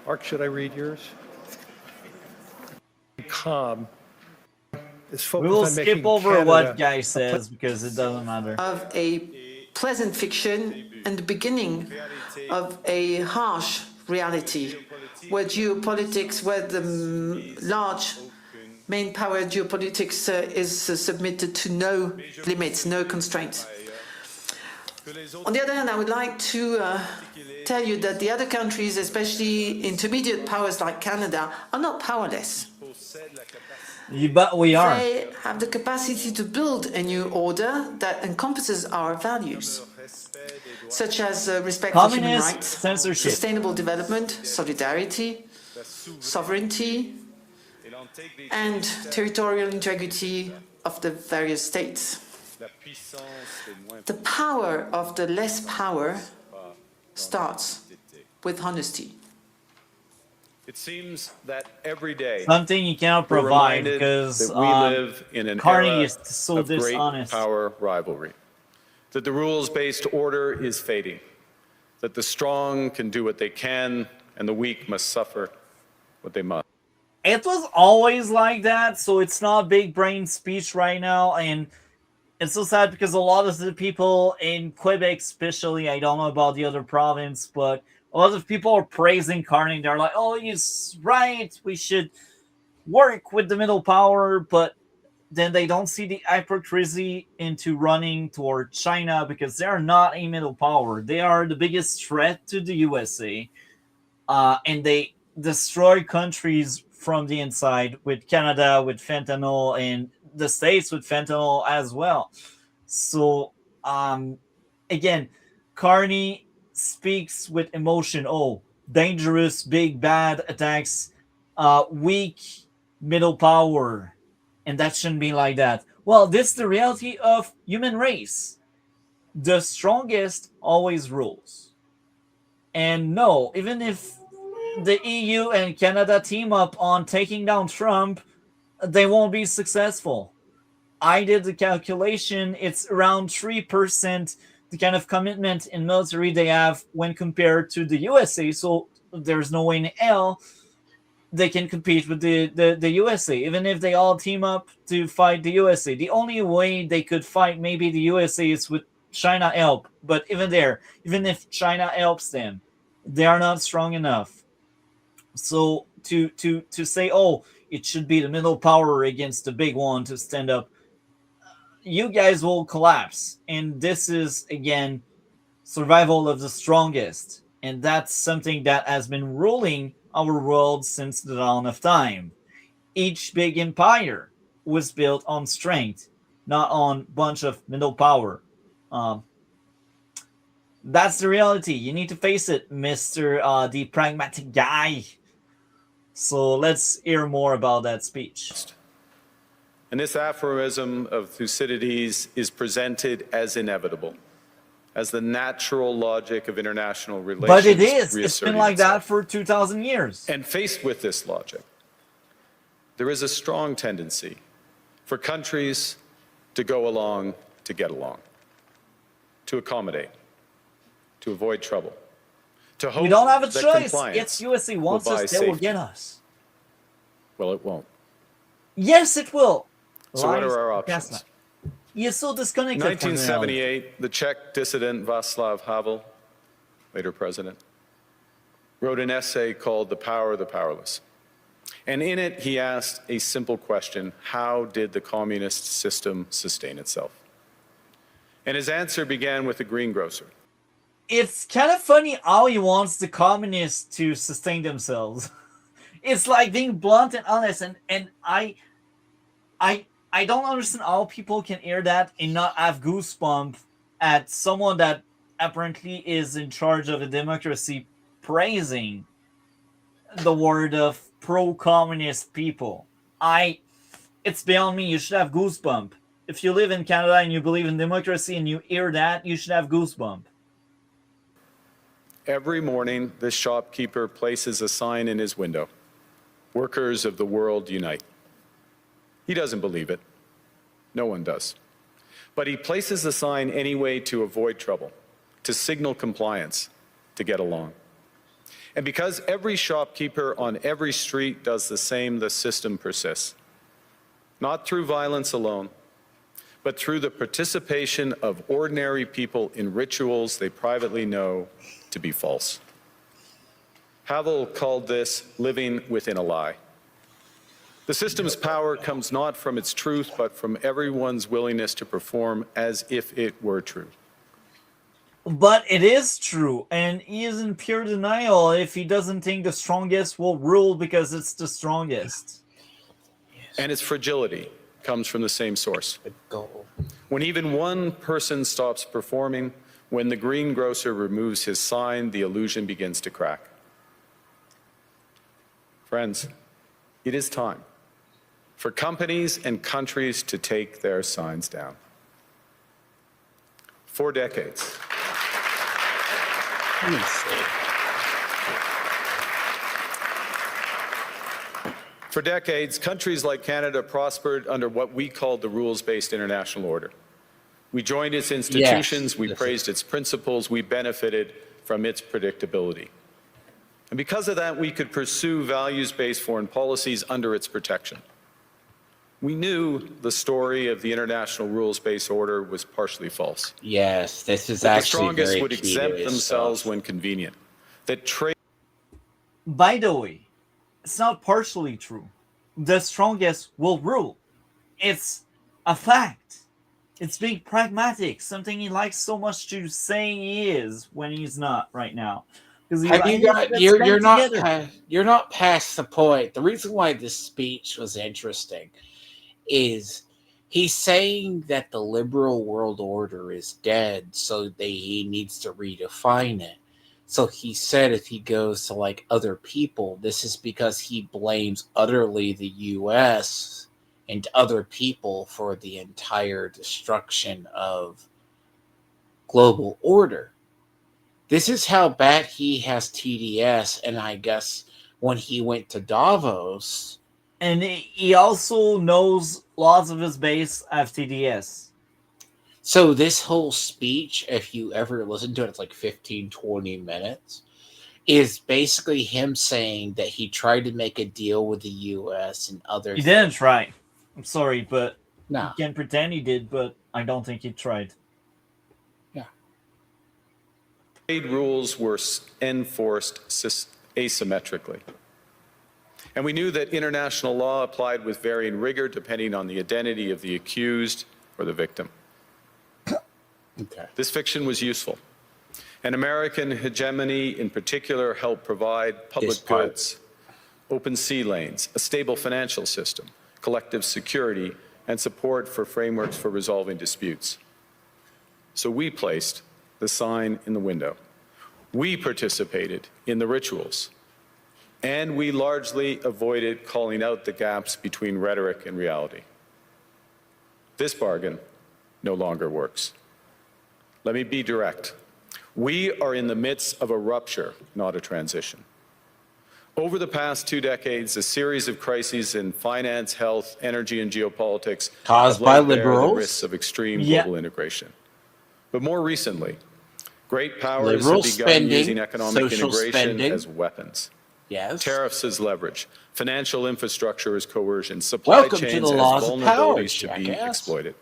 Mark, should I read yours? Calm. We will skip over what Guy says because it doesn't matter. Of a pleasant fiction and the beginning of a harsh reality where geopolitics, where the large main power geopolitics is submitted to no limits, no constraints. On the other hand, I would like to tell you that the other countries, especially intermediate powers like Canada, are not powerless. But we are. They have the capacity to build a new order that encompasses our values, such as respect for human rights, censorship, sustainable development, solidarity, sovereignty, and territorial integrity of the various states. The power of the less power starts with honesty. It seems that every day something you cannot provide because we live in an Carney era is so of dishonest. Great power rivalry, that the rules-based order is fading, that the strong can do what they can and the weak must suffer what they must. It was always like that, so it's not big brain speech right now, and it's so sad because a lot of the people in Quebec, especially, I don't know about the other province, but a lot of people are praising Carney. They're like, oh, he's right. We should work with the middle power. But then they don't see the hypocrisy into running toward China because they're not a middle power. They are the biggest threat to the USA. And they destroy countries from the inside with Canada, with fentanyl, and the States with fentanyl as well. So, again, Carney speaks with emotion. Oh, dangerous, big, bad attacks, weak, middle power, and that shouldn't be like that. Well, this is the reality of human race. The strongest always rules. And no, even if the EU and Canada team up on taking down Trump, they won't be successful. I did the calculation. It's around 3% the kind of commitment in military they have when compared to the USA. So there's no way in hell they can compete with the USA, even if they all team up to fight the USA. The only way they could fight maybe the USA is with China help. But even there, even if China helps them, they are not strong enough. So to say, oh, it should be the middle power against the big one to stand up, you guys will collapse. And this is, again, survival of the strongest. And that's something that has been ruling our world since the dawn of time. Each big empire was built on strength, not on a bunch of middle power. That's the reality. You need to face it, Mr. The pragmatic guy. So let's hear more about that speech. And this aphorism of Thucydides is presented as inevitable, as the natural logic of international relations. But it is. It's been like that for 2,000 years. And faced with this logic, there is a strong tendency for countries to go along to get along, to accommodate, to avoid trouble, to hope we don't have a that choice. compliance It's USA wants will buy us, they will safety. get us. Well, it won't. Yes, it will. So what Lies, are our Tesla. options? He is so disconnected In from reality. 1978, the Czech dissident Václav Havel, later president, wrote an essay called The Power of the Powerless. And in it, he asked a simple question: how did the communist system sustain itself? And his answer began with a greengrocer. It's kind of funny how he wants the communists to sustain themselves. It's like being blunt and honest, and I don't understand how people can hear that and not have goosebumps at someone that apparently is in charge of a democracy praising the word of pro-communist people. It's beyond me. You should have goosebumps. If you live in Canada and you believe in democracy and you hear that, you should have goosebumps. Every morning, this shopkeeper places a sign in his window: "Workers of the world unite." He doesn't believe it. No one does. But he places the sign anyway to avoid trouble, to signal compliance, to get along. And because every shopkeeper on every street does the same, the system persists. Not through violence alone, but through the participation of ordinary people in rituals they privately know to be false. Havel called this living within a lie. The system's power comes not from its truth, but from everyone's willingness to perform as if it were true. But it is true, and he is in pure denial if he doesn't think the strongest will rule because it's the strongest. And its fragility comes from the same source. When even one person stops performing, when the greengrocer removes his sign, the illusion begins to crack. Friends, it is time for companies and countries to take their signs down. For decades. For decades, countries like Canada prospered under what we called the rules-based international order. We joined its institutions, we praised its principles, we benefited from its predictability. And because of that, we could pursue values-based foreign policies under its protection. We knew the story of the international rules-based order was partially false. Yes, this is That actually the strongest very would key to exempt his themselves stuff. when convenient. That trade. By the way, it's not partially true. The strongest will rule. It's a fact. It's being pragmatic, something he likes so much to say he is when he's not right now. Because You're not past the point. The reason why this speech was interesting is he's saying that the liberal world order is dead, so he needs to redefine it. So he said if he goes to like other people, this is because he blames utterly the US and other people for the entire destruction of global order. This is how bad he has TDS, and I guess when he went to Davos. And he also knows lots of his base have TDS. So this whole speech, if you ever listen to it, it's like 15, 20 minutes, is basically him saying that he tried to make a deal with the U.S. and other He didn't try. I'm sorry, but no. You can pretend he did, but I don't think he tried. Yeah. Trade rules were enforced asymmetrically. And we knew that international law applied with varying rigor depending on the identity of the accused or the victim. Okay. This fiction was useful. And American hegemony in particular helped provide public goods, open sea lanes, a stable financial system, collective security, and support for frameworks for resolving disputes. So we placed the sign in the window. We participated in the rituals. And we largely avoided calling out the gaps between rhetoric and reality. This bargain no longer works. Let me be direct. We are in the midst of a rupture, not a transition. Over the past 2 decades, a series of crises in finance, health, energy, and geopolitics Caused have by laid bare the liberals. risks of extreme global integration. But more recently, great powers Liberal have begun spending, using economic social integration spending. as weapons. Yes. Tariffs as leverage, financial infrastructure as coercion, supply Welcome to chains the as laws of power, vulnerabilities to be jackass. exploited.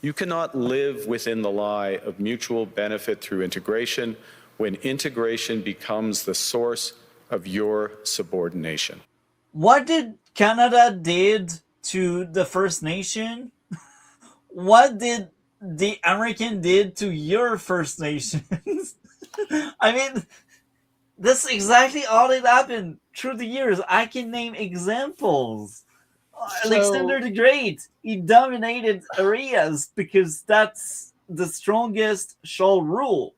You cannot live within the lie of mutual benefit through integration when integration becomes the source of your subordination. What did Canada did to the First Nation? What did the American did to your First Nations? I mean, that's exactly all that happened through the years. I can name examples. Alexander the Great, he dominated areas because that's the strongest shall rule.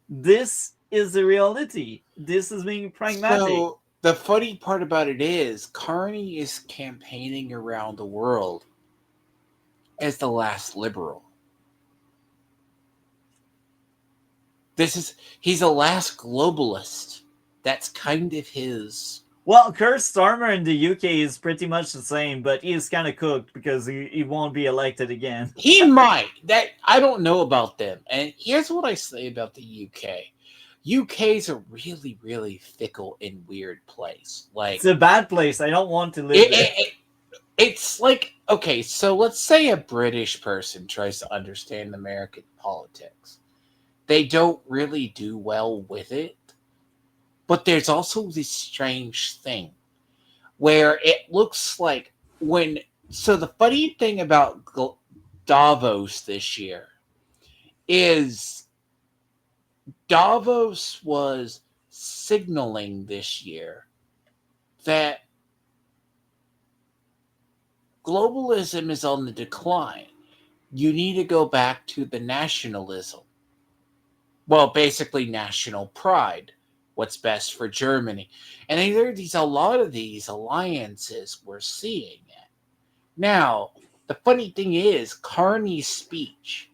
This is the reality. This is being pragmatic. So the funny part about it is Carney is campaigning around the world as the last liberal. He's the last globalist. That's kind of his. Well, Keir Starmer in the UK is pretty much the same, but he's kind of cooked because he won't be elected again. He might. That I don't know about them. And here's what I say about the UK. UK's a really, really fickle and weird place. Like, it's a bad place. I don't want to live there. It's like, okay, so let's say a British person tries to understand American politics. They don't really do well with it. But there's also this strange thing where it looks like so the funny thing about Davos this year is Davos was signaling this year that globalism is on the decline. You need to go back to the nationalism. Well, basically national pride. What's best for Germany. And a lot of these alliances we're seeing it. Now, the funny thing is, Carney's speech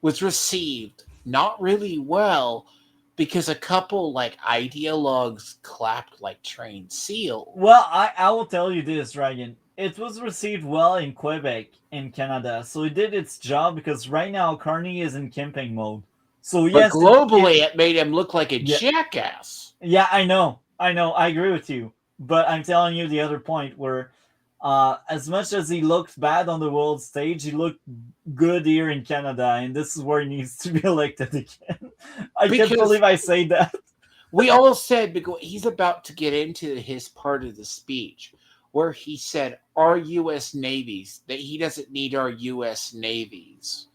was received not really well because a couple ideologues clapped like trained seals. Well, I will tell you this, Dragon. It was received well in Quebec, in Canada, so it did its job because right now Carney is in camping mode. So yes, but globally, it made him look like a jackass. Yeah, I know. I agree with you. But I'm telling you the other point where, as much as he looked bad on the world stage, he looked good here in Canada, and this is where he needs to be elected again. I can't believe I say that. We all said because he's about to get into his part of the speech where he said our U.S. navies, that he doesn't need our U.S. navies.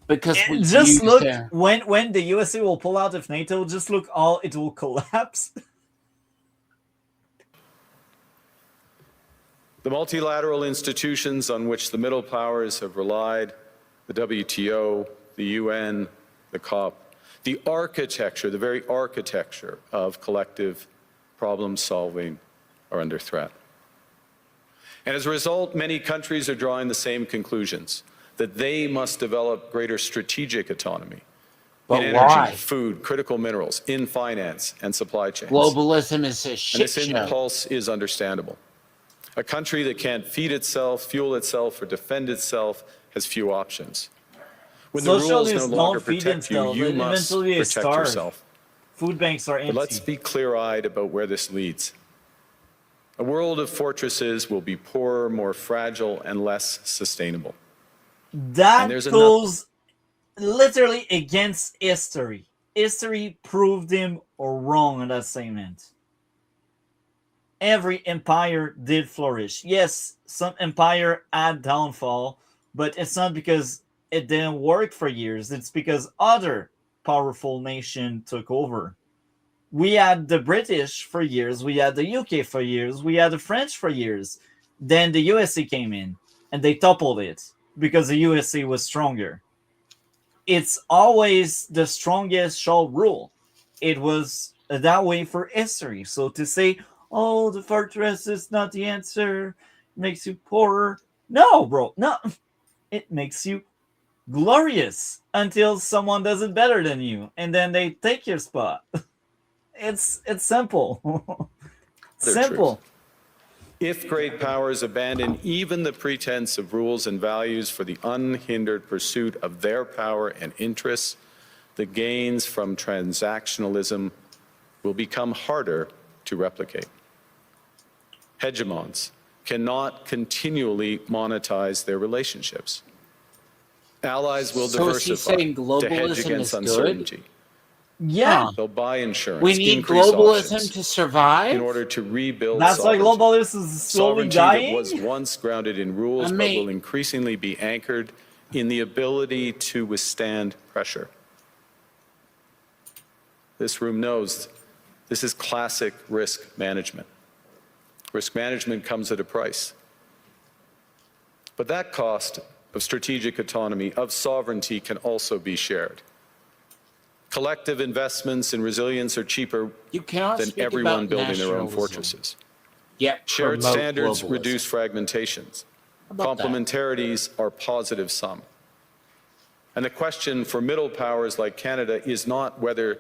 Because we just look when the USA will pull out of NATO, just look all it will collapse. The multilateral institutions on which the middle powers have relied, the WTO, the UN, the COP, the architecture, the very architecture of collective problem solving are under threat. And as a result, many countries are drawing the same conclusions, that they must develop greater strategic autonomy but in why? energy, food, critical minerals, in finance and supply chains. Globalism is a shit and this show. impulse is understandable. A country that can't feed itself, fuel itself, or defend itself has few options. When the rules no longer protect you, you must protect yourself. Food banks are empty. But let's be clear-eyed about where this leads. A world of fortresses will be poorer, more fragile, and less sustainable. That goes literally against history. History proved him wrong on that statement. Every empire did flourish. Yes, some empire had downfall, but it's not because it didn't work for years. It's because other powerful nation took over. We had the British for years. We had the UK for years. We had the French for years. Then the USA came in and they toppled it because the USA was stronger. It's always the strongest shall rule. It was that way for history. So to say, oh, the fortress is not the answer, makes you poorer. No, bro. No. It makes you glorious until someone does it better than you, and then they take your spot. It's simple. Simple. If great powers abandon even the pretense of rules and values for the unhindered pursuit of their power and interests, the gains from transactionalism will become harder to replicate. Hegemons cannot continually monetize their relationships. Allies will So is he diversify saying to hedge globalism against is good? uncertainty. Yeah. They'll buy insurance, We need increase globalism options to survive? in order to rebuild That's why sovereignty. globalism is slowly Sovereignty dying. that was once grounded in rules, but will increasingly be anchored in the ability to withstand pressure. This room knows this is classic risk management. Risk management comes at a price. But that cost of strategic autonomy, of sovereignty, can also be shared. Collective investments in resilience are cheaper than everyone building their own fortresses. Yet Shared promote standards globalism. reduce fragmentations. about that? Complementarities are positive sum. And the question for middle powers like Canada is not whether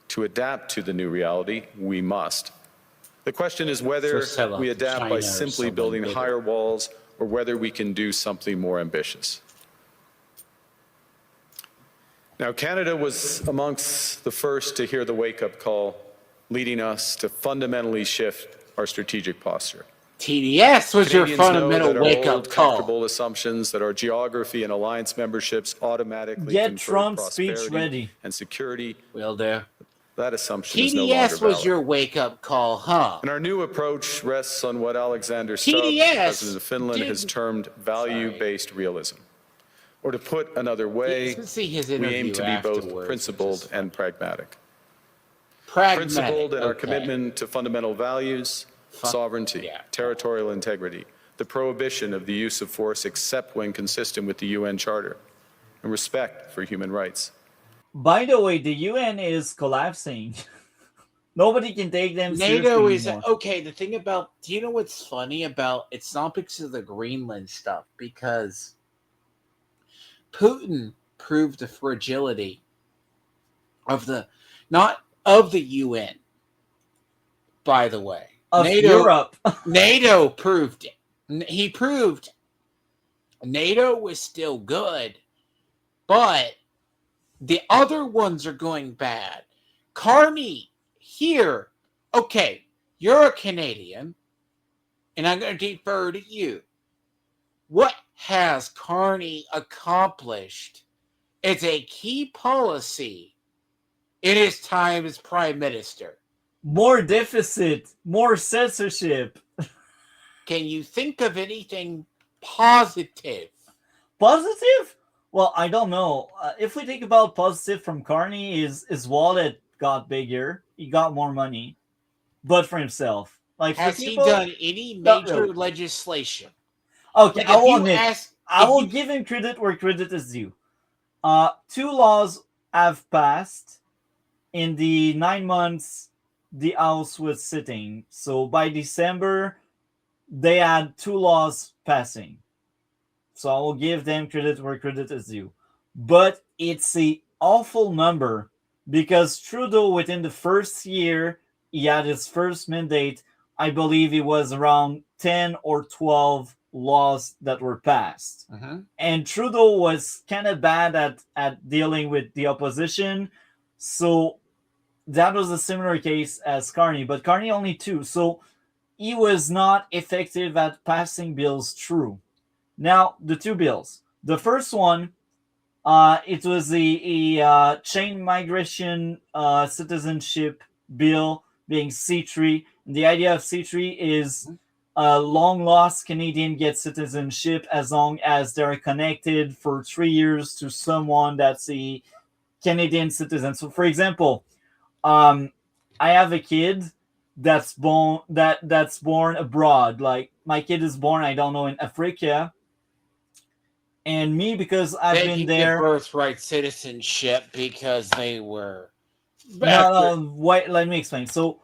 to adapt to the new reality. We must. The question is whether sell out we to adapt China by or simply someone building bigger. higher walls or whether we can do something more ambitious. Now, Canada was amongst the first to hear the wake-up call, leading us to fundamentally shift our strategic posture. TDS was your Canadians fundamental know that our wake-up old, call. comfortable assumptions that our geography and alliance memberships automatically Get confer Trump's speech prosperity ready. and security. Will do. That assumption is no longer TDS was valid. your wake-up call, huh? And our new approach rests on what Alexander Stubb, TDS President of Finland, has didn't- termed value-based realism. Or to put another way, Let's see his we aim interview to be both afterwards, principled and pragmatic. Pragmatic, Principled in our okay. commitment to fundamental values, sovereignty, yeah. territorial integrity, the prohibition of the use of force except when consistent with the UN Charter, and respect for human rights. By the way, the UN is collapsing. Nobody can take them NATO seriously is anymore. okay. The thing about, do you know what's funny about? It's not because of the Greenland stuff, because Putin proved the fragility of the, not of the UN. By the way, Of NATO, Europe. NATO proved it. He proved NATO was still good, but the other ones are going bad. Carney here, okay, you're a Canadian, and I'm going to defer to you. What has Carney accomplished as a key policy in his time as Prime Minister? More deficit, more censorship. Can you think of anything positive? Positive? Well, I don't know. If we think about positive from Carney, his wallet got bigger. He got more money, but for himself. Like, Has for he people, done any not major really. legislation? Okay, Like, I if will you admit, ask- I if will you- give him credit where credit is due. 2 laws have passed in the 9 months the House was sitting. So by December, they had 2 laws passing. So I will give them credit where credit is due. But it's a awful number because Trudeau, within the first year he had his first mandate, I believe it was around 10 or 12 laws that were passed. And Trudeau was kind of bad at dealing with the opposition. So that was a similar case as Carney, but Carney only 2. So he was not effective at passing bills through. Now, the 2 bills. The first one, it was a chain migration citizenship bill being C3. And the idea of C3 is long lost Canadian get citizenship as long as they're connected for 3 years to someone that's a Canadian citizen. So, for example, I have a kid that's born abroad. Like, my kid is born, I don't know, in Africa. And me, because I've They been can there. get birthright citizenship because they were. No, wait, let me explain. So,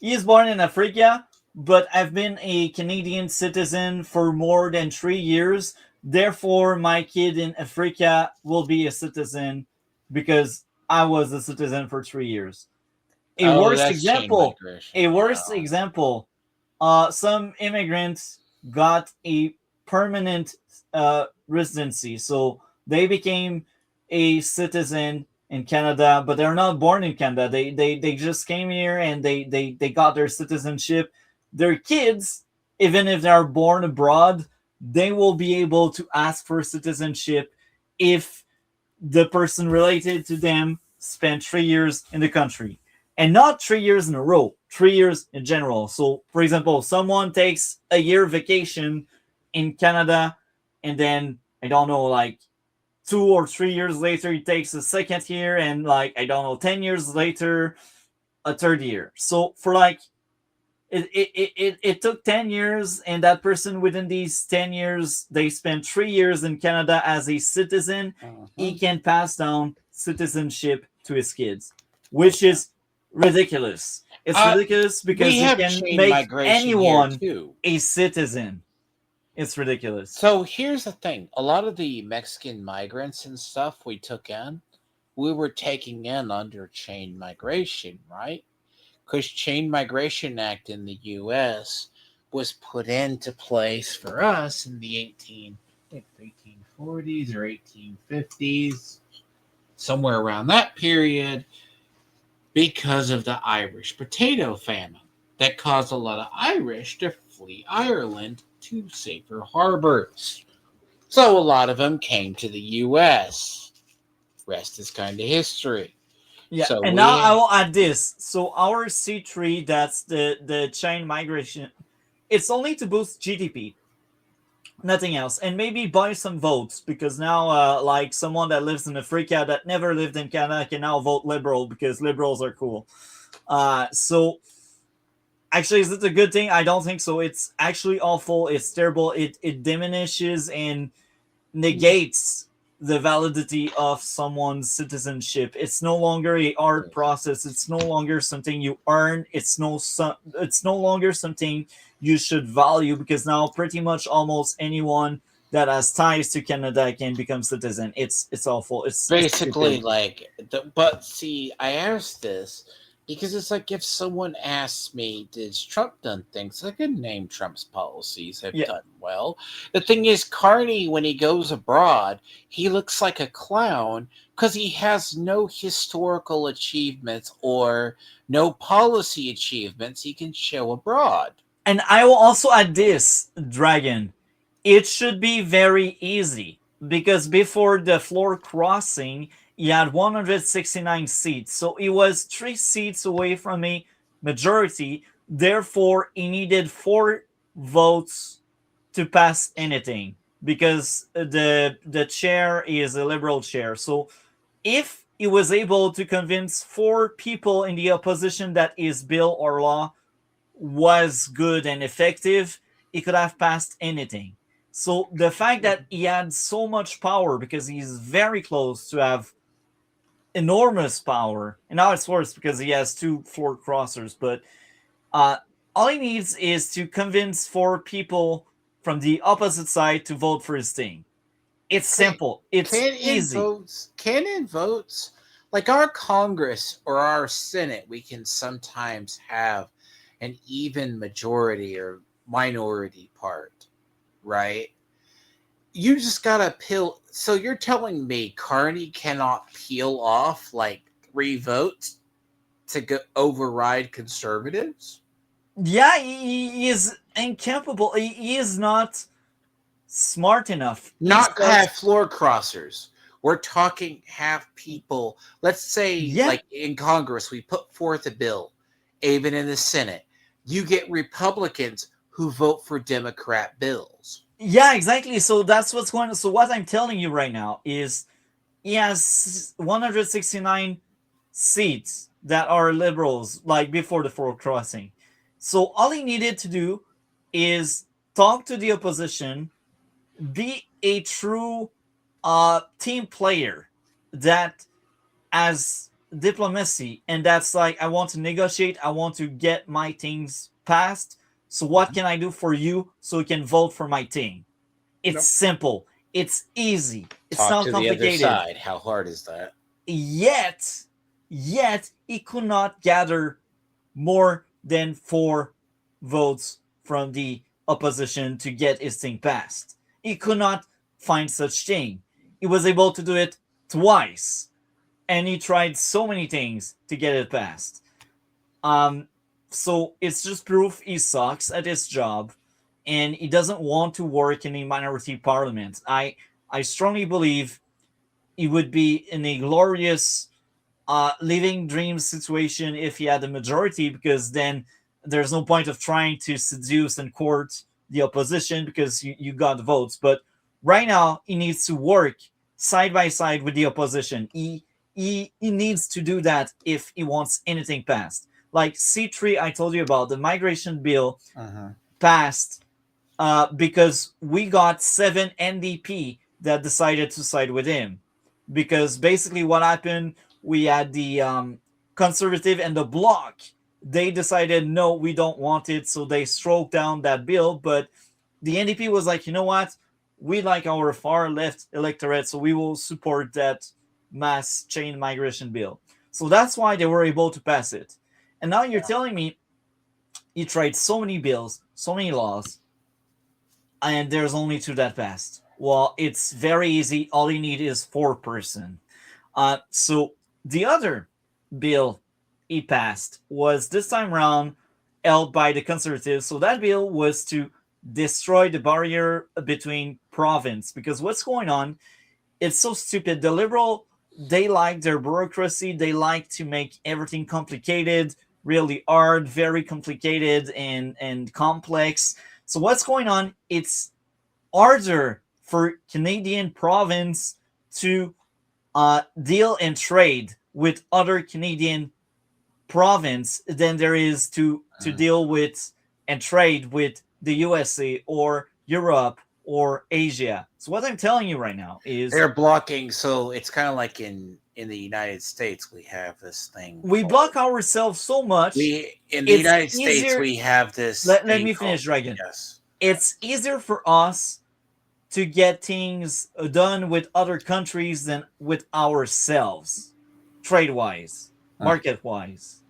he is born in Africa, but I've been a Canadian citizen for more than 3 years. Therefore, my kid in Africa will be a citizen because I was a citizen for 3 years. A Oh, worse that's chain example, migration. a Yeah. worse example, some immigrants got a permanent residency. So they became a citizen in Canada, but they're not born in Canada. They just came here and they got their citizenship. Their kids, even if they're born abroad, they will be able to ask for citizenship if the person related to them spent 3 years in the country, and not 3 years in a row, 3 years in general. So, for example, someone takes a year vacation in Canada, and then I don't know, like 2 or 3 years later, he takes a second year, and like I don't know, 10 years later, a third year. So for like it took 10 years, and that person within these 10 years they spent 3 years in Canada as a citizen. He can pass down citizenship to his kids, which is ridiculous. It's ridiculous because We you have can chain make migration here anyone too. a citizen. It's ridiculous. So here's the thing: a lot of the Mexican migrants and stuff we took in, we were taking in under chain migration, right? Because Chain Migration Act in the U.S. was put into place for us in the 1840s or 1850s, somewhere around that period, because of the Irish potato famine that caused a lot of Irish to flee Ireland to safer harbors. So a lot of them came to the U.S. Rest is kind of history. Yeah, So and now I will add this. So our C3, that's the chain migration, it's only to boost GDP, nothing else, and maybe buy some votes, because now like someone that lives in Africa that never lived in Canada can now vote liberal because liberals are cool. So actually, is it a good thing? I don't think so. It's actually awful. It's terrible. It diminishes and negates the validity of someone's citizenship. It's no longer a hard process. It's no longer something you earn. It's no longer something you should value, because now pretty much almost anyone that has ties to Canada can become citizen. It's awful. It's basically stupid. like but see, I asked this because it's like if someone asks me, did Trump done things? I could name Trump's policies have Yeah. done well. The thing is, Carney, when he goes abroad, he looks like a clown because he has no historical achievements or no policy achievements he can show abroad. And I will also add this, Dragon. It should be very easy, because before the floor crossing, he had 169 seats. So he was 3 seats away from a majority. Therefore, he needed 4 votes to pass anything, because the chair is a liberal chair. So if he was able to convince 4 people in the opposition that his bill or law was good and effective, he could have passed anything. So the fact that he had so much power, because he's very close to have enormous power, and now it's worse because he has 2 floor crossers, but all he needs is to convince 4 people from the opposite side to vote for his thing. It's simple. It's easy. Can-in votes, like our Congress or our Senate, we can sometimes have an even majority or minority part, right? You just gotta peel. So you're telling me Carney cannot peel off like 3 votes to go override conservatives? Yeah, he is incapable. He is not smart enough. Not have floor crossers. We're talking have people. Let's say, like in Congress, we put forth a bill, even in the Senate. You get Republicans who vote for Democrat bills. Yeah, exactly. So that's what's going on. So what I'm telling you right now is he has 169 seats that are liberals, like before the floor crossing. So all he needed to do is talk to the opposition, be a true team player that has diplomacy, and that's like, I want to negotiate, I want to get my things passed, So what can I do for you so you can vote for my team? It's simple. It's easy. It's Talk not to the other complicated. side. How hard is that? Yet he could not gather more than 4 votes from the opposition to get his thing passed. He could not find such thing. He was able to do it twice, and he tried so many things to get it passed. So it's just proof he sucks at his job, and he doesn't want to work in a minority parliament. I strongly believe he would be in a glorious living dreams situation if he had a majority, because then there's no point of trying to seduce and court the opposition because you got votes. But right now he needs to work side by side with the opposition. He needs to do that if he wants anything passed. Like C3 I told you about, the migration bill passed because we got 7 NDP that decided to side with him. Because basically what happened, we had the conservative and the bloc. They decided, no, we don't want it. So they struck down that bill. But the NDP was like, you know what? We like our far left electorate, so we will support that mass chain migration bill. So that's why they were able to pass it. And now you're telling me you tried so many bills, so many laws, and there's only 2 that passed. Well, it's very easy. All you need is 4%. So the other bill he passed was this time around held by the conservatives. So that bill was to destroy the barrier between province, because what's going on, it's so stupid. The liberal, they like their bureaucracy. They like to make everything complicated, really hard, very complicated and complex. So what's going on, it's harder for Canadian province to deal and trade with other Canadian province than there is to deal with and trade with the USA or Europe or Asia. So what I'm telling you right now is they're blocking. So it's kind of like in the United States, we have this thing. We block ourselves so much. In the United States, we have this. Let me finish, Dragon. Yes. It's easier for us to get things done with other countries than with ourselves, trade-wise, market-wise.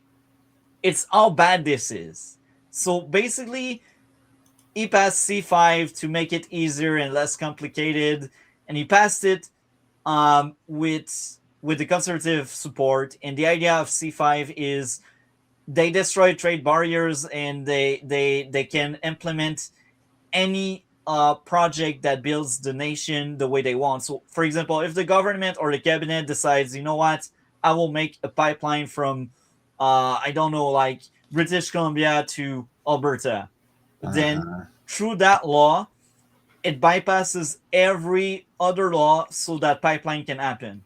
It's how bad this is. So basically, he passed C5 to make it easier and less complicated, and he passed it with the conservative support. And the idea of C5 is they destroy trade barriers, and they can implement any project that builds the nation the way they want. So, for example, if the government or the cabinet decides, you know what, I will make a pipeline from, I don't know, like British Columbia to Alberta, then through that law, it bypasses every other law so that pipeline can happen.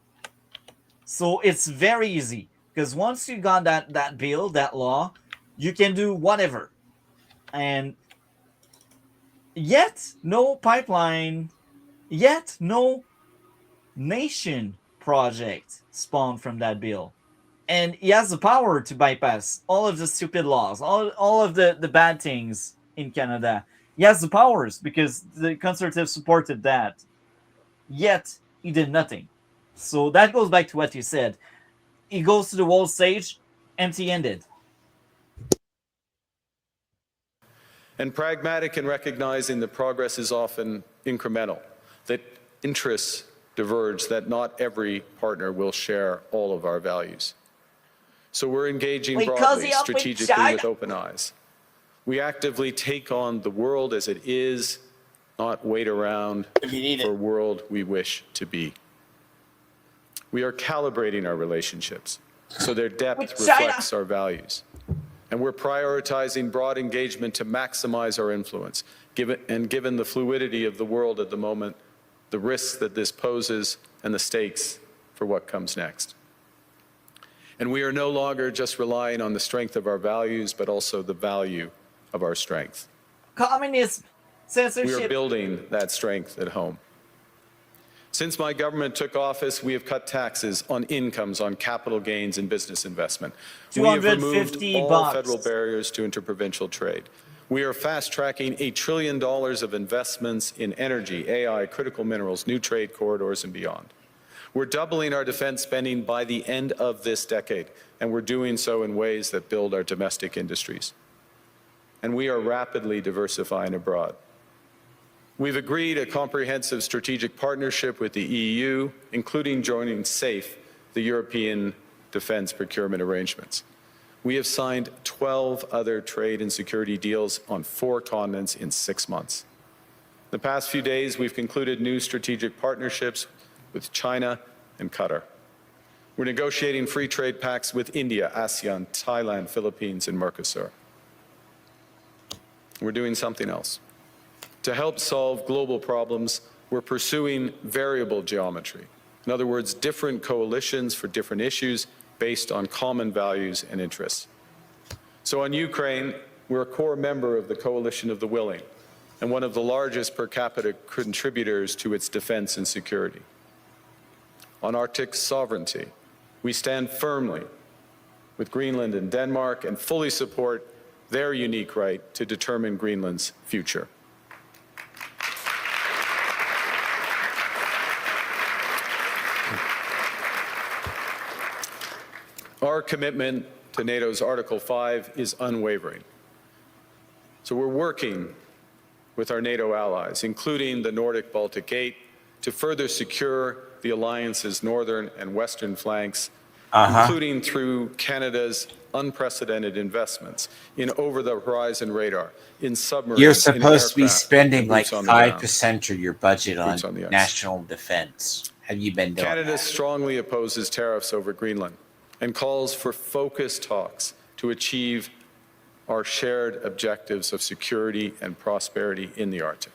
So it's very easy, because once you got that bill, that law, you can do whatever. And yet no pipeline, yet no nation project spawned from that bill. And he has the power to bypass all of the stupid laws, all of the bad things in Canada. He has the powers because the conservatives supported that. Yet he did nothing. So that goes back to what you said. He goes to the world stage empty-handed. And pragmatic in recognizing that progress is often incremental, that interests diverge, that not every partner will share all of our values. So we're engaging broadly, strategically, with open eyes. We actively take on the world as it is, not wait around for a world we wish to be. We are calibrating our relationships so their depth reflects our values. And we're prioritizing broad engagement to maximize our influence, given the fluidity of the world at the moment, the risks that this poses, and the stakes for what comes next. And we are no longer just relying on the strength of our values, but also the value of our strength. Communism, censorship. We are building that strength at home. Since my government took office, we have cut taxes on incomes, on capital gains and business investment. We have removed all federal barriers to interprovincial trade. We are fast-tracking $1 trillion of investments in energy, AI, critical minerals, new trade corridors, and beyond. We're doubling our defense spending by the end of this decade, and we're doing so in ways that build our domestic industries. And we are rapidly diversifying abroad. We've agreed a comprehensive strategic partnership with the EU, including joining SAFE, the European Defense Procurement Arrangements. We have signed 12 other trade and security deals on 4 continents in 6 months. The past few days, we've concluded new strategic partnerships with China and Qatar. We're negotiating free trade pacts with India, ASEAN, Thailand, Philippines, and Mercosur. We're doing something else. To help solve global problems, we're pursuing variable geometry. In other words, different coalitions for different issues based on common values and interests. So on Ukraine, we're a core member of the Coalition of the Willing and one of the largest per capita contributors to its defense and security. On Arctic sovereignty, we stand firmly with Greenland and Denmark and fully support their unique right to determine Greenland's future. Our commitment to NATO's Article 5 is unwavering. So we're working with our NATO allies, including the Nordic-Baltic Gate, to further secure the alliance's northern and western flanks, including through Canada's unprecedented investments in over-the-horizon radar, in submarines. You're supposed to be aircraft, spending and like boots on the ground. 5% of your budget on on the ice. national defense. Have you been doing Canada that? strongly opposes tariffs over Greenland and calls for focused talks to achieve our shared objectives of security and prosperity in the Arctic.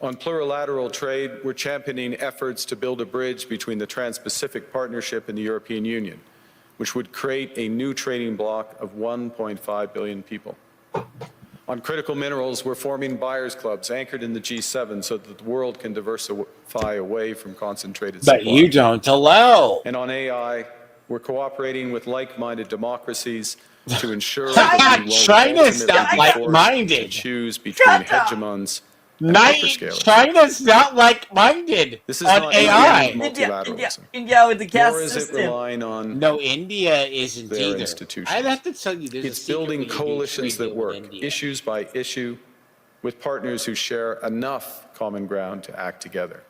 On plurilateral trade, we're championing efforts to build a bridge between the Trans-Pacific Partnership and the European Union, which would create a new trading bloc of 1.5 billion people. On critical minerals, we're forming buyers clubs anchored in the G7 so that the world can diversify away from concentrated supply. But you don't allow. And on AI, we're cooperating with like-minded democracies to ensure that we won't China's not ultimately be forced like-minded. to choose between hegemons and hyperscalers. China's not like-minded This is on not AI. multilateralism. India with the caste Nor is it system. relying on No, India isn't their either. institutions. I'd have to tell you, there's It's a building secret way to do coalitions trade that deal with work, India. issues by issue, with partners who share enough common ground to act together.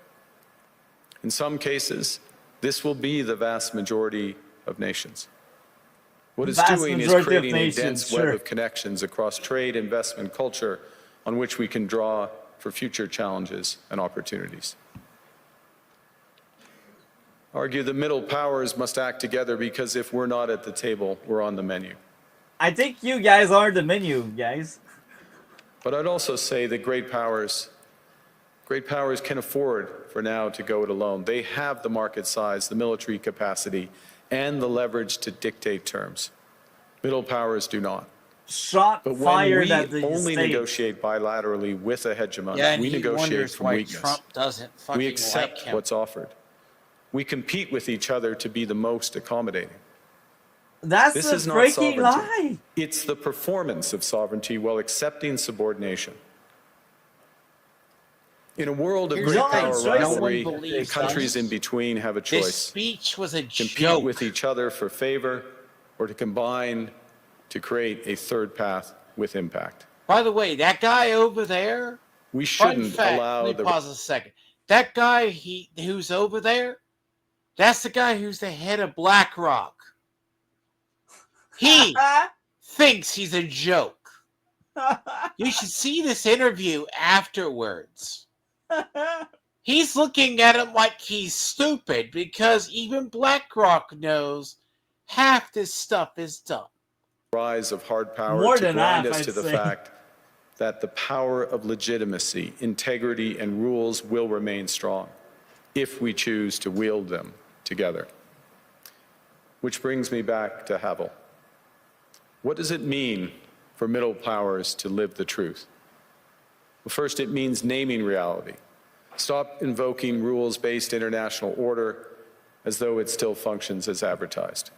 In some cases, this will be the vast majority of nations. What it's Vast doing is majority of creating a nations, dense sure. web of connections across trade, investment, culture, on which we can draw for future challenges and opportunities. Argue the middle powers must act together because if we're not at the table, we're on the menu. I think you guys are the menu, guys. But I'd also say that great powers can afford for now to go it alone. They have the market size, the military capacity, and the leverage to dictate terms. Middle powers do not. Shot But when fired we at the only States. negotiate bilaterally with a hegemon, Yeah, and we he negotiate wonders from why weakness. Trump doesn't fucking We accept like him. what's offered. We compete with each other to be the most accommodating. That's This a is not freaking sovereignty. lie. It's the performance of sovereignty while accepting subordination. In a world of Here's great the thing, power no one rivalry, the believes countries us. in between have a This choice. speech was a Compete joke. with each other for favor or to combine to create a third path with impact. By the way, that guy over there, We fun shouldn't fact, allow let me the pause a second. That guy who's over there, that's the guy who's the head of BlackRock. He thinks he's a joke. You should see this interview afterwards. He's looking at him like he's stupid because even BlackRock knows half this stuff is dumb. rise of hard power More to than blind half, us to I'd the say. fact that the power of legitimacy, integrity, and rules will remain strong if we choose to wield them together. Which brings me back to Havel. What does it mean for middle powers to live the truth? Well, first, it means naming reality. Stop invoking rules-based international order as though it still functions as advertised.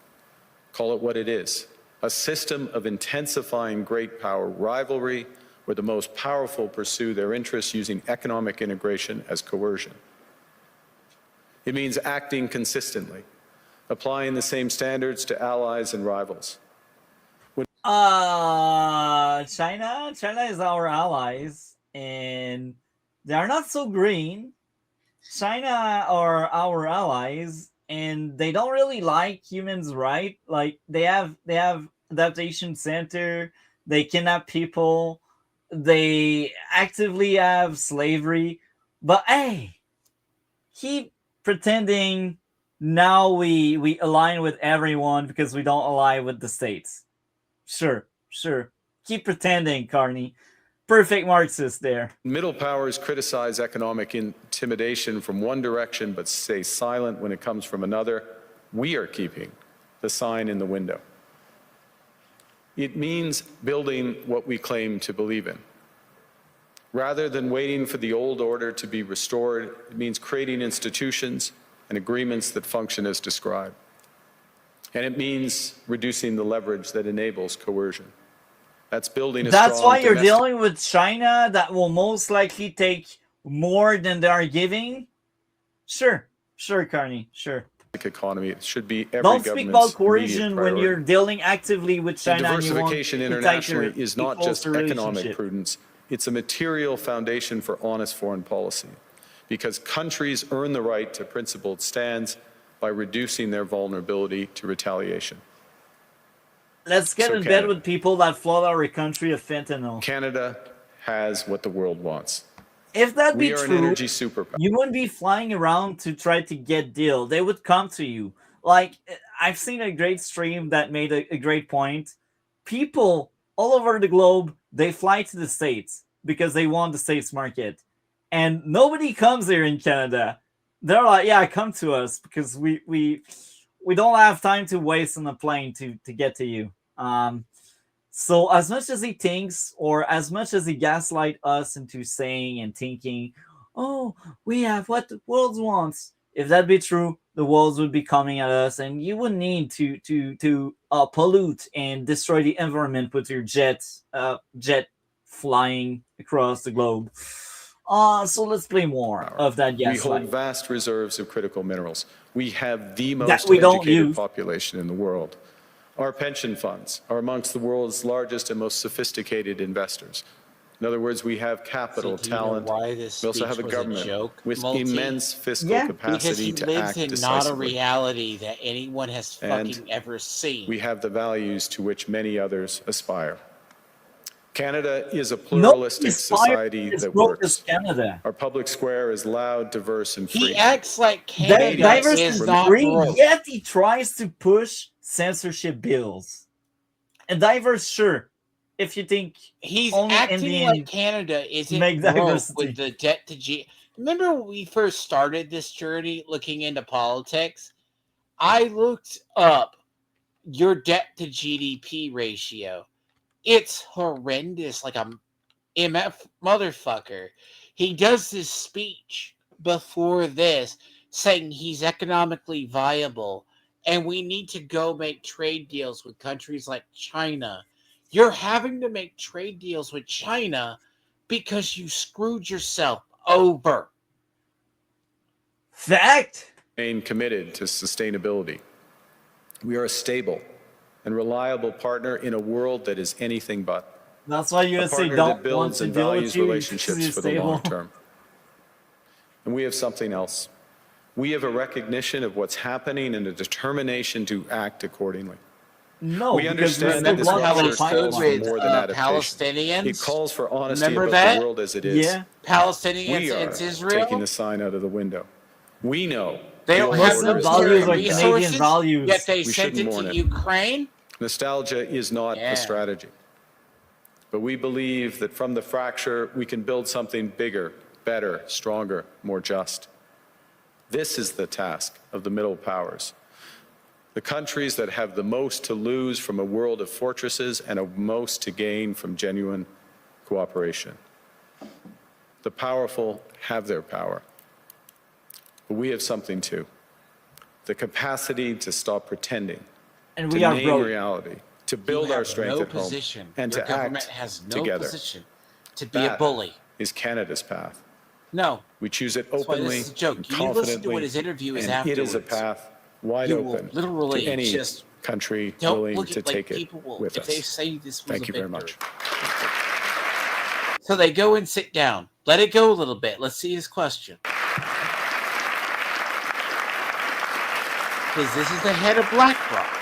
Call it what it is. a system of intensifying great power rivalry where the most powerful pursue their interests using economic integration as coercion. It means acting consistently, applying the same standards to allies and rivals. China is our allies, and they are not so green. China are our allies, and they don't really like humans, right? Like they have adaptation center, they kidnap people, they actively have slavery. But hey, keep pretending now we align with everyone because we don't align with the states. Sure. Keep pretending, Carney. Perfect Marxist there. Middle powers criticize economic intimidation from one direction but stay silent when it comes from another. We are keeping the sign in the window. It means building what we claim to believe in. Rather than waiting for the old order to be restored, it means creating institutions and agreements that function as described. And it means reducing the leverage that enables coercion. That's building a That's strong why you're domestic dealing with China that will most likely take more than they are giving? Sure, Carney, sure. economy. It should be every Don't speak about government's immediate coercion when priority. you're dealing actively with And China and you want diversification to internationally tighter, is not closer just economic relationship. prudence. It's a material foundation for honest foreign policy because countries earn the right to principled stands by reducing their vulnerability to retaliation. Let's get in bed with people that flood our country of fentanyl. Canada has what the world wants. If that be We are true, an energy superpower. you wouldn't be flying around to try to get deal. They would come to you. Like, I've seen a great stream that made a great point. People all over the globe, they fly to the States because they want the States market. And nobody comes here in Canada. They're like, yeah, come to us because we don't have time to waste on a plane to get to you. So as much as he thinks, or as much as he gaslight us into saying and thinking, oh, we have what the world wants. If that be true, the world would be coming at us, and you would need to pollute and destroy the environment with your jet flying across the globe. So let's play more of that gaslight. We hold vast reserves of critical minerals. We have the most educated population in the world. Our pension funds are amongst the world's largest and most sophisticated investors. In other words, we have capital, talent. We also have a government with immense fiscal capacity to act decisively. Because he lives in not a reality that anyone has fucking ever seen. We have the values to which many others aspire. Canada is a pluralistic society that works. Our public square is loud, diverse, and free. He acts like Canada is not broke. Yet he tries to push censorship bills. And diverse, sure. If you think he's only acting Indian like Canada isn't broke diversity. with the debt to G. Remember when we first started this journey looking into politics? I looked up your debt to GDP ratio. It's horrendous, like a MF motherfucker. He does this speech before this saying he's economically viable and we need to go make trade deals with countries like China. You're having to make trade deals with China because you screwed yourself over. Fact. Remain committed to sustainability. We are a stable and reliable partner in a world that is anything but. That's why USA don't want to deal with you relationships for the long term. And we have something else. We have a recognition of what's happening and a determination to act accordingly. No, we understand that this calls for more than adaptation. It calls for honesty about the world as it is. Yeah. Palestinians we are against Israel. Taking the sign out of the window. We know they don't have the values like Canadian values. Yet they sent it to Ukraine. Nostalgia is not the strategy. But we believe that from the fracture, we can build something bigger, better, stronger, more just. This is the task of the middle powers. The countries that have the most to lose from a world of fortresses and the most to gain from genuine cooperation. The powerful have their power. But we have something too. The capacity to stop pretending. And we to are name broke. reality to build our strength at home position. and Your to government act has no together. position to be a bully. Is Canada's path. No. We choose it That's why openly this is a joke. and You listen to what confidently, his interview is and it is a afterwards. path wide You will open literally to any just country don't willing look to at like take it people will with if us. they say this was Thank a you very victory. much. So they go and sit down. Let it go a little bit. Let's see his question. Because this is the head of BlackRock.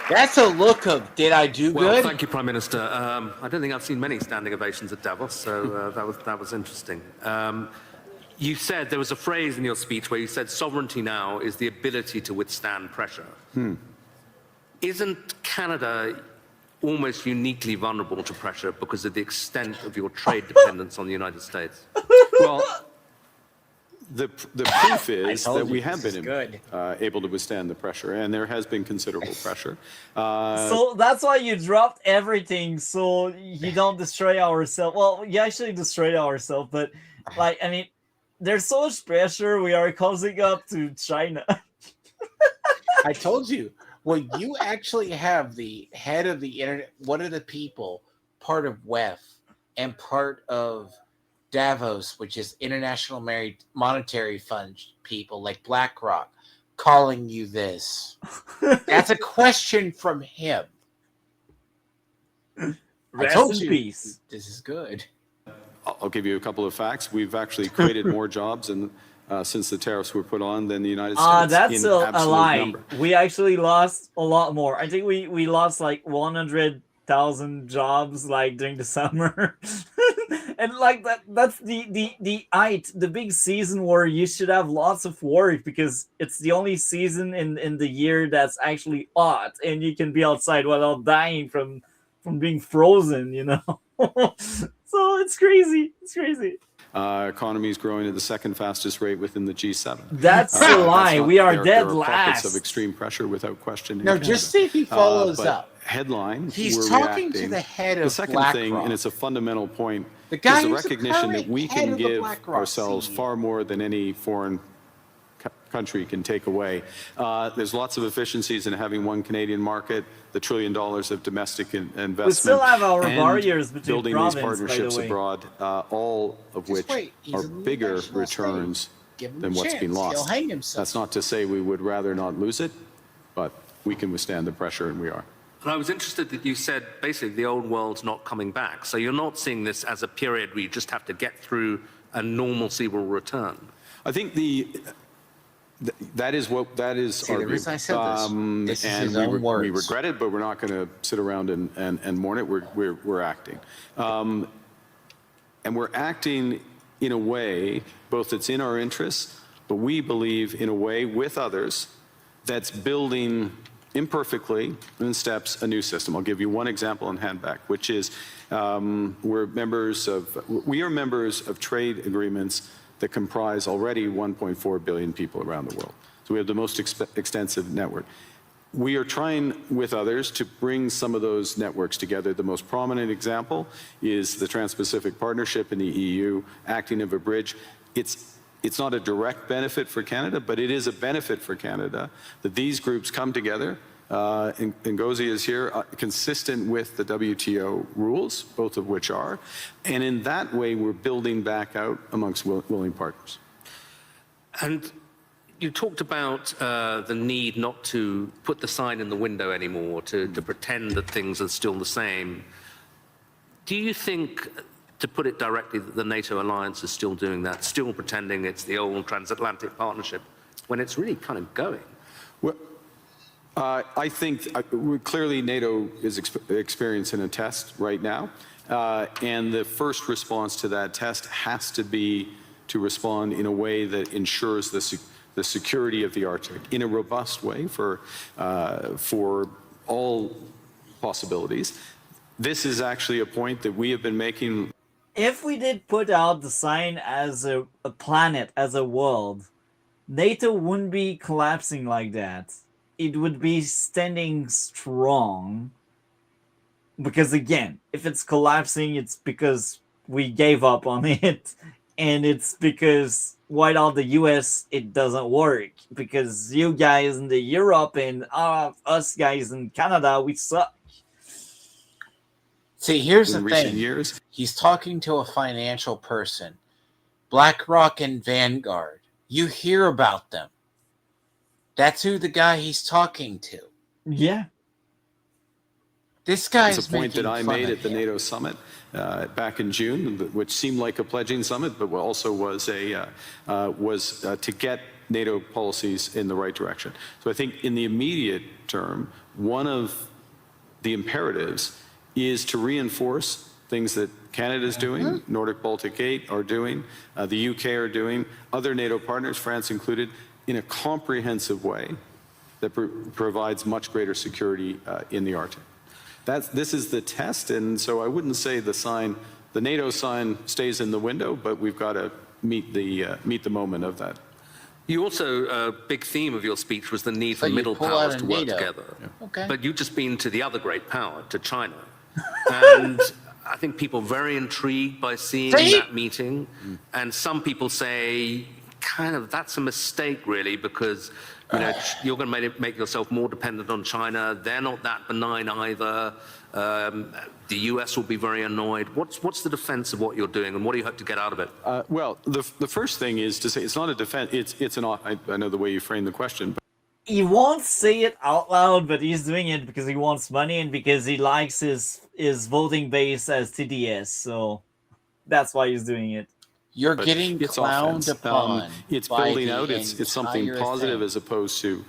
That's a look of, did I do well, good? Thank you, Prime Minister. I don't think I've seen many standing ovations at Davos, so that was interesting. You said, there was a phrase in your speech where you said sovereignty now is the ability to withstand pressure. Isn't Canada almost uniquely vulnerable to pressure because of the extent of your trade dependence on the United States? Well, the proof is that we have been able to withstand the pressure, and there has been considerable pressure. So that's why you dropped everything, so you don't destroy ourselves. Well, you actually destroyed ourselves, but like, I mean, there's so much pressure. We are causing up to China. I told you. Well, you actually have the head of the internet, one of the people, part of WEF and part of Davos, which is International Monetary Fund people like BlackRock, calling you this. That's a question from him. I told you. Peace. This is good. I'll give you a couple of facts. We've actually created more jobs since the tariffs were put on than the United States. That's in a lie. Number. We actually lost a lot more. I think we lost like 100,000 jobs like during the summer. And like that's the big season where you should have lots of work because it's the only season in the year that's actually hot and you can be outside without dying from being frozen, you know. So it's crazy. It's crazy. Economy is growing at the second fastest rate within the G7. That's a lie. We are dead there are last. pockets of extreme pressure without question. No, just see if he follows up. Headline. He's talking to the head of the second BlackRock. thing, and it's a fundamental point, the guy is the who's recognition that we can give ourselves CEO. far more than any foreign country can take away. There's lots of efficiencies in having one Canadian market, the $1 trillion of domestic investment. We still have our and barriers between building province, these partnerships by the way. abroad, all of which are bigger returns than what's been lost. He'll hang himself. That's not to say we would rather not lose it, but we can withstand the pressure, and we are. And I was interested that you said basically the old world's not coming back. So you're not seeing this as a period where you just have to get through and normalcy will return. I think that is our view. I said this is and his own words. We regret it, but we're not going to sit around and mourn it. We're acting. And we're acting in a way, both that's in our interests, but we believe in a way with others that's building imperfectly in steps a new system. I'll give you one example in handback, which is we are members of trade agreements that comprise already 1.4 billion people around the world. So we have the most extensive network. We are trying with others to bring some of those networks together. The most prominent example is the Trans-Pacific Partnership in the EU, acting as a bridge. It's not a direct benefit for Canada, but it is a benefit for Canada that these groups come together. Ngozi is here, consistent with the WTO rules, both of which are. And in that way, we're building back out amongst willing partners. And you talked about the need not to put the sign in the window anymore, to pretend that things are still the same. Do you think, to put it directly, that the NATO alliance is still doing that, still pretending it's the old transatlantic partnership, when it's really kind of going? Well, I think clearly NATO is experiencing a test right now, and the first response to that test has to be to respond in a way that ensures the security of the Arctic in a robust way for all possibilities. This is actually a point that we have been making. If we did put out the sign as a planet, as a world, NATO wouldn't be collapsing like that. It would be standing strong. Because again, if it's collapsing, it's because we gave up on it, and it's because without the US it doesn't work, because you guys in the Europe and us guys in Canada, we suck. See, here's the In recent thing. years. He's talking to a financial person. BlackRock and Vanguard. You hear about them. That's who the guy he's talking to. Yeah. This guy's It's a point that I made at the him. NATO summit back in June, which seemed like a pledging summit, but also was to get NATO policies in the right direction. So I think in the immediate term, one of the imperatives is to reinforce things that Canada is doing, Nordic Baltic 8 are doing, the UK are doing, other NATO partners, France included, in a comprehensive way that provides much greater security in the Arctic. This is the test, and so I wouldn't say the NATO sign stays in the window, but we've got to meet the moment of that. You also, a big theme of your speech was the need for middle powers to work together. Yeah. Okay. But you've just been to the other great power, to China. And I think people are very intrigued by seeing that meeting. And some people say, kind of, that's a mistake, really, because you're going to make yourself more dependent on China. They're not that benign either. The US will be very annoyed. What's the defense of what you're doing, and what do you hope to get out of it? Well, the first thing is to say it's not a defense. It's an. I know the way you framed the question. But He won't say it out loud, but he's doing it because he wants money and because he likes his voting base as TDS. So that's why he's doing it. You're getting clowned upon. It's building out. It's something positive as opposed to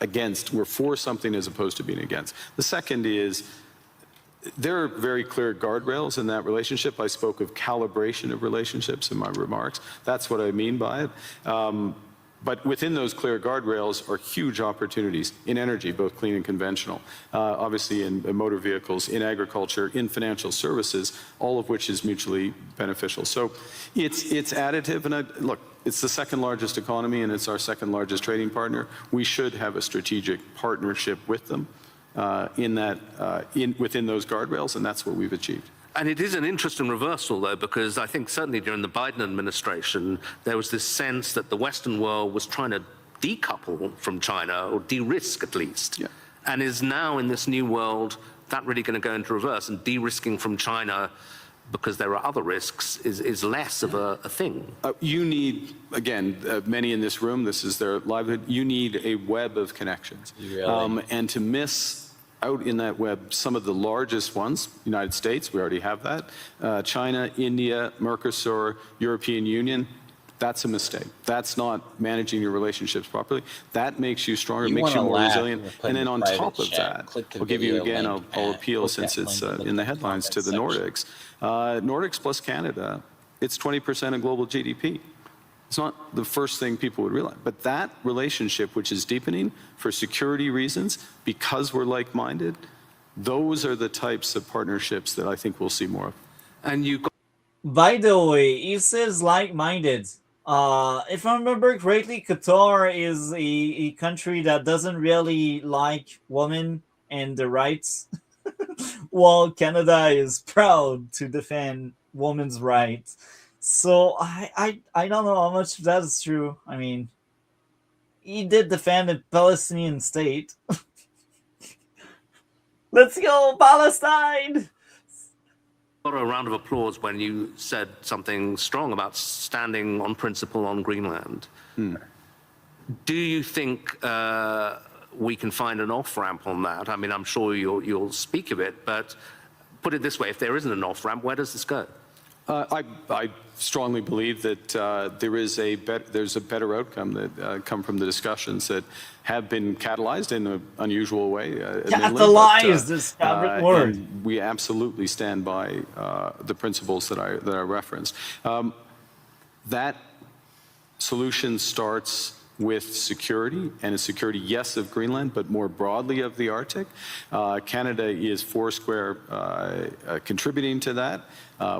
against. We're for something as opposed to being against. The second is there are very clear guardrails in that relationship. I spoke of calibration of relationships in my remarks. That's what I mean by it. But within those clear guardrails are huge opportunities in energy, both clean and conventional, obviously in motor vehicles, in agriculture, in financial services, all of which is mutually beneficial. So it's additive. And look, it's the second largest economy and it's our second largest trading partner. We should have a strategic partnership with them within those guardrails, and that's what we've achieved. And it is an interesting reversal, though, because I think certainly during the Biden administration, there was this sense that the Western world was trying to decouple from China, or de-risk at least. Yeah. And is now in this new world, that really going to go into reverse, and de-risking from China because there are other risks is less of a thing. You need, again, many in this room, this is their livelihood, you need a web of connections. Really? And to miss out in that web some of the largest ones, United States, we already have that, China, India, Mercosur, European Union, that's a mistake. That's not managing your relationships properly. That makes you stronger, makes you more resilient. And then on top of that, I'll give you again, I'll appeal since it's in the headlines to the Nordics. Nordics plus Canada, it's 20% of global GDP. It's not the first thing people would realize. But that relationship, which is deepening for security reasons, because we're like-minded, those are the types of partnerships that I think we'll see more of. And you. By the way, he says like-minded. If I remember correctly, Qatar is a country that doesn't really like women and their rights, while Canada is proud to defend women's rights. So I don't know how much that is true. I mean, he did defend the Palestinian state. Let's go, Palestine! Got a round of applause when you said something strong about standing on principle on Greenland. Do you think we can find an off-ramp on that? I mean, I'm sure you'll speak of it, but put it this way, if there isn't an off-ramp, where does this go? I strongly believe that there's a better outcome that come from the discussions that have been catalyzed in an unusual way. Catalyzed is favorite word. And we absolutely stand by the principles that I referenced. That solution starts with security, and a security, yes, of Greenland, but more broadly of the Arctic. Canada is foursquare contributing to that.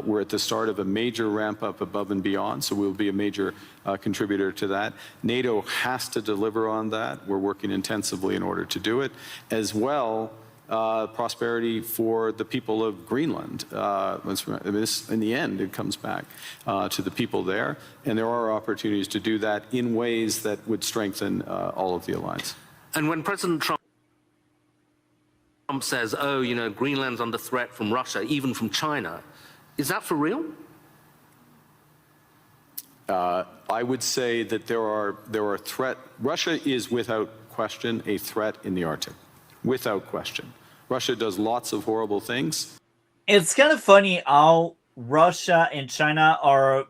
We're at the start of a major ramp up above and beyond, so we'll be a major contributor to that. NATO has to deliver on that. We're working intensively in order to do it. As well, prosperity for the people of Greenland. In the end, it comes back to the people there, and there are opportunities to do that in ways that would strengthen all of the alliance. And when President Trump says, oh, you know, Greenland's under threat from Russia, even from China, is that for real? I would say that there are threat. Russia is without question a threat in the Arctic, without question. Russia does lots of horrible things. It's kind of funny how Russia and China are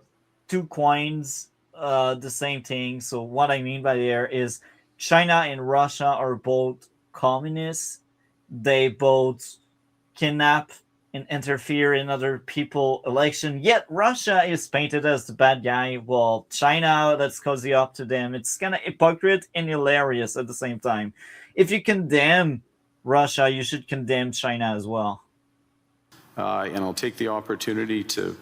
two coins, the same thing. So what I mean by there is China and Russia are both communists. They both kidnap and interfere in other people's election. Yet Russia is painted as the bad guy, while China, that's cozy up to them. It's kind of hypocrite and hilarious at the same time. If you condemn Russia, you should condemn China as well. And I'll take the opportunity to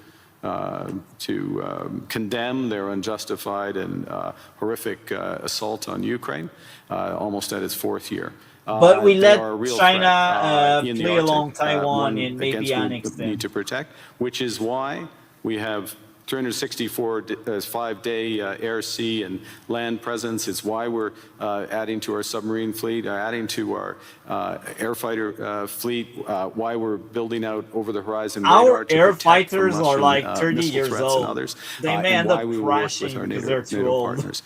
condemn their unjustified and horrific assault on Ukraine, almost at its 4th year. But we let China play along Taiwan and maybe annex them. Need to protect, which is why we have 364 5-day air, sea, and land presence. It's why we're adding to our submarine fleet, adding to our air fighter fleet, why we're building out over-the-horizon radar. Our air fighters are like 30 years old. They may end up crashing because they're too old. Partners.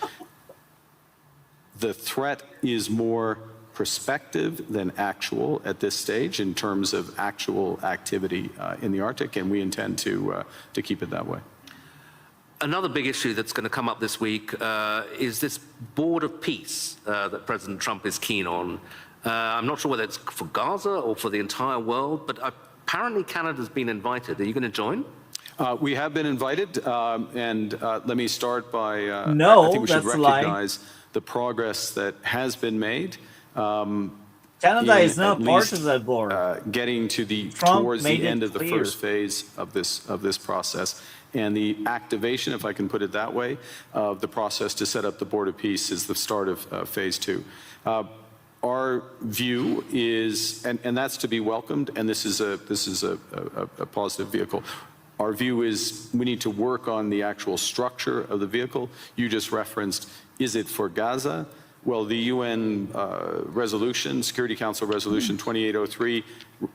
The threat is more perspective than actual at this stage in terms of actual activity in the Arctic, and we intend to keep it that way. Another big issue that's going to come up this week is this board of peace that President Trump is keen on. I'm not sure whether it's for Gaza or for the entire world, but apparently Canada's been invited. Are you going to join? We have been invited, and let me start by no, I think we should that's recognize the progress that has been made. Canada is not part of that board. Getting to towards the end of the first phase of this process, and the activation, if I can put it that way, of the process to set up the Board of Peace is the start of phase 2. Our view is, and that's to be welcomed, and this is a positive vehicle. Our view is we need to work on the actual structure of the vehicle. You just referenced, is it for Gaza? Well, the UN resolution, Security Council Resolution 2803,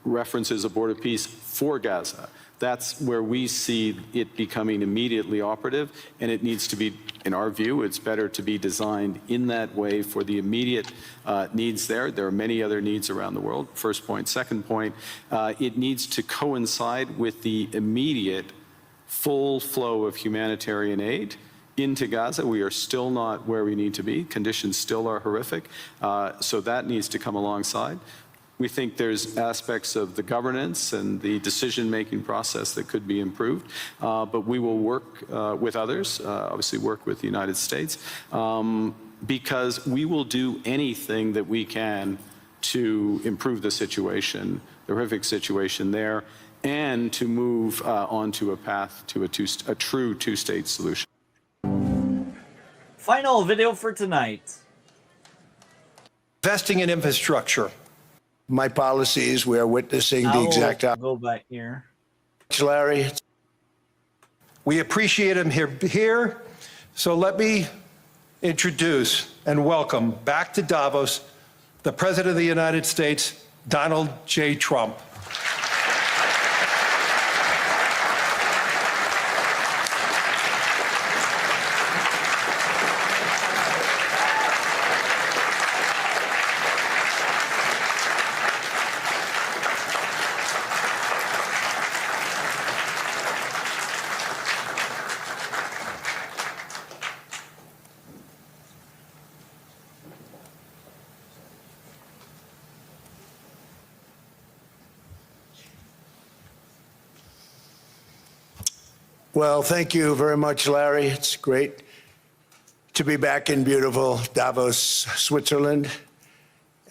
references a Board of Peace for Gaza. That's where we see it becoming immediately operative, and it needs to be, in our view, it's better to be designed in that way for the immediate needs there. There are many other needs around the world, first point. Second point, it needs to coincide with the immediate full flow of humanitarian aid into Gaza. We are still not where we need to be. Conditions still are horrific. So that needs to come alongside. We think there's aspects of the governance and the decision-making process that could be improved. But we will work with others, obviously work with the United States, because we will do anything that we can to improve the situation, the horrific situation there, and to move onto a path to a true two-state solution. Final video for tonight. Investing in infrastructure. My policies, we are witnessing the exact go back here. Larry. We appreciate him here. So let me introduce and welcome back to Davos the President of the United States, Donald J. Trump. Well, thank you very much, Larry. It's great to be back in beautiful Davos, Switzerland,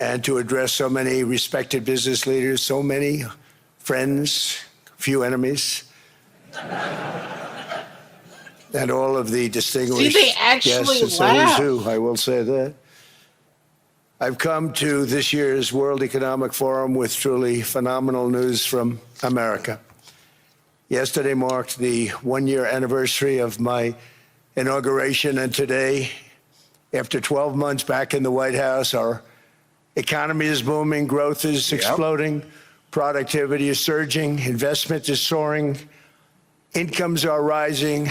and to address so many respected business leaders, so many friends, few enemies, and all of the distinguished See, they actually guests. It's laugh. a who's who, I will say that. I've come to this year's World Economic Forum with truly phenomenal news from America. Yesterday marked the one-year anniversary of my inauguration, and today, after 12 months back in the White House, our economy is booming, growth is exploding, productivity is surging, investment is soaring, incomes are rising,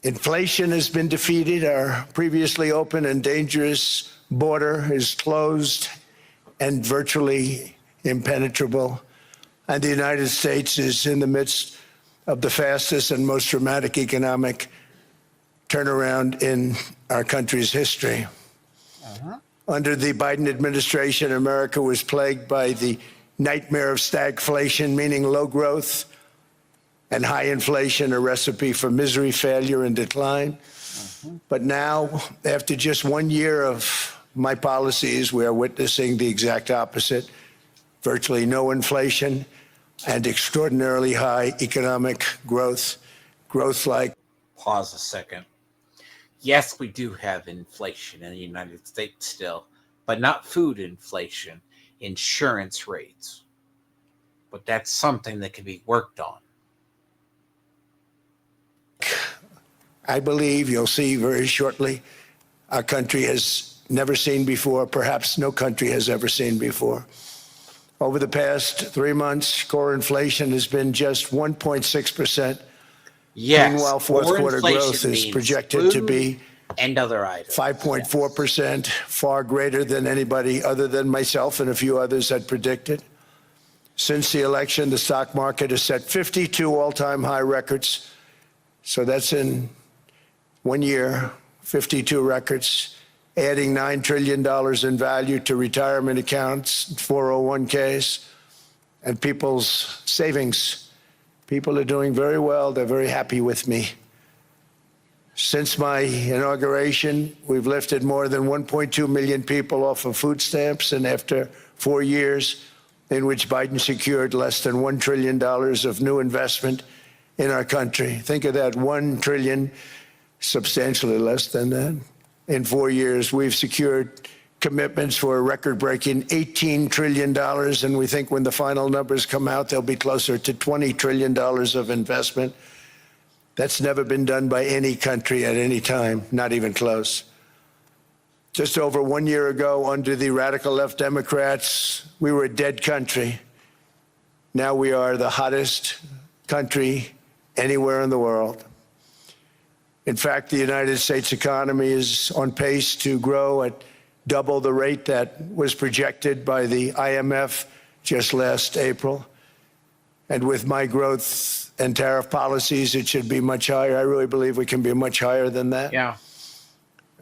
inflation has been defeated, our previously open and dangerous border is closed and virtually impenetrable, and the United States is in the midst of the fastest and most dramatic economic turnaround in our country's history. Under the Biden administration, America was plagued by the nightmare of stagflation, meaning low growth, and high inflation, a recipe for misery, failure, and decline. But now, after just 1 year of my policies, we are witnessing the exact opposite: virtually no inflation and extraordinarily high economic growth. Growth like... Pause a second. Yes, we do have inflation in the United States still, but not food inflation, insurance rates. But that's something that can be worked on. I believe you'll see very shortly our country has never seen before, perhaps no country has ever seen before. Over the past 3 months, core inflation has been just 1.6%. Yes, meanwhile, fourth quarter growth is projected to be and other items 5.4%, far greater than anybody other than myself and a few others had predicted. Since the election, the stock market has set 52 all-time high records. So that's in 1 year, 52 records, adding $9 trillion in value to retirement accounts, 401ks, and people's savings. People are doing very well. They're very happy with me. Since my inauguration, we've lifted more than 1.2 million people off of food stamps, and after 4 years in which Biden secured less than $1 trillion of new investment in our country. Think of that, $1 trillion, substantially less than that. In 4 years, we've secured commitments for a record-breaking $18 trillion, and we think when the final numbers come out, they'll be closer to $20 trillion of investment. That's never been done by any country at any time, not even close. Just over 1 year ago, under the radical left Democrats, we were a dead country. Now we are the hottest country anywhere in the world. In fact, the United States economy is on pace to grow at double the rate that was projected by the IMF just last April. And with my growth and tariff policies, it should be much higher. I really believe we can be much higher than that. Yeah.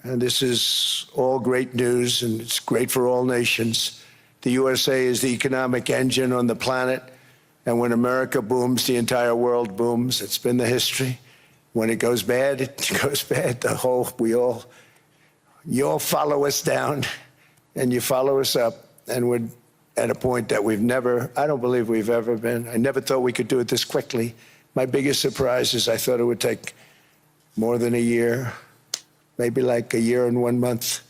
And this is all great news, and it's great for all nations. The USA is the economic engine on the planet, and when America booms, the entire world booms. It's been the history. When it goes bad, it goes bad. You all follow us down, and you follow us up, and we're at a point that I don't believe we've ever been. I never thought we could do it this quickly. My biggest surprise is I thought it would take more than a year, maybe like a year and 1 month.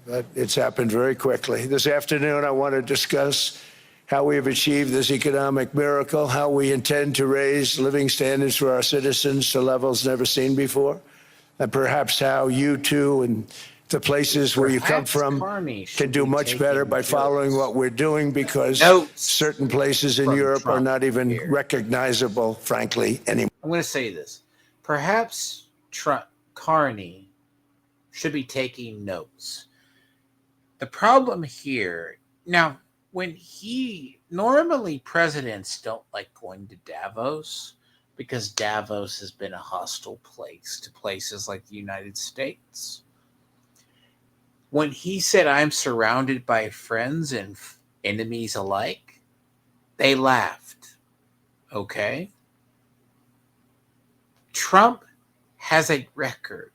But it's happened very quickly. This afternoon, I want to discuss how we have achieved this economic miracle, how we intend to raise living standards for our citizens to levels never seen before, and perhaps how you too and the places where you come from can do much better by following what we're doing, because certain places in Europe are not even recognizable, frankly, anymore. I'm going to say this. Perhaps Carney should be taking notes. The problem here, now, normally presidents don't like going to Davos because Davos has been a hostile place to places like the United States. When he said, "I'm surrounded by friends and enemies alike," they laughed. Okay? Trump has a record.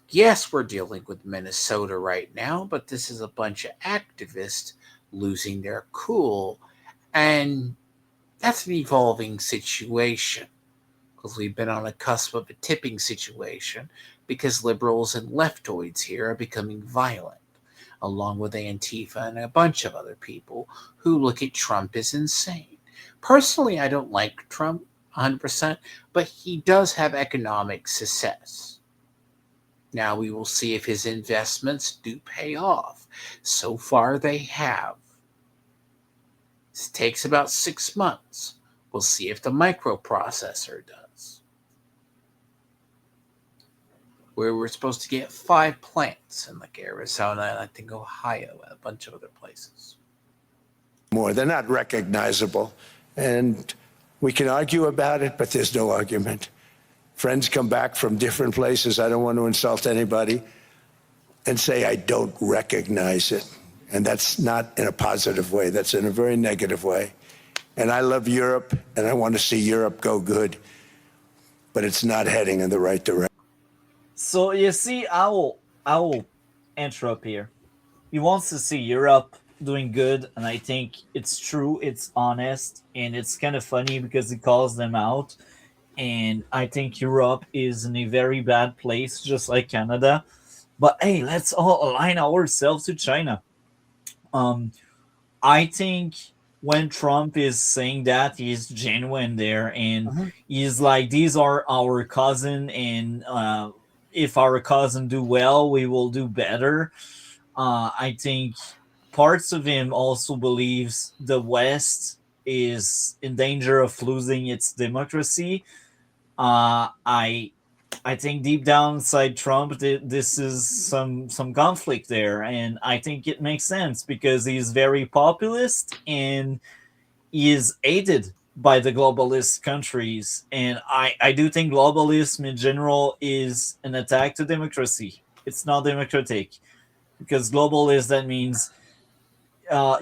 Yes, we're dealing with Minnesota right now, but this is a bunch of activists losing their cool, and that's an evolving situation. because we've been on the cusp of a tipping situation because liberals and leftoids here are becoming violent, along with Antifa and a bunch of other people who look at Trump as insane. Personally, I don't like Trump 100%, but he does have economic success. Now we will see if his investments do pay off. So far they have. This takes about 6 months. We'll see if the microprocessor does. Where we're supposed to get 5 plants in like Arizona and I think Ohio and a bunch of other places. More. They're not recognizable. And we can argue about it, but there's no argument. Friends come back from different places. I don't want to insult anybody and say I don't recognize it. And that's not in a positive way. That's in a very negative way. And I love Europe, and I want to see Europe go good, but it's not heading in the right direction. So you see, I will interrupt here. He wants to see Europe doing good, and I think it's true, it's honest, and it's kind of funny because he calls them out. And I think Europe is in a very bad place, just like Canada. But hey, let's all align ourselves to China. I think when Trump is saying that, he's genuine there, and he's like, "These are our cousin, and if our cousin do well, we will do better." I think parts of him also believes the West is in danger of losing its democracy. I think deep down inside Trump, this is some conflict there, and I think it makes sense because he's very populist and he is aided by the globalist countries, and I do think globalism in general is an attack to democracy. It's not democratic because globalist, that means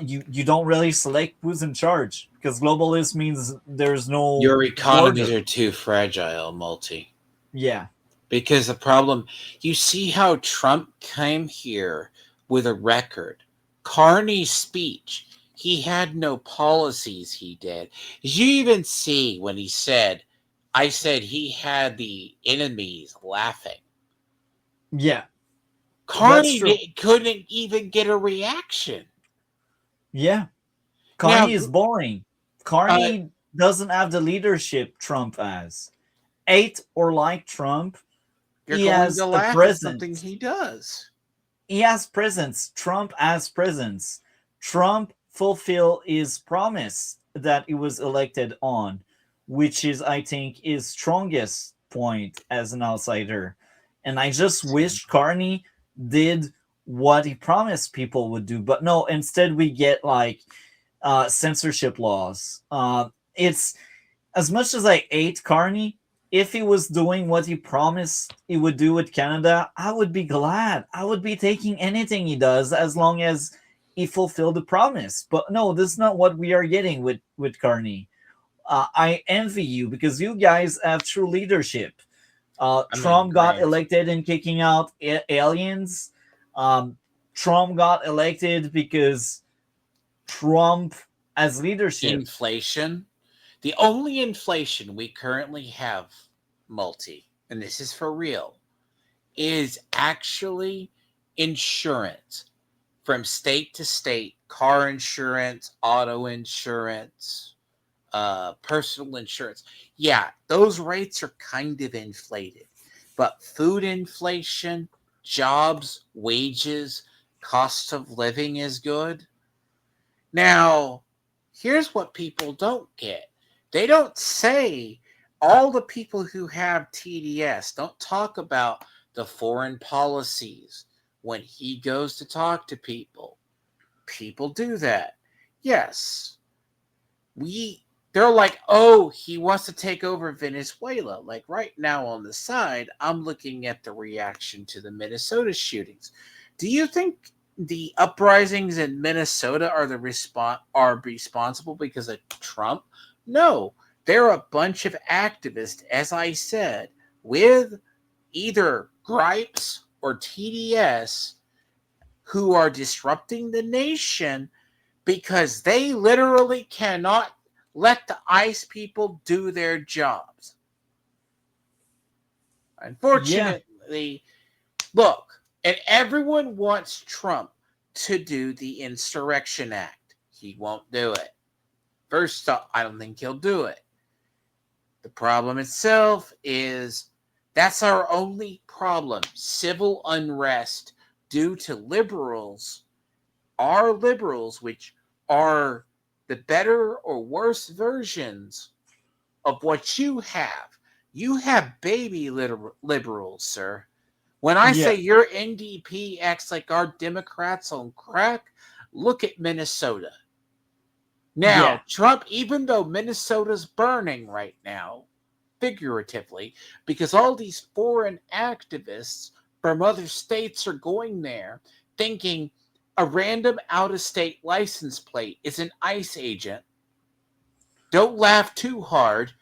you don't really select who's in charge, because globalist means there's no Your economies order. are too fragile, multi. Yeah. Because the problem, you see how Trump came here with a record. Carney's speech, he had no policies he did. Did you even see when he said, I said he had the enemies laughing? Yeah. Carney couldn't even get a reaction. Yeah. Carney is boring. Carney doesn't have the leadership Trump has. Hate or like Trump, You're he going has to a laugh at presence. something he does. He has presence. Trump has presence. Trump fulfilled his promise that he was elected on, which is, I think, his strongest point as an outsider. And I just wish Carney did what he promised people would do. But no, instead we get like censorship laws. It's, as much as I hate Carney, if he was doing what he promised he would do with Canada, I would be glad. I would be taking anything he does as long as he fulfilled the promise. But no, this is not what we are getting with Carney. I envy you because you guys have true leadership. Trump got elected in kicking out aliens. Trump got elected because Trump has leadership. Inflation. The only inflation we currently have, multi, and this is for real, is actually insurance from state to state. Car insurance, auto insurance, personal insurance. Yeah, those rates are kind of inflated. But food inflation, jobs, wages, cost of living is good. Now, here's what people don't get. They don't say, all the people who have TDS don't talk about the foreign policies when he goes to talk to people. People do that. Yes. They're like, oh, he wants to take over Venezuela. Like right now on the side, I'm looking at the reaction to the Minnesota shootings. Do you think the uprisings in Minnesota are responsible because of Trump? No, they're a bunch of activists, as I said, with either gripes or TDS who are disrupting the nation because they literally cannot let the ICE people do their jobs. Unfortunately, look, and everyone wants Trump to do the Insurrection Act. He won't do it. First off, I don't think he'll do it. The problem itself is that's our only problem. Civil unrest due to liberals, our liberals, which are the better or worse versions of what you have. You have baby liberals, sir. When I say your NDP acts like our Democrats on crack, look at Minnesota. Now, Trump, even though Minnesota's burning right now, figuratively, because all these foreign activists from other states are going there thinking a random out-of-state license plate is an ICE agent. Don't laugh too hard,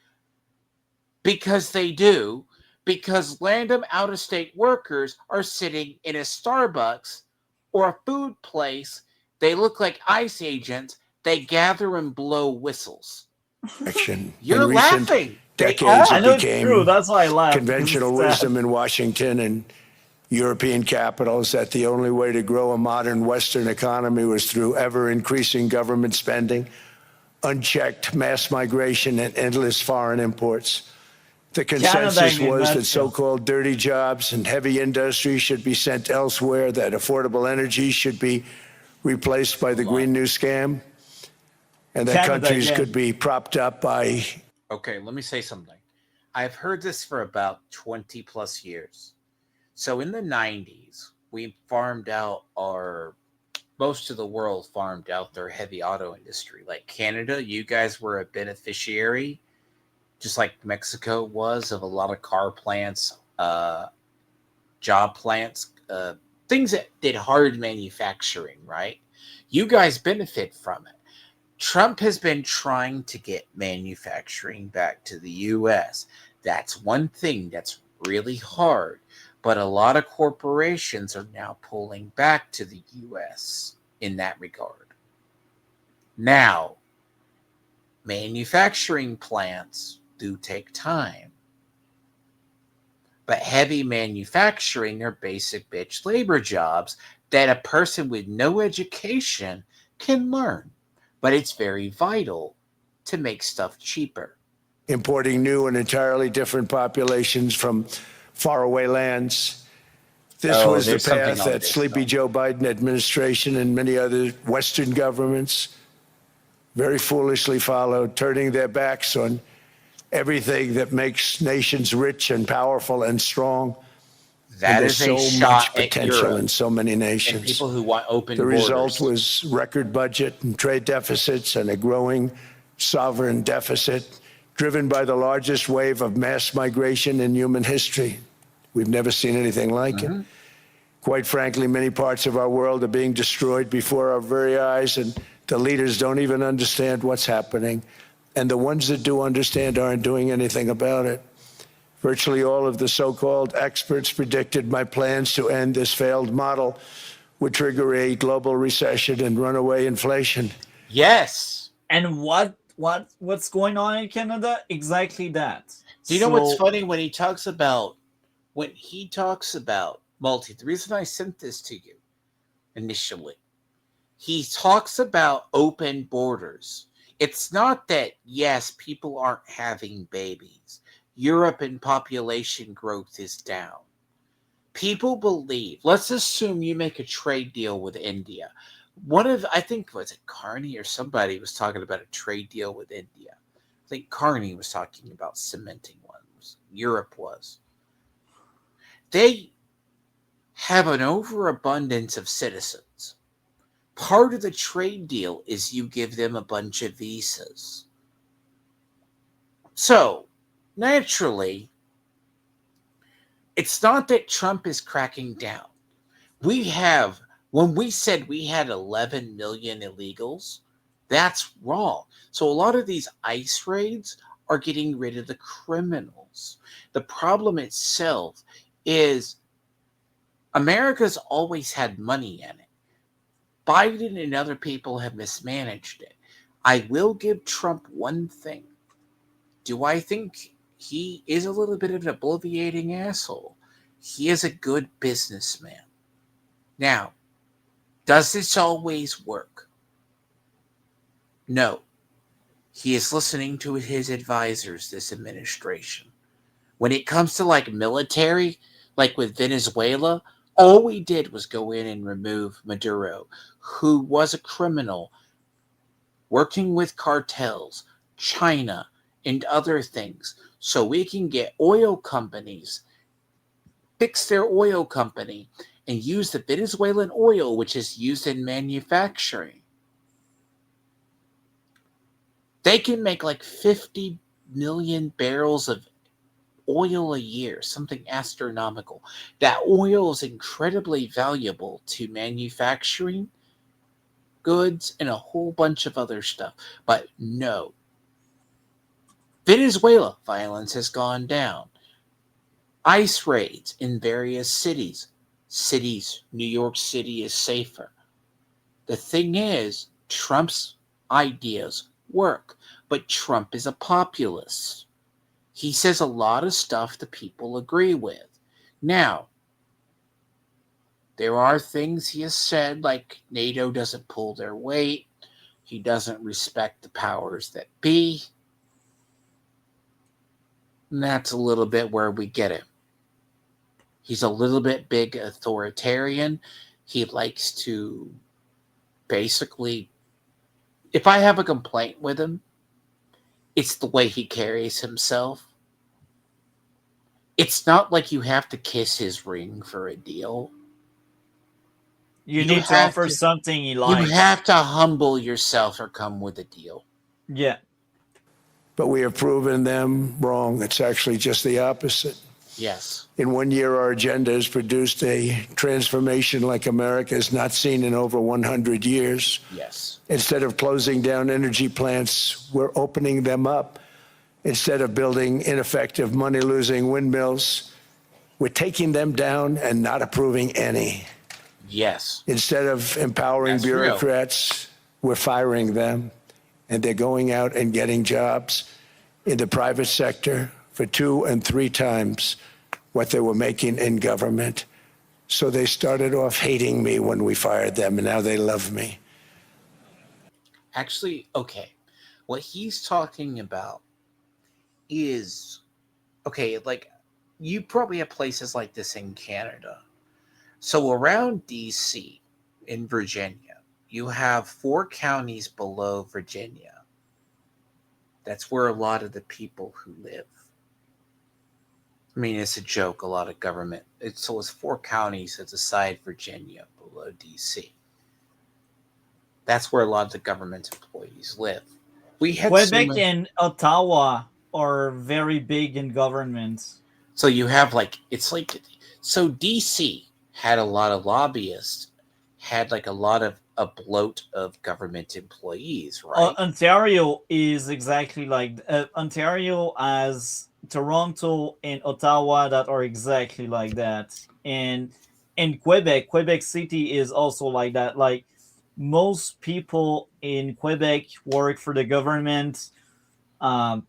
because they do, because random out-of-state workers are sitting in a Starbucks or a food place. They look like ICE agents. They gather and blow whistles. You're laughing. Decades, I it know it's became true. That's why I laugh. conventional wisdom in Washington and European capitals that the only way to grow a modern Western economy was through ever-increasing government spending, unchecked mass migration, and endless foreign imports. The consensus was that so-called dirty jobs and heavy industry should be sent elsewhere, that affordable energy should be replaced by the Green New Scam, and that countries could be propped up by... Okay, let me say something. I've heard this for about 20 plus years. So in the 90s, we farmed out most of the world farmed out their heavy auto industry. Like Canada, you guys were a beneficiary, just like Mexico was, of a lot of car plants, job plants, things that did hard manufacturing, right? You guys benefit from it. Trump has been trying to get manufacturing back to the U.S. That's one thing that's really hard, but a lot of corporations are now pulling back to the U.S. in that regard. Now, manufacturing plants do take time, but heavy manufacturing are basic bitch labor jobs that a person with no education can learn. But it's very vital to make stuff cheaper. Importing new and entirely different populations from faraway lands. This was the path that Sleepy Joe Biden administration and many other Western governments very foolishly followed, turning their backs on everything that makes nations rich and powerful and strong. That is so much potential in so many nations. And people who want open the borders. Result was record budget and trade deficits and a growing sovereign deficit driven by the largest wave of mass migration in human history. We've never seen anything like it. Quite frankly, many parts of our world are being destroyed before our very eyes, and the leaders don't even understand what's happening. And the ones that do understand aren't doing anything about it. Virtually all of the so-called experts predicted my plans to end this failed model would trigger a global recession and runaway inflation. Yes. And what's going on in Canada? Exactly that. Do you know what's funny when he talks about multi? The reason I sent this to you initially, he talks about open borders. It's not that, yes, people aren't having babies. Europe and population growth is down. People believe, let's assume you make a trade deal with India. I think, was it Carney or somebody was talking about a trade deal with India. I think Carney was talking about cementing ones. Europe was. They have an overabundance of citizens. Part of the trade deal is you give them a bunch of visas. So, naturally, it's not that Trump is cracking down. When we said we had 11 million illegals, that's wrong. So a lot of these ICE raids are getting rid of the criminals. The problem itself is America's always had money in it. Biden and other people have mismanaged it. I will give Trump one thing. Do I think he is a little bit of an obliviating asshole. He is a good businessman. Now, does this always work? No. He is listening to his advisors, this administration. When it comes to like military, like with Venezuela, all we did was go in and remove Maduro, who was a criminal working with cartels, China, and other things, so we can get oil companies, fix their oil company, and use the Venezuelan oil, which is used in manufacturing. They can make like 50 million barrels of oil a year, something astronomical. That oil is incredibly valuable to manufacturing goods and a whole bunch of other stuff. But no. Venezuela violence has gone down. ICE raids in various cities. New York City is safer. The thing is, Trump's ideas work, but Trump is a populist. He says a lot of stuff that people agree with. Now, there are things he has said, like NATO doesn't pull their weight. He doesn't respect the powers that be. And that's a little bit where we get him. He's a little bit big authoritarian. He likes to basically, if I have a complaint with him, it's the way he carries himself. It's not like you have to kiss his ring for a deal. You need to offer something he likes. You have to humble yourself or come with a deal. Yeah. But we have proven them wrong. It's actually just the opposite. Yes. In 1 year, our agenda has produced a transformation like America has not seen in over 100 years. Yes. Instead of closing down energy plants, we're opening them up. Instead of building ineffective, money-losing windmills, we're taking them down and not approving any. Yes. Instead of empowering bureaucrats, we're firing them. And they're going out and getting jobs in the private sector for 2 and 3 times what they were making in government. So they started off hating me when we fired them, and now they love me. Actually, okay. What he's talking about is, okay, like, you probably have places like this in Canada. So around DC, in Virginia, you have 4 counties below Virginia. That's where a lot of the people who live. I mean, it's a joke, a lot of government. So it's 4 counties that's aside Virginia below DC. That's where a lot of the government employees live. We had Quebec and Ottawa are very big in government. So you have like, it's like, so DC had a lot of lobbyists, had like a lot of a bloat of government employees, right? Ontario is exactly like Ontario has Toronto and Ottawa that are exactly like that, and in Quebec City is also like that. Like, most people in Quebec work for the government, to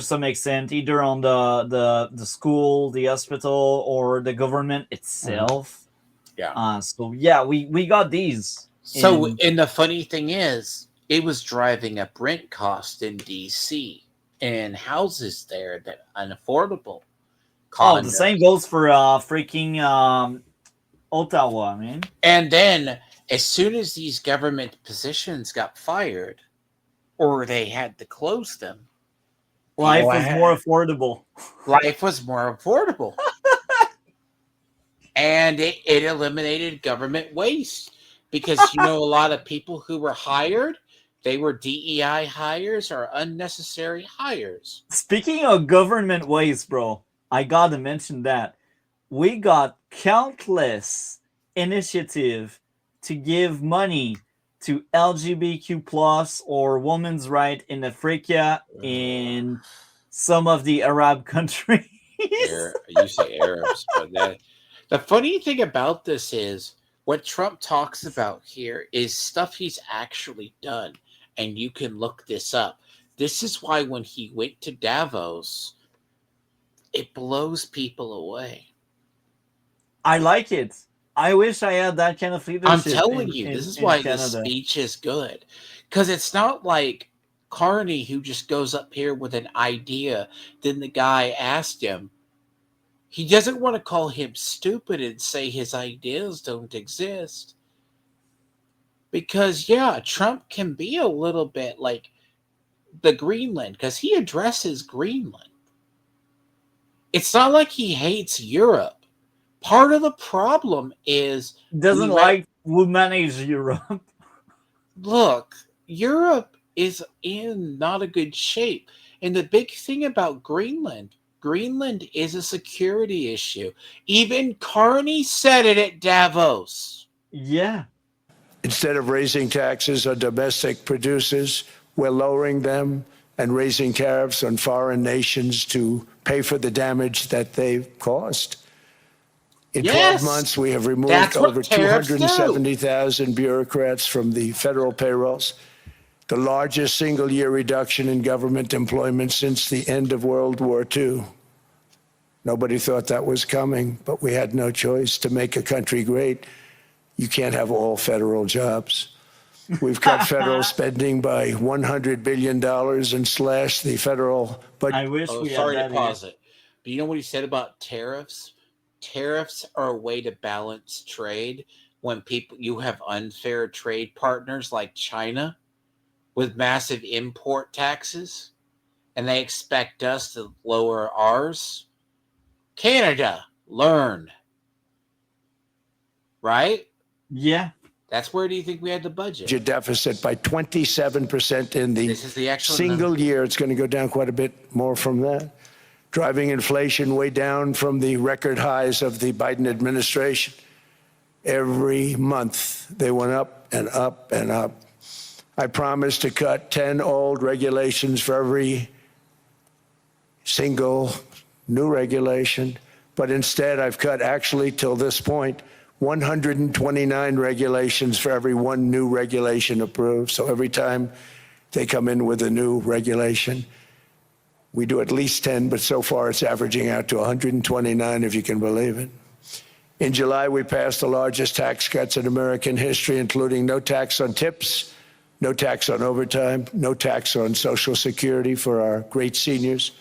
some extent, either on the school, the hospital, or the government itself. Yeah. So yeah, we got these. So, and the funny thing is, it was driving up rent cost in DC and houses there that unaffordable. Oh, the same goes for freaking Ottawa, man. And then, as soon as these government positions got fired, or they had to close them, life was more affordable. Life was more affordable. And it eliminated government waste. Because, you know, a lot of people who were hired, they were DEI hires or unnecessary hires. Speaking of government waste, bro, I gotta mention that we got countless initiative to give money to LGBTQ plus or women's right in Africa in some of the Arab countries. You say Arabs, but the funny thing about this is, what Trump talks about here is stuff he's actually done, and you can look this up. This is why when he went to Davos, it blows people away. I like it. I wish I had that kind of leadership. I'm telling you, this is why Canada. this speech is good. Because it's not like Carney, who just goes up here with an idea. Then the guy asked him. He doesn't want to call him stupid and say his ideas don't exist. Because, yeah, Trump can be a little bit like the Greenland, because he addresses Greenland. It's not like he hates Europe. Part of the problem is doesn't like who manage Europe. Look, Europe is in not a good shape. And the big thing about Greenland is a security issue. Even Carney said it at Davos. Yeah. Instead of raising taxes on domestic producers, we're lowering them and raising tariffs on foreign nations to pay for the damage that they've caused. In 12 months, we have removed over 270,000 bureaucrats from the federal payrolls, the largest single-year reduction in government employment since the end of World War II. Nobody thought that was coming, but we had no choice. To make a country great, you can't have all federal jobs. We've cut federal spending by $100 billion and slashed the federal budget. I wish we sorry had to that pause it. But you know what he said about tariffs? Tariffs are a way to balance trade when you have unfair trade partners like China with massive import taxes, and they expect us to lower ours. Canada, learn. Right? Yeah. That's where do you think we had the budget? Your deficit by 27% in the single year. It's going to go down quite a bit more from that. Driving inflation way down from the record highs of the Biden administration. Every month they went up and up and up. I promised to cut 10 old regulations for every single new regulation, but instead I've cut actually till this point 129 regulations for every one new regulation approved. So every time they come in with a new regulation, we do at least 10, but so far it's averaging out to 129, if you can believe it. In July, we passed the largest tax cuts in American history, including no tax on tips, no tax on overtime, no tax on Social Security for our great seniors.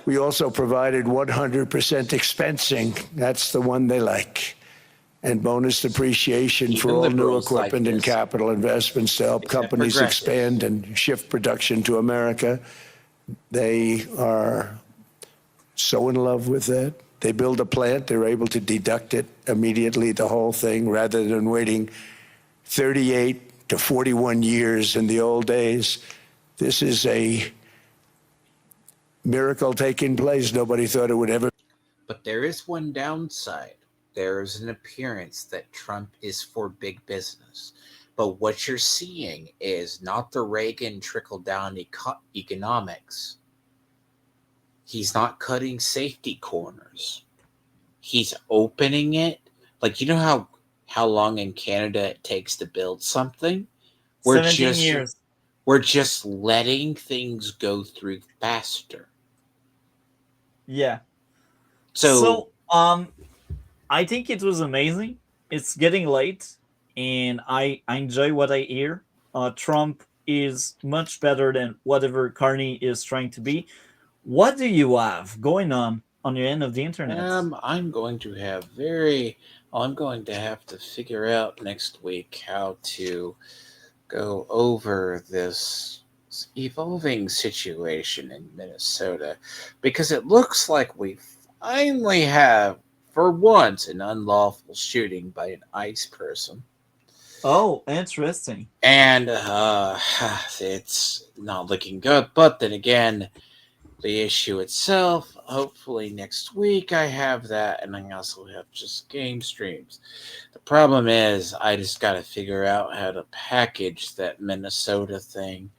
We also provided 100% expensing. That's the one they like. And bonus depreciation for all new equipment and capital investments to help companies expand and shift production to America. They are so in love with that. They build a plant, they're able to deduct it immediately, the whole thing, rather than waiting 38 to 41 years in the old days. This is a miracle taking place. Nobody thought it would ever. But there is one downside. There is an appearance that Trump is for big business. But what you're seeing is not the Reagan trickle-down economics. He's not cutting safety corners. He's opening it. Like, you know how long in Canada it takes to build something? 17 years. We're just letting things go through faster. Yeah. So I think it was amazing. It's getting late, and I enjoy what I hear. Trump is much better than whatever Carney is trying to be. What do you have going on your end of the internet? I'm going to have to figure out next week how to go over this evolving situation in Minnesota, because it looks like we finally have, for once, an unlawful shooting by an ICE person. Oh, interesting. And it's not looking good. But then again, the issue itself, hopefully next week I have that, and I also have just game streams. The problem is I just got to figure out how to package that Minnesota thing,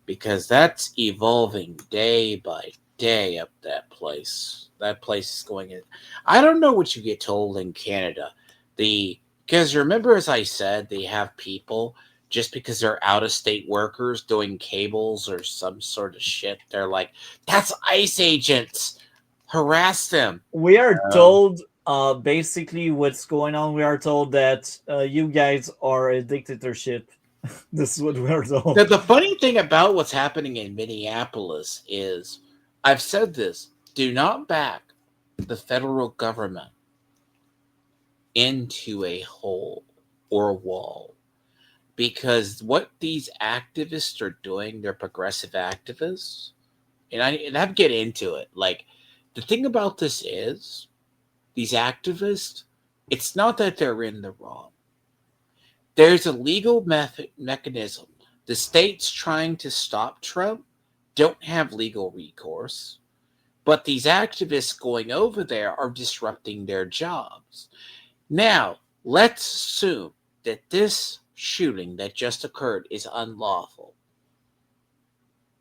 because that's evolving day by day up that place. That place is going in. I don't know what you get told in Canada. Because remember, as I said, they have people, just because they're out-of-state workers doing cables or some sort of shit, they're like, that's ICE agents. harass them. We are told basically what's going on. We are told that you guys are a dictatorship. This is what we are told. The funny thing about what's happening in Minneapolis is, I've said this, do not back the federal government into a hole or a wall. Because what these activists are doing, they're progressive activists, and I'd get into it. Like, the thing about this is, these activists, it's not that they're in the wrong. There's a legal mechanism. The states trying to stop Trump don't have legal recourse, but these activists going over there are disrupting their jobs. Now, let's assume that this shooting that just occurred is unlawful.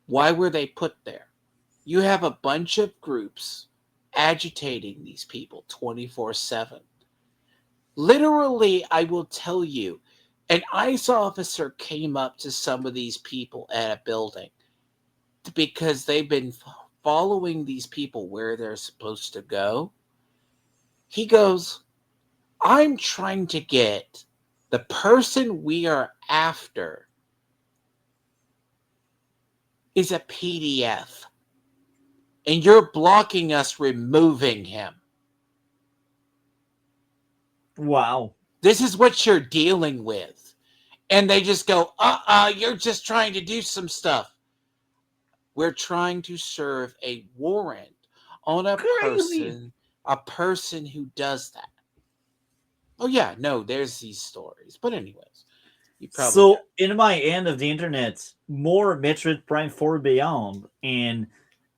Why were they put there? You have a bunch of groups agitating these people 24/7. Literally, I will tell you, an ICE officer came up to some of these people at a building because they've been following these people where they're supposed to go. He goes, I'm trying to get the person we are after is a PDF, and you're blocking us removing him. Wow. This is what you're dealing with. And they just go, you're just trying to do some stuff. We're trying to serve a warrant on a person who does that. Oh, yeah, no, there's these stories. But anyways, you probably... So, in my end of the internet, more Metroid Prime 4 Beyond, and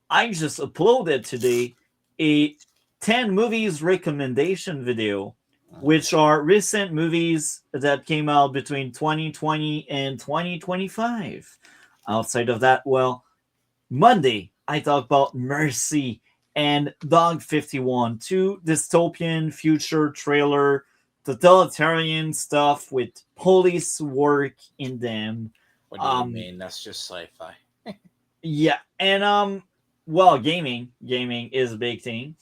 I just uploaded today a 10 movies recommendation video, which are recent movies that came out between 2020 and 2025. Outside of that, well, Monday, I talked about Mercy and Dog 51, two dystopian future trailer, totalitarian stuff with police work in them. What do you mean? That's just sci-fi. Yeah, and well, gaming is a big thing.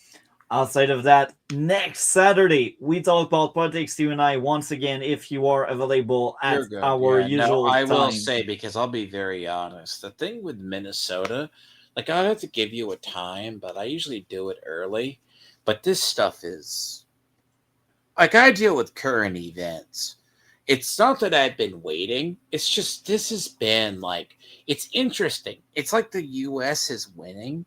Outside of that, next Saturday we talk about politics, you and I, once again, if you are available at our usual I time. will say, because I'll be very honest, the thing with Minnesota, like, I have to give you a time, but I usually do it early. But this stuff is, like, I deal with current events. It's not that I've been waiting. It's just, this has been, like, it's interesting. It's like the U.S. is winning.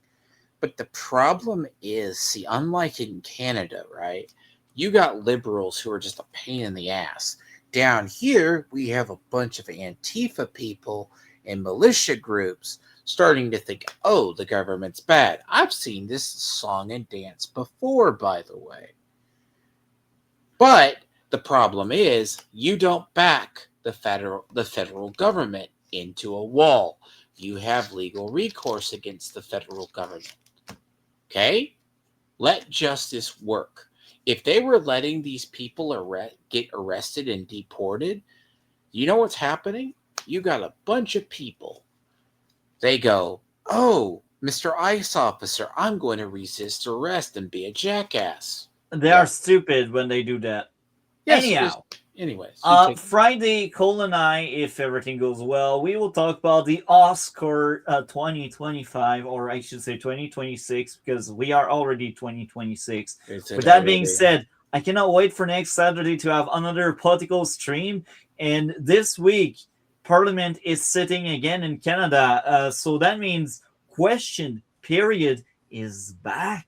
But the problem is, see, unlike in Canada, right? You got liberals who are just a pain in the ass. Down here, we have a bunch of Antifa people and militia groups starting to think, oh, the government's bad. I've seen this song and dance before, by the way. But the problem is, you don't back the federal government into a wall. You have legal recourse against the federal government. Okay? Let justice work. If they were letting these people get arrested and deported, you know what's happening? You got a bunch of people. They go, oh, Mr. ICE officer, I'm going to resist arrest and be a jackass. They are stupid when they do that. Yes, Anyhow. Anyways. Friday, Cole and I, if everything goes well, we will talk about the Oscar 2025, or I should say 2026, because we are already 2026. With that being said, I cannot wait for next Saturday to have another political stream. And this week, Parliament is sitting again in Canada. So that means question period is back.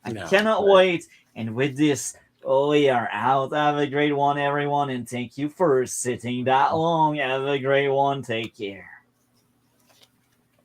I cannot wait. And with this, we are out. Have a great one, everyone. And thank you for sitting that long. Have a great one. Take care.